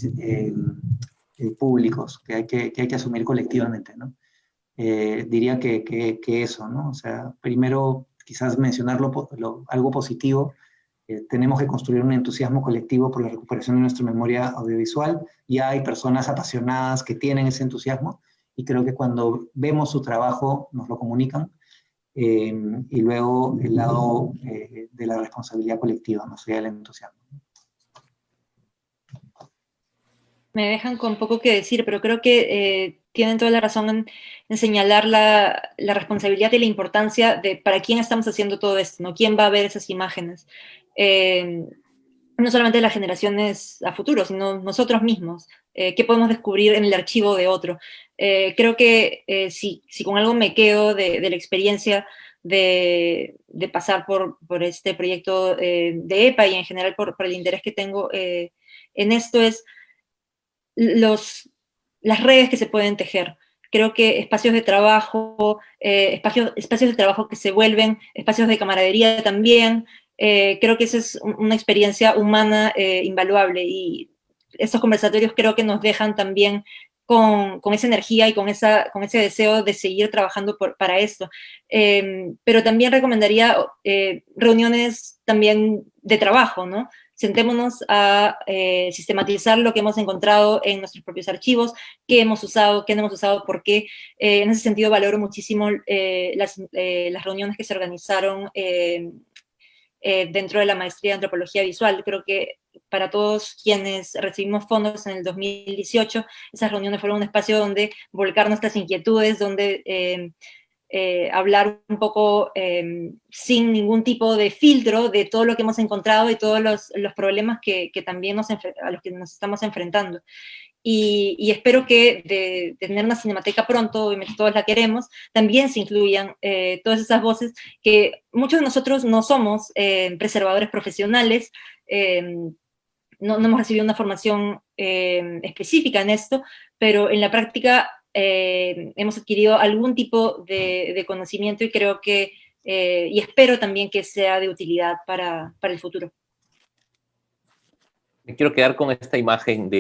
públicos que hay que asumir colectivamente, ¿no? Diría que eso, ¿no? O sea, primero quizás mencionar algo positivo. Tenemos que construir un entusiasmo colectivo por la recuperación de nuestra memoria audiovisual. Ya hay personas apasionadas que tienen ese entusiasmo, y creo que cuando vemos su trabajo nos lo comunican, y luego el lado de la responsabilidad colectiva, más allá del entusiasmo. Me dejan con poco que decir, pero creo que tienen toda la razón en señalar la responsabilidad y la importancia de para quién estamos haciendo todo esto, ¿no? ¿Quién va a ver esas imágenes? No solamente las generaciones a futuro, sino nosotros mismos. ¿Qué podemos descubrir en el archivo de otro? Creo que si con algo me quedo de la experiencia de pasar por este proyecto de EPA, y en general por el interés que tengo en esto, es las redes que se pueden tejer. Creo que espacios de trabajo, espacios de trabajo que se vuelven espacios de camaradería también. Creo que esa es una experiencia humana invaluable, y estos conversatorios creo que nos dejan también con esa energía y con ese deseo de seguir trabajando para esto. Pero también recomendaría reuniones también de trabajo, ¿no? Sentémonos a sistematizar lo que hemos encontrado en nuestros propios archivos, qué hemos usado, qué no hemos usado, por qué. En ese sentido valoro muchísimo las reuniones que se organizaron dentro de la maestría de Antropología Visual. Creo que para todos quienes recibimos fondos en el 2018, esas reuniones fueron un espacio donde volcar nuestras inquietudes, donde hablar un poco sin ningún tipo de filtro de todo lo que hemos encontrado y todos los problemas que también a los que nos estamos enfrentando. y espero que de tener una cinemateca pronto, obviamente todos la queremos, también se incluyan todas esas voces que muchos de nosotros no somos preservadores profesionales, no hemos recibido una formación específica en esto, pero en la práctica hemos adquirido algún tipo de conocimiento y creo que, y espero también que sea de utilidad para el futuro. Me quiero quedar con esta imagen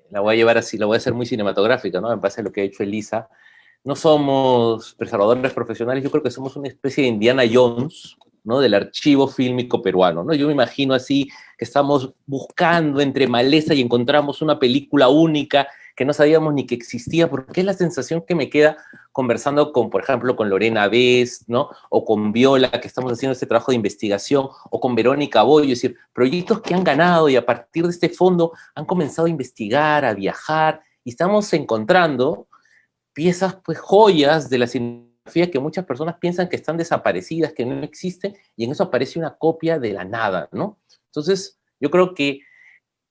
la voy a llevar así, la voy a hacer muy cinematográfica, ¿no? En base a lo que ha hecho Elisa. No somos preservadores profesionales, yo creo que somos una especie de Indiana Jones, ¿no? Del archivo fílmico peruano, ¿no? Yo me imagino así que estamos buscando entre maleza y encontramos una película única que no sabíamos ni que existía, porque es la sensación que me queda conversando con, por ejemplo, con Lorena Best, ¿no? O con Viola, que estamos haciendo este trabajo de investigación, o con Verónica Boyo, es decir, proyectos que han ganado y a partir de este fondo han comenzado a investigar, a viajar, y estamos encontrando piezas, pues, joyas de la cinematografía que muchas personas piensan que están desaparecidas, que no existen, y en eso aparece una copia de la nada, ¿no? Entonces, yo creo que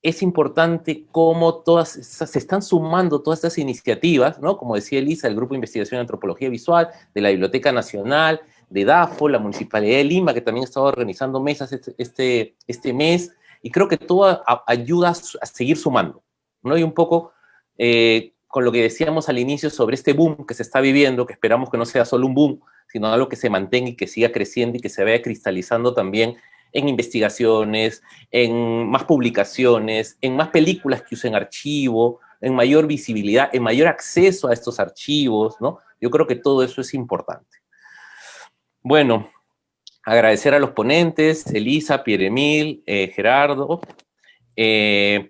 es importante cómo se están sumando todas estas iniciativas, ¿no? Como decía Elisa, el Grupo de Investigación en Antropología Visual, de la Biblioteca Nacional, de DAFO, la Municipalidad de Lima, que también ha estado organizando mesas este mes, y creo que todo ayuda a seguir sumando, ¿no? Y un poco con lo que decíamos al inicio sobre este boom que se está viviendo, que esperamos que no sea solo un boom, sino algo que se mantenga y que siga creciendo y que se vaya cristalizando también en investigaciones, en más publicaciones, en más películas que usen archivo, en mayor visibilidad, en mayor acceso a estos archivos, ¿no? Yo creo que todo eso es importante. Bueno, agradecer a los ponentes, Elisa, Pierre-Emile, Gerardo,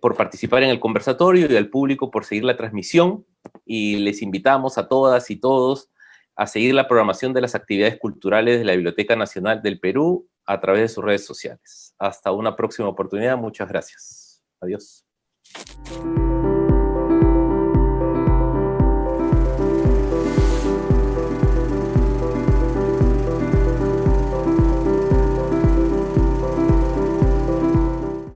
por participar en el conversatorio y al público por seguir la transmisión, y les invitamos a todas y todos a seguir la programación de las actividades culturales de la Biblioteca Nacional del Perú a través de sus redes sociales. Hasta una próxima oportunidad. Muchas gracias. Adiós.